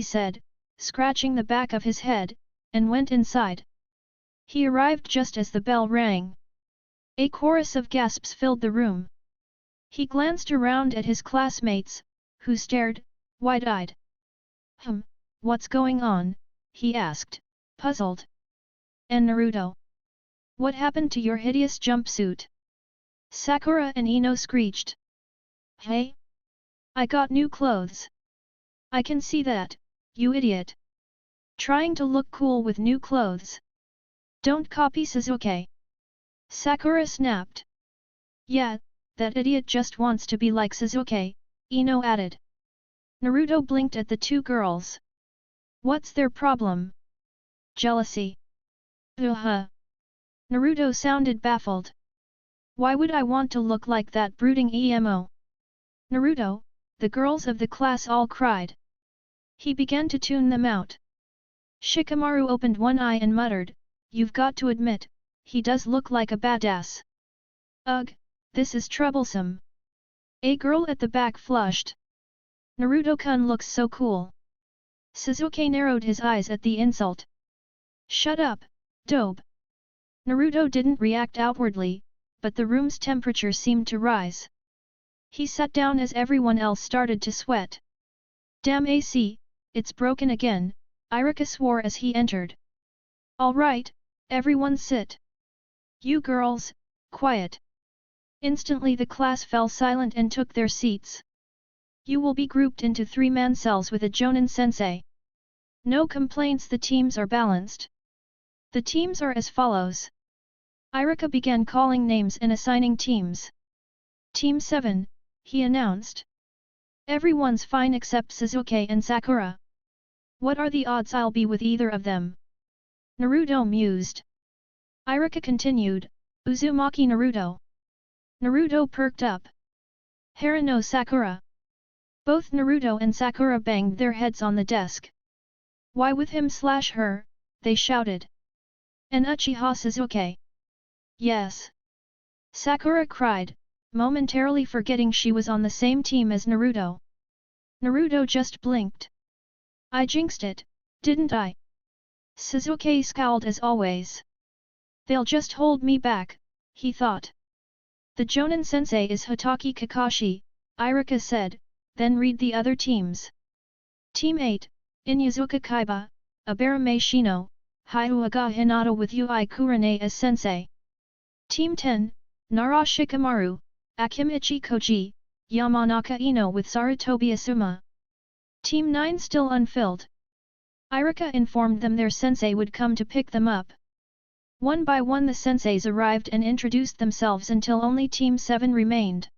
said, scratching the back of his head, and went inside. He arrived just as the bell rang. A chorus of gasps filled the room. He glanced around at his classmates, who stared, wide-eyed. What's going on? He asked, puzzled. And Naruto? What happened to your hideous jumpsuit? Sakura and Ino screeched. Hey? I got new clothes. I can see that, you idiot. Trying to look cool with new clothes. Don't copy Sasuke. Sakura snapped. Yeah, that idiot just wants to be like Sasuke, Ino added. Naruto blinked at the two girls. What's their problem? Jealousy. Naruto sounded baffled. Why would I want to look like that brooding emo? Naruto, the girls of the class all cried. He began to tune them out. Shikamaru opened one eye and muttered, You've got to admit, he does look like a badass. Ugh, this is troublesome. A girl at the back flushed. Naruto-kun looks so cool. Sasuke narrowed his eyes at the insult. Shut up, dope. Naruto didn't react outwardly, but the room's temperature seemed to rise. He sat down as everyone else started to sweat. Damn AC, it's broken again, Iruka swore as he entered. All right, everyone sit. You girls, quiet. Instantly the class fell silent and took their seats. You will be grouped into three-man cells with a Jonin sensei. No complaints, the teams are balanced. The teams are as follows. Iruka began calling names and assigning teams. Team 7, he announced. Everyone's fine except Sasuke and Sakura. What are the odds I'll be with either of them? Naruto mused. Iruka continued, Uzumaki Naruto. Naruto perked up. Hara no Sakura. Both Naruto and Sakura banged their heads on the desk. Why with him/her, they shouted. And Uchiha Sasuke. Yes. Sakura cried, momentarily forgetting she was on the same team as Naruto. Naruto just blinked. I jinxed it, didn't I? Sasuke scowled as always. They'll just hold me back, he thought. The Jonin sensei is Hitaki Kakashi, Iruka said, then read the other teams. Team 8, Inyazuka Kaiba, Abarame Shino, Hyuuga Hinata with Ui Kurane as sensei. Team 10, Nara Shikamaru, Akimichi Koji, Yamanaka Ino with Sarutobi Asuma. Team 9 still unfilled. Iruka informed them their sensei would come to pick them up. One by one the senseis arrived and introduced themselves until only Team 7 remained.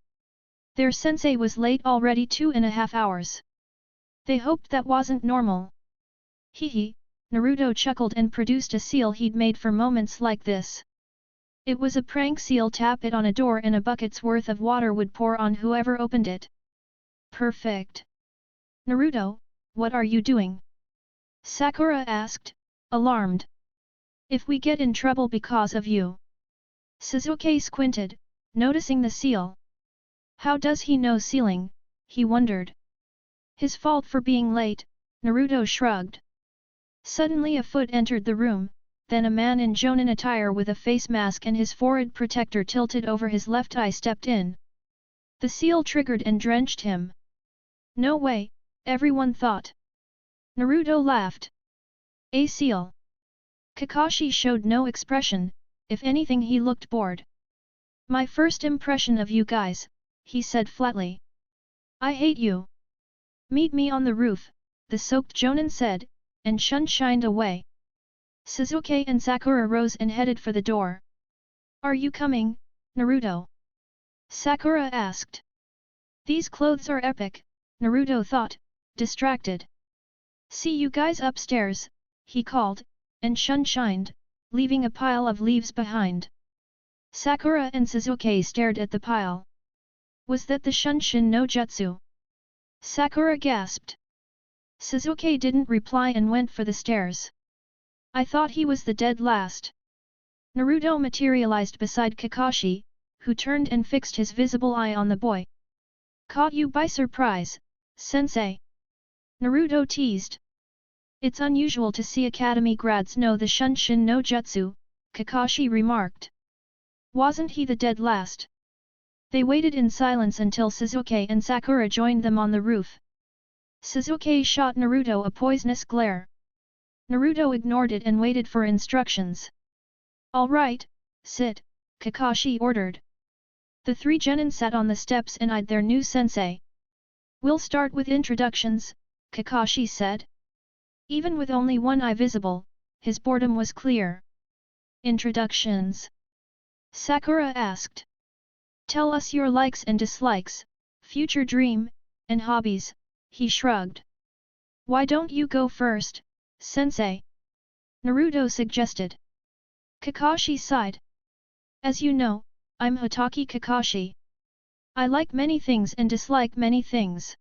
Their sensei was late already 2.5 hours. They hoped that wasn't normal. Hehe, Naruto chuckled and produced a seal he'd made for moments like this. It was a prank seal. Tap it on a door and a bucket's worth of water would pour on whoever opened it. Perfect. Naruto, what are you doing? Sakura asked, alarmed. If we get in trouble because of you. Sasuke squinted, noticing the seal. How does he know sealing, he wondered. His fault for being late, Naruto shrugged. Suddenly a foot entered the room, then a man in Jonin attire with a face mask and his forehead protector tilted over his left eye stepped in. The seal triggered and drenched him. No way, everyone thought. Naruto laughed. A seal. Kakashi showed no expression, if anything he looked bored. My first impression of you guys, he said flatly. I hate you. Meet me on the roof, the soaked Jonin said, and shined away. Sasuke and Sakura rose and headed for the door. Are you coming, Naruto? Sakura asked. These clothes are epic, Naruto thought, distracted. See you guys upstairs, he called, and shined, leaving a pile of leaves behind. Sakura and Sasuke stared at the pile. Was that the Shunshin no Jutsu? Sakura gasped. Sasuke didn't reply and went for the stairs. I thought he was the dead last. Naruto materialized beside Kakashi, who turned and fixed his visible eye on the boy. Caught you by surprise, sensei. Naruto teased. It's unusual to see academy grads know the Shunshin no Jutsu, Kakashi remarked. Wasn't he the dead last? They waited in silence until Sasuke and Sakura joined them on the roof. Sasuke shot Naruto a poisonous glare. Naruto ignored it and waited for instructions. All right, sit, Kakashi ordered. The three genin sat on the steps and eyed their new sensei. We'll start with introductions, Kakashi said. Even with only one eye visible, his boredom was clear. Introductions? Sakura asked. Tell us your likes and dislikes, future dream, and hobbies, he shrugged. Why don't you go first, sensei? Naruto suggested. Kakashi sighed. As you know, I'm Hotaki Kakashi. I like many things and dislike many things.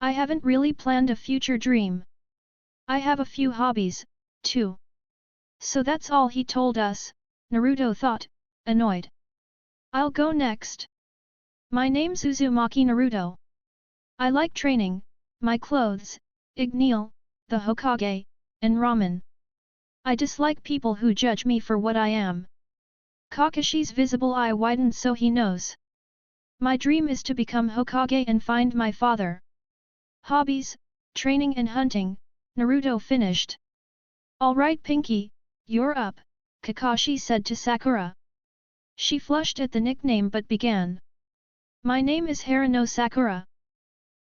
I haven't really planned a future dream. I have a few hobbies, too. So that's all he told us, Naruto thought, annoyed. I'll go next. My name's Uzumaki Naruto. I like training, my clothes, Igneel, the Hokage, and ramen. I dislike people who judge me for what I am. Kakashi's visible eye widened so he knows. My dream is to become Hokage and find my father. Hobbies, training and hunting, Naruto finished. All right Pinky, you're up, Kakashi said to Sakura. She flushed at the nickname but began. My name is Haruno Sakura.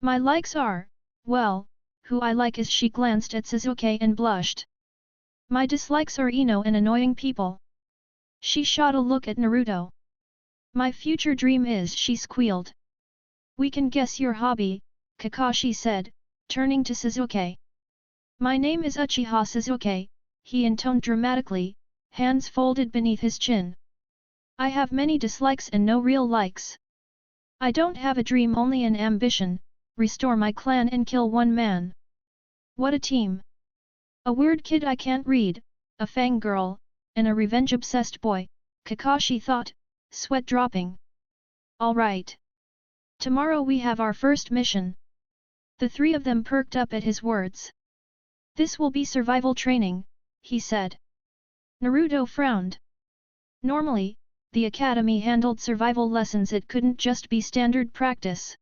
My likes are, well, who I like is she glanced at Sasuke and blushed. My dislikes are Ino and annoying people. She shot a look at Naruto. My future dream is she squealed. We can guess your hobby, Kakashi said, turning to Sasuke. My name is Uchiha Sasuke, he intoned dramatically, hands folded beneath his chin. I have many dislikes and no real likes. I don't have a dream, only an ambition, restore my clan and kill one man. What a team! A weird kid I can't read, a fangirl, and a revenge-obsessed boy, Kakashi thought, sweat dropping. All right. Tomorrow we have our first mission. The three of them perked up at his words. This will be survival training, he said. Naruto frowned. Normally, the academy handled survival lessons, it couldn't just be standard practice.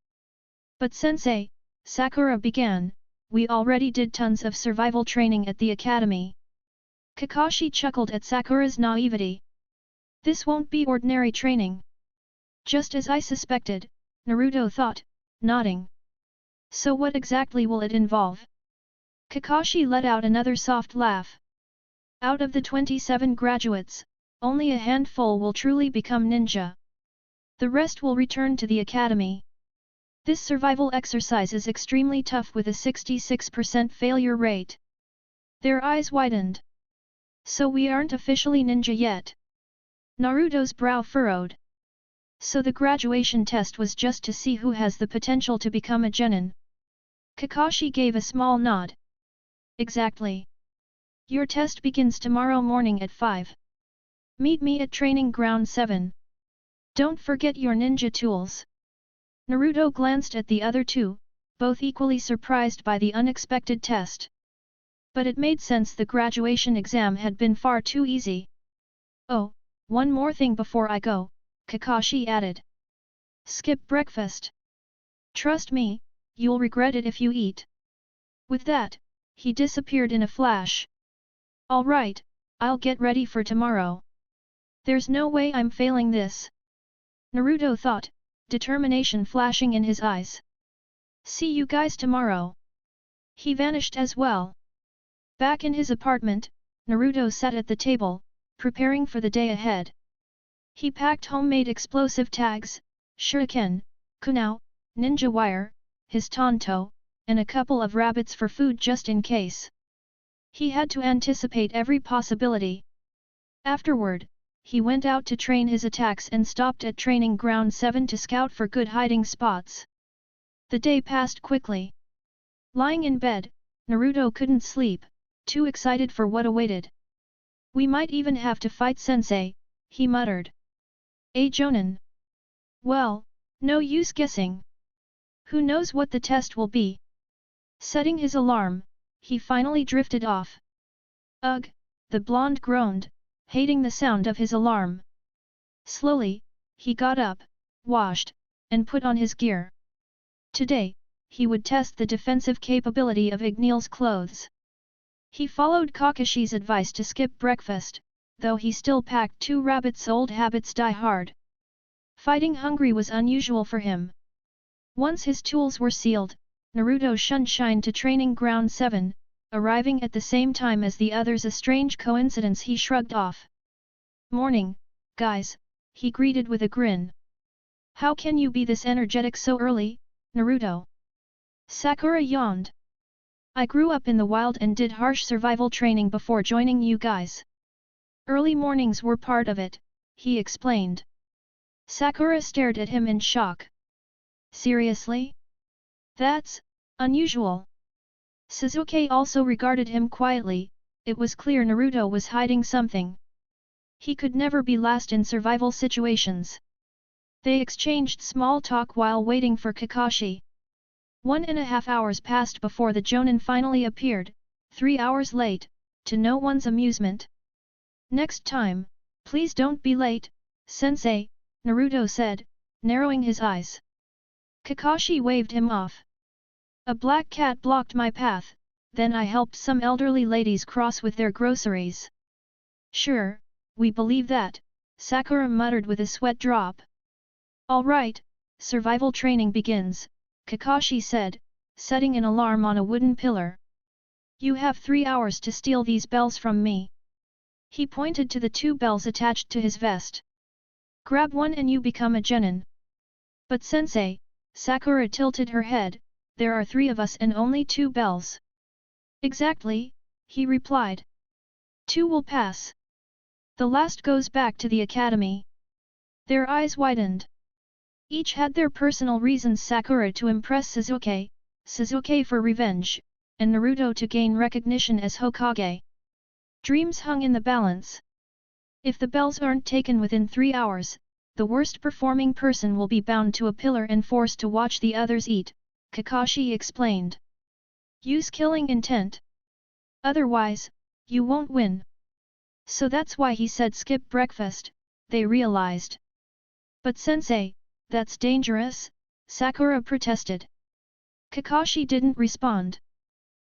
But sensei, Sakura began, we already did tons of survival training at the academy. Kakashi chuckled at Sakura's naivety. This won't be ordinary training. Just as I suspected, Naruto thought, nodding. So what exactly will it involve? Kakashi let out another soft laugh. Out of the 27 graduates, only a handful will truly become ninja. The rest will return to the academy. This survival exercise is extremely tough with a 66% failure rate. Their eyes widened. So we aren't officially ninja yet. Naruto's brow furrowed. So the graduation test was just to see who has the potential to become a genin. Kakashi gave a small nod. Exactly. Your test begins tomorrow morning at 5. Meet me at Training Ground 7. Don't forget your ninja tools. Naruto glanced at the other two, both equally surprised by the unexpected test. But it made sense, the graduation exam had been far too easy. Oh, one more thing before I go, Kakashi added. Skip breakfast. Trust me, you'll regret it if you eat. With that, he disappeared in a flash. All right, I'll get ready for tomorrow. There's no way I'm failing this. Naruto thought, determination flashing in his eyes. See you guys tomorrow. He vanished as well. Back in his apartment, Naruto sat at the table, preparing for the day ahead. He packed homemade explosive tags, shuriken, kunai, ninja wire, his tanto, and a couple of rabbits for food just in case. He had to anticipate every possibility. Afterward, he went out to train his attacks and stopped at training ground 7 to scout for good hiding spots. The day passed quickly. Lying in bed, Naruto couldn't sleep, too excited for what awaited. We might even have to fight sensei, he muttered. Jonin. Well, no use guessing. Who knows what the test will be? Setting his alarm, he finally drifted off. Ugh, the blonde groaned, hating the sound of his alarm. Slowly, he got up, washed, and put on his gear. Today, he would test the defensive capability of Ignil's clothes. He followed Kakashi's advice to skip breakfast, though he still packed 2 rabbits. Old habits die hard. Fighting hungry was unusual for him. Once his tools were sealed, Naruto shined to training ground 7, arriving at the same time as the others. A strange coincidence, he shrugged off. Morning, guys, he greeted with a grin. How can you be this energetic so early, Naruto? Sakura yawned. I grew up in the wild and did harsh survival training before joining you guys. Early mornings were part of it, he explained. Sakura stared at him in shock. Seriously? That's unusual. Sasuke also regarded him quietly. It was clear Naruto was hiding something. He could never be last in survival situations. They exchanged small talk while waiting for Kakashi. 1.5 hours passed before the Jonin finally appeared, 3 hours late, to no one's amusement. Next time, please don't be late, sensei, Naruto said, narrowing his eyes. Kakashi waved him off. A black cat blocked my path, then I helped some elderly ladies cross with their groceries. Sure, we believe that, Sakura muttered with a sweat drop. Alright, survival training begins, Kakashi said, setting an alarm on a wooden pillar. You have 3 hours to steal these bells from me. He pointed to the 2 bells attached to his vest. Grab one and you become a genin. But sensei, Sakura tilted her head, there are 3 of us and only 2 bells. Exactly, he replied. 2 will pass. The last goes back to the academy. Their eyes widened. Each had their personal reasons: Sakura to impress Sasuke, Sasuke for revenge, and Naruto to gain recognition as Hokage. Dreams hung in the balance. If the bells aren't taken within 3 hours, the worst performing person will be bound to a pillar and forced to watch the others eat, Kakashi explained. Use killing intent. Otherwise, you won't win. So that's why he said skip breakfast, they realized. But sensei, that's dangerous, Sakura protested. Kakashi didn't respond.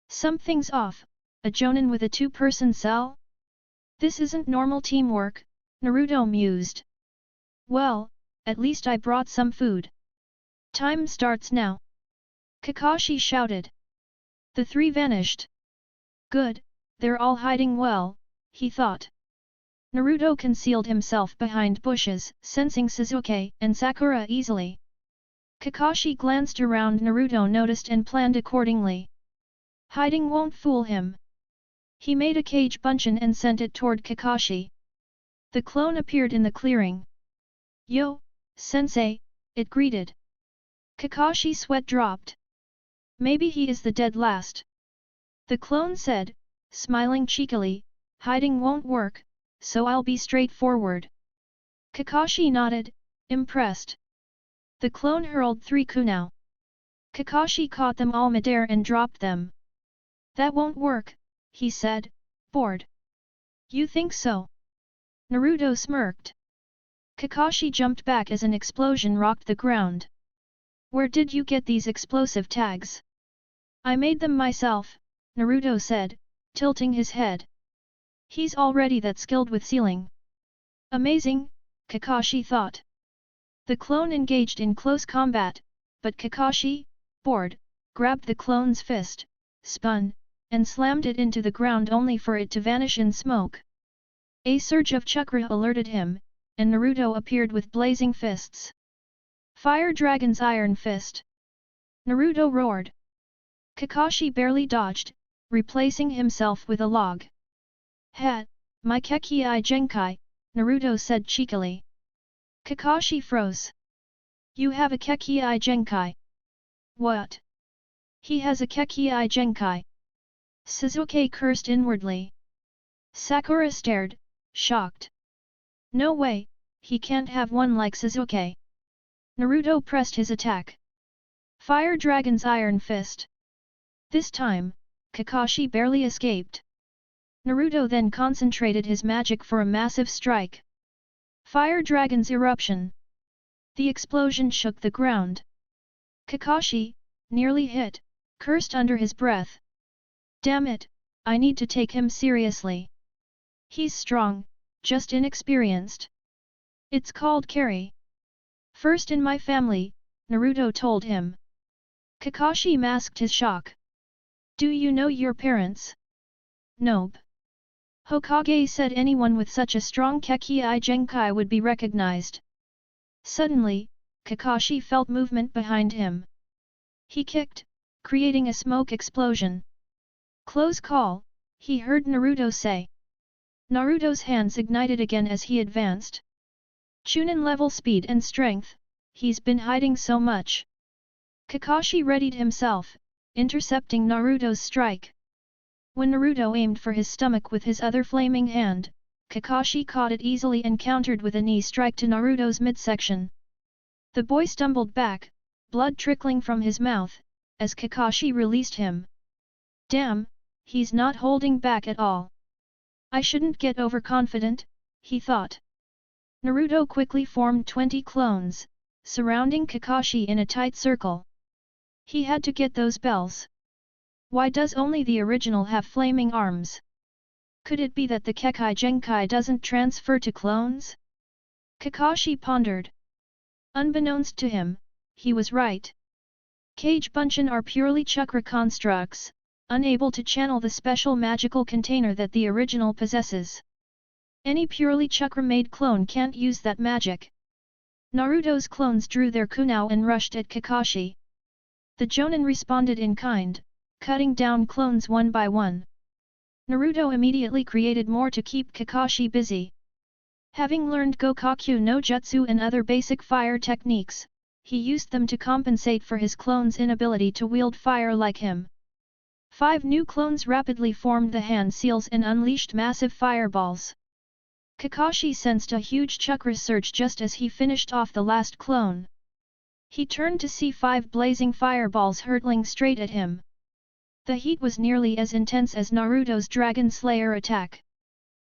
Something's off, a Jonin with a 2-person cell? This isn't normal teamwork, Naruto mused. Well, at least I brought some food. Time starts now. Kakashi shouted. The 3 vanished. Good, they're all hiding well, he thought. Naruto concealed himself behind bushes, sensing Sasuke and Sakura easily. Kakashi glanced around. Naruto noticed and planned accordingly. Hiding won't fool him. He made a cage bunchen and sent it toward Kakashi. The clone appeared in the clearing. Yo, sensei, it greeted. Kakashi's sweat dropped. Maybe he is the dead last. The clone said, smiling cheekily, hiding won't work, so I'll be straightforward. Kakashi nodded, impressed. The clone hurled 3 kunai. Kakashi caught them all midair and dropped them. That won't work, he said, bored. You think so? Naruto smirked. Kakashi jumped back as an explosion rocked the ground. Where did you get these explosive tags? I made them myself, Naruto said, tilting his head. He's already that skilled with sealing. Amazing, Kakashi thought. The clone engaged in close combat, but Kakashi, bored, grabbed the clone's fist, spun, and slammed it into the ground only for it to vanish in smoke. A surge of chakra alerted him, and Naruto appeared with blazing fists. Fire Dragon's Iron Fist! Naruto roared. Kakashi barely dodged, replacing himself with a log. "Ha! My Kekii Genkai," Naruto said cheekily. Kakashi froze. "You have a Kekii Genkai?" "What? He has a Kekii Genkai?" Sasuke cursed inwardly. Sakura stared, shocked. "No way, he can't have one like Sasuke." Naruto pressed his attack. Fire Dragon's Iron Fist. This time, Kakashi barely escaped. Naruto then concentrated his magic for a massive strike. Fire Dragon's Eruption. The explosion shook the ground. Kakashi, nearly hit, cursed under his breath. "Damn it, I need to take him seriously. He's strong, just inexperienced. It's called carry. First in my family," Naruto told him. Kakashi masked his shock. "Do you know your parents?" "Nope." Hokage said anyone with such a strong Kekii Genkai would be recognized. Suddenly, Kakashi felt movement behind him. He kicked, creating a smoke explosion. "Close call," he heard Naruto say. Naruto's hands ignited again as he advanced. Chunin level speed and strength, he's been hiding so much. Kakashi readied himself, intercepting Naruto's strike. When Naruto aimed for his stomach with his other flaming hand, Kakashi caught it easily and countered with a knee strike to Naruto's midsection. The boy stumbled back, blood trickling from his mouth, as Kakashi released him. "Damn, he's not holding back at all. I shouldn't get overconfident," he thought. Naruto quickly formed 20 clones, surrounding Kakashi in a tight circle. He had to get those bells. Why does only the original have flaming arms? Could it be that the Kekii Genkai doesn't transfer to clones? Kakashi pondered. Unbeknownst to him, he was right. Kage Bunshin are purely chakra constructs, unable to channel the special magical container that the original possesses. Any purely chakra-made clone can't use that magic. Naruto's clones drew their kunao and rushed at Kakashi. The Jonin responded in kind, cutting down clones one by one. Naruto immediately created more to keep Kakashi busy. Having learned Gokakyu no Jutsu and other basic fire techniques, he used them to compensate for his clone's inability to wield fire like him. 5 new clones rapidly formed the hand seals and unleashed massive fireballs. Kakashi sensed a huge chakra surge just as he finished off the last clone. He turned to see 5 blazing fireballs hurtling straight at him. The heat was nearly as intense as Naruto's Dragon Slayer attack.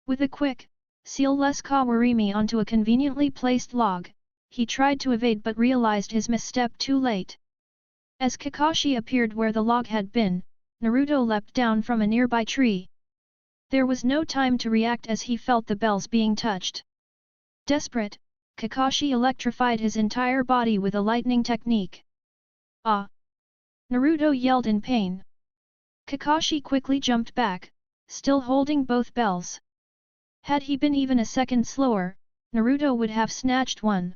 With a quick, seal-less Kawarimi onto a conveniently placed log, he tried to evade but realized his misstep too late. As Kakashi appeared where the log had been, Naruto leapt down from a nearby tree. There was no time to react as he felt the bells being touched. Desperate, Kakashi electrified his entire body with a lightning technique. "Ah!" Naruto yelled in pain. Kakashi quickly jumped back, still holding both bells. Had he been even a second slower, Naruto would have snatched one.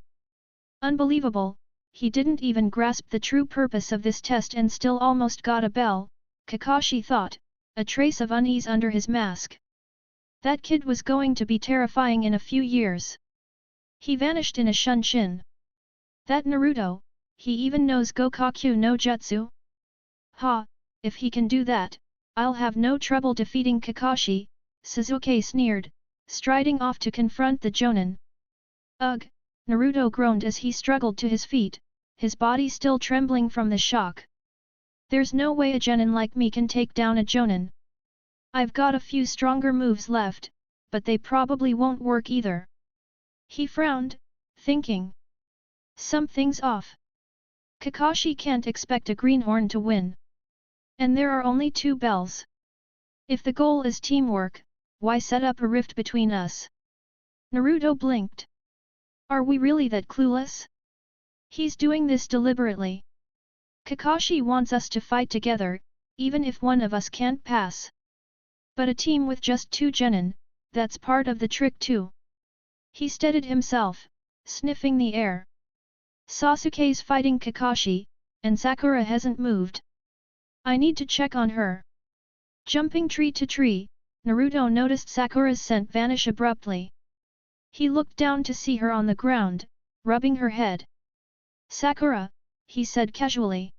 Unbelievable, he didn't even grasp the true purpose of this test and still almost got a bell, Kakashi thought, a trace of unease under his mask. That kid was going to be terrifying in a few years. He vanished in a shunshin. That Naruto, he even knows Gokakyu no Jutsu? Ha, if he can do that, I'll have no trouble defeating Kakashi, Sasuke sneered, striding off to confront the Jonin. Ugh, Naruto groaned as he struggled to his feet, his body still trembling from the shock. There's no way a genin like me can take down a Jonin. I've got a few stronger moves left, but they probably won't work either. He frowned, thinking. Something's off. Kakashi can't expect a greenhorn to win. And there are only 2 bells. If the goal is teamwork, why set up a rift between us? Naruto blinked. Are we really that clueless? He's doing this deliberately. Kakashi wants us to fight together, even if one of us can't pass. But a team with just 2 genin, that's part of the trick too. He steadied himself, sniffing the air. Sasuke's fighting Kakashi, and Sakura hasn't moved. I need to check on her. Jumping tree to tree, Naruto noticed Sakura's scent vanish abruptly. He looked down to see her on the ground, rubbing her head. Sakura, he said casually.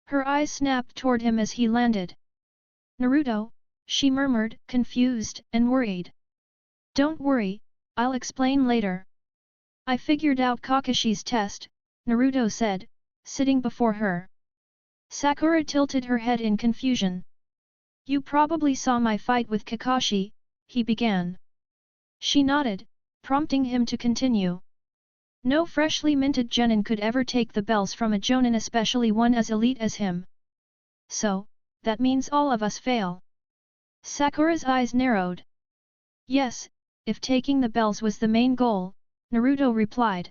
Her eyes snapped toward him as he landed. Naruto, she murmured, confused and worried. Don't worry, I'll explain later. I figured out Kakashi's test, Naruto said, sitting before her. Sakura tilted her head in confusion. You probably saw my fight with Kakashi, he began. She nodded, prompting him to continue. No freshly minted genin could ever take the bells from a jonin, especially one as elite as him. So, that means all of us fail. Sakura's eyes narrowed. Yes, if taking the bells was the main goal, Naruto replied.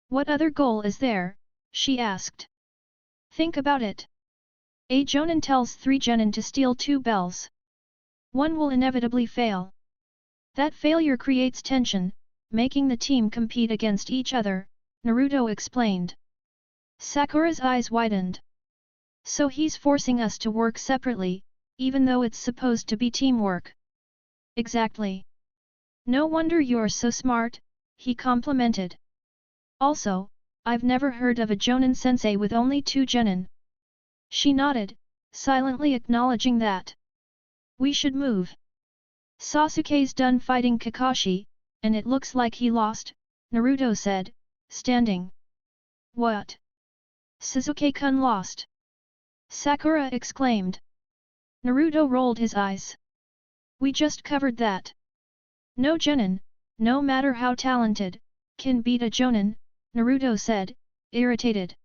What other goal is there? She asked. Think about it. A jonin tells 3 genin to steal 2 bells. One will inevitably fail. That failure creates tension, making the team compete against each other, Naruto explained. Sakura's eyes widened. So he's forcing us to work separately, even though it's supposed to be teamwork. Exactly. No wonder you're so smart, he complimented. Also, I've never heard of a jonin sensei with only 2 genin. She nodded, silently acknowledging that. We should move. Sasuke's done fighting Kakashi, and it looks like he lost, Naruto said, standing. What? Sasuke-kun lost? Sakura exclaimed. Naruto rolled his eyes. We just covered that. No genin, no matter how talented, can beat a jonin, Naruto said, irritated.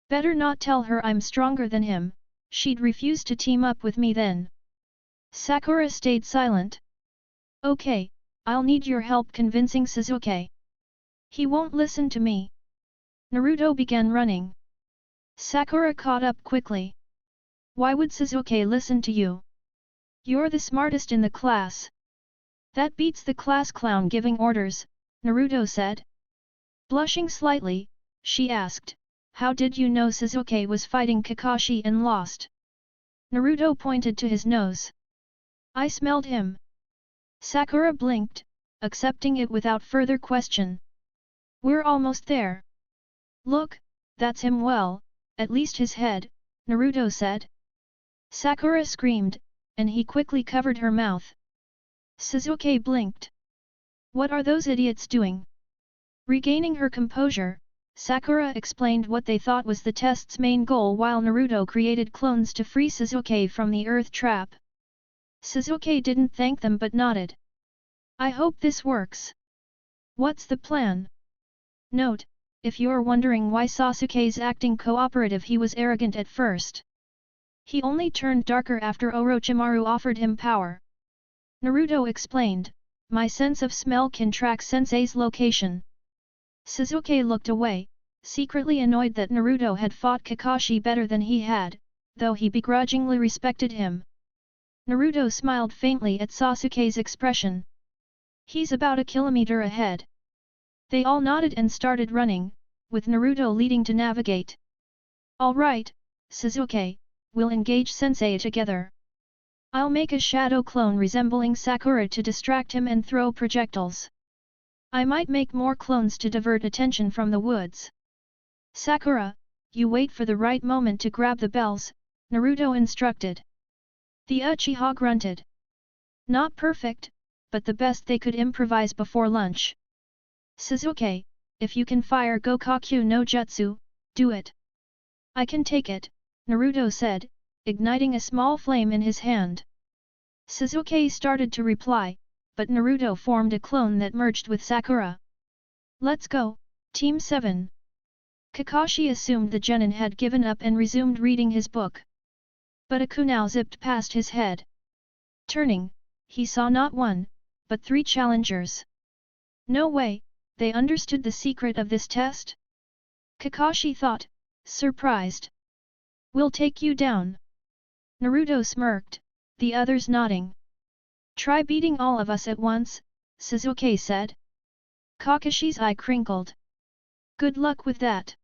Better not tell her I'm stronger than him, she'd refuse to team up with me then. Sakura stayed silent. Okay, I'll need your help convincing Sasuke. He won't listen to me. Naruto began running. Sakura caught up quickly. Why would Sasuke listen to you? You're the smartest in the class. That beats the class clown giving orders, Naruto said. Blushing slightly, she asked, how did you know Sasuke was fighting Kakashi and lost? Naruto pointed to his nose. I smelled him. Sakura blinked, accepting it without further question. We're almost there. Look, that's him well, at least his head, Naruto said. Sakura screamed, and he quickly covered her mouth. Sasuke blinked. What are those idiots doing? Regaining her composure, Sakura explained what they thought was the test's main goal while Naruto created clones to free Sasuke from the earth trap. Sasuke didn't thank them but nodded. I hope this works. What's the plan? Note, if you're wondering why Sasuke's acting cooperative, he was arrogant at first. He only turned darker after Orochimaru offered him power. Naruto explained, my sense of smell can track Sensei's location. Sasuke looked away, secretly annoyed that Naruto had fought Kakashi better than he had, though he begrudgingly respected him. Naruto smiled faintly at Sasuke's expression. He's about a kilometer ahead. They all nodded and started running, with Naruto leading to navigate. All right, Sasuke, we'll engage Sensei together. I'll make a shadow clone resembling Sakura to distract him and throw projectiles. I might make more clones to divert attention from the woods. Sakura, you wait for the right moment to grab the bells, Naruto instructed. The Uchiha grunted. Not perfect, but the best they could improvise before lunch. Sasuke, if you can fire Gokakyu no Jutsu, do it. I can take it, Naruto said, igniting a small flame in his hand. Sasuke started to reply, but Naruto formed a clone that merged with Sakura. Let's go, Team 7. Kakashi assumed the genin had given up and resumed reading his book. But a kunao zipped past his head. Turning, he saw not one, but 3 challengers. No way, they understood the secret of this test? Kakashi thought, surprised. We'll take you down. Naruto smirked, the others nodding. Try beating all of us at once, Sasuke said. Kakashi's eye crinkled. Good luck with that.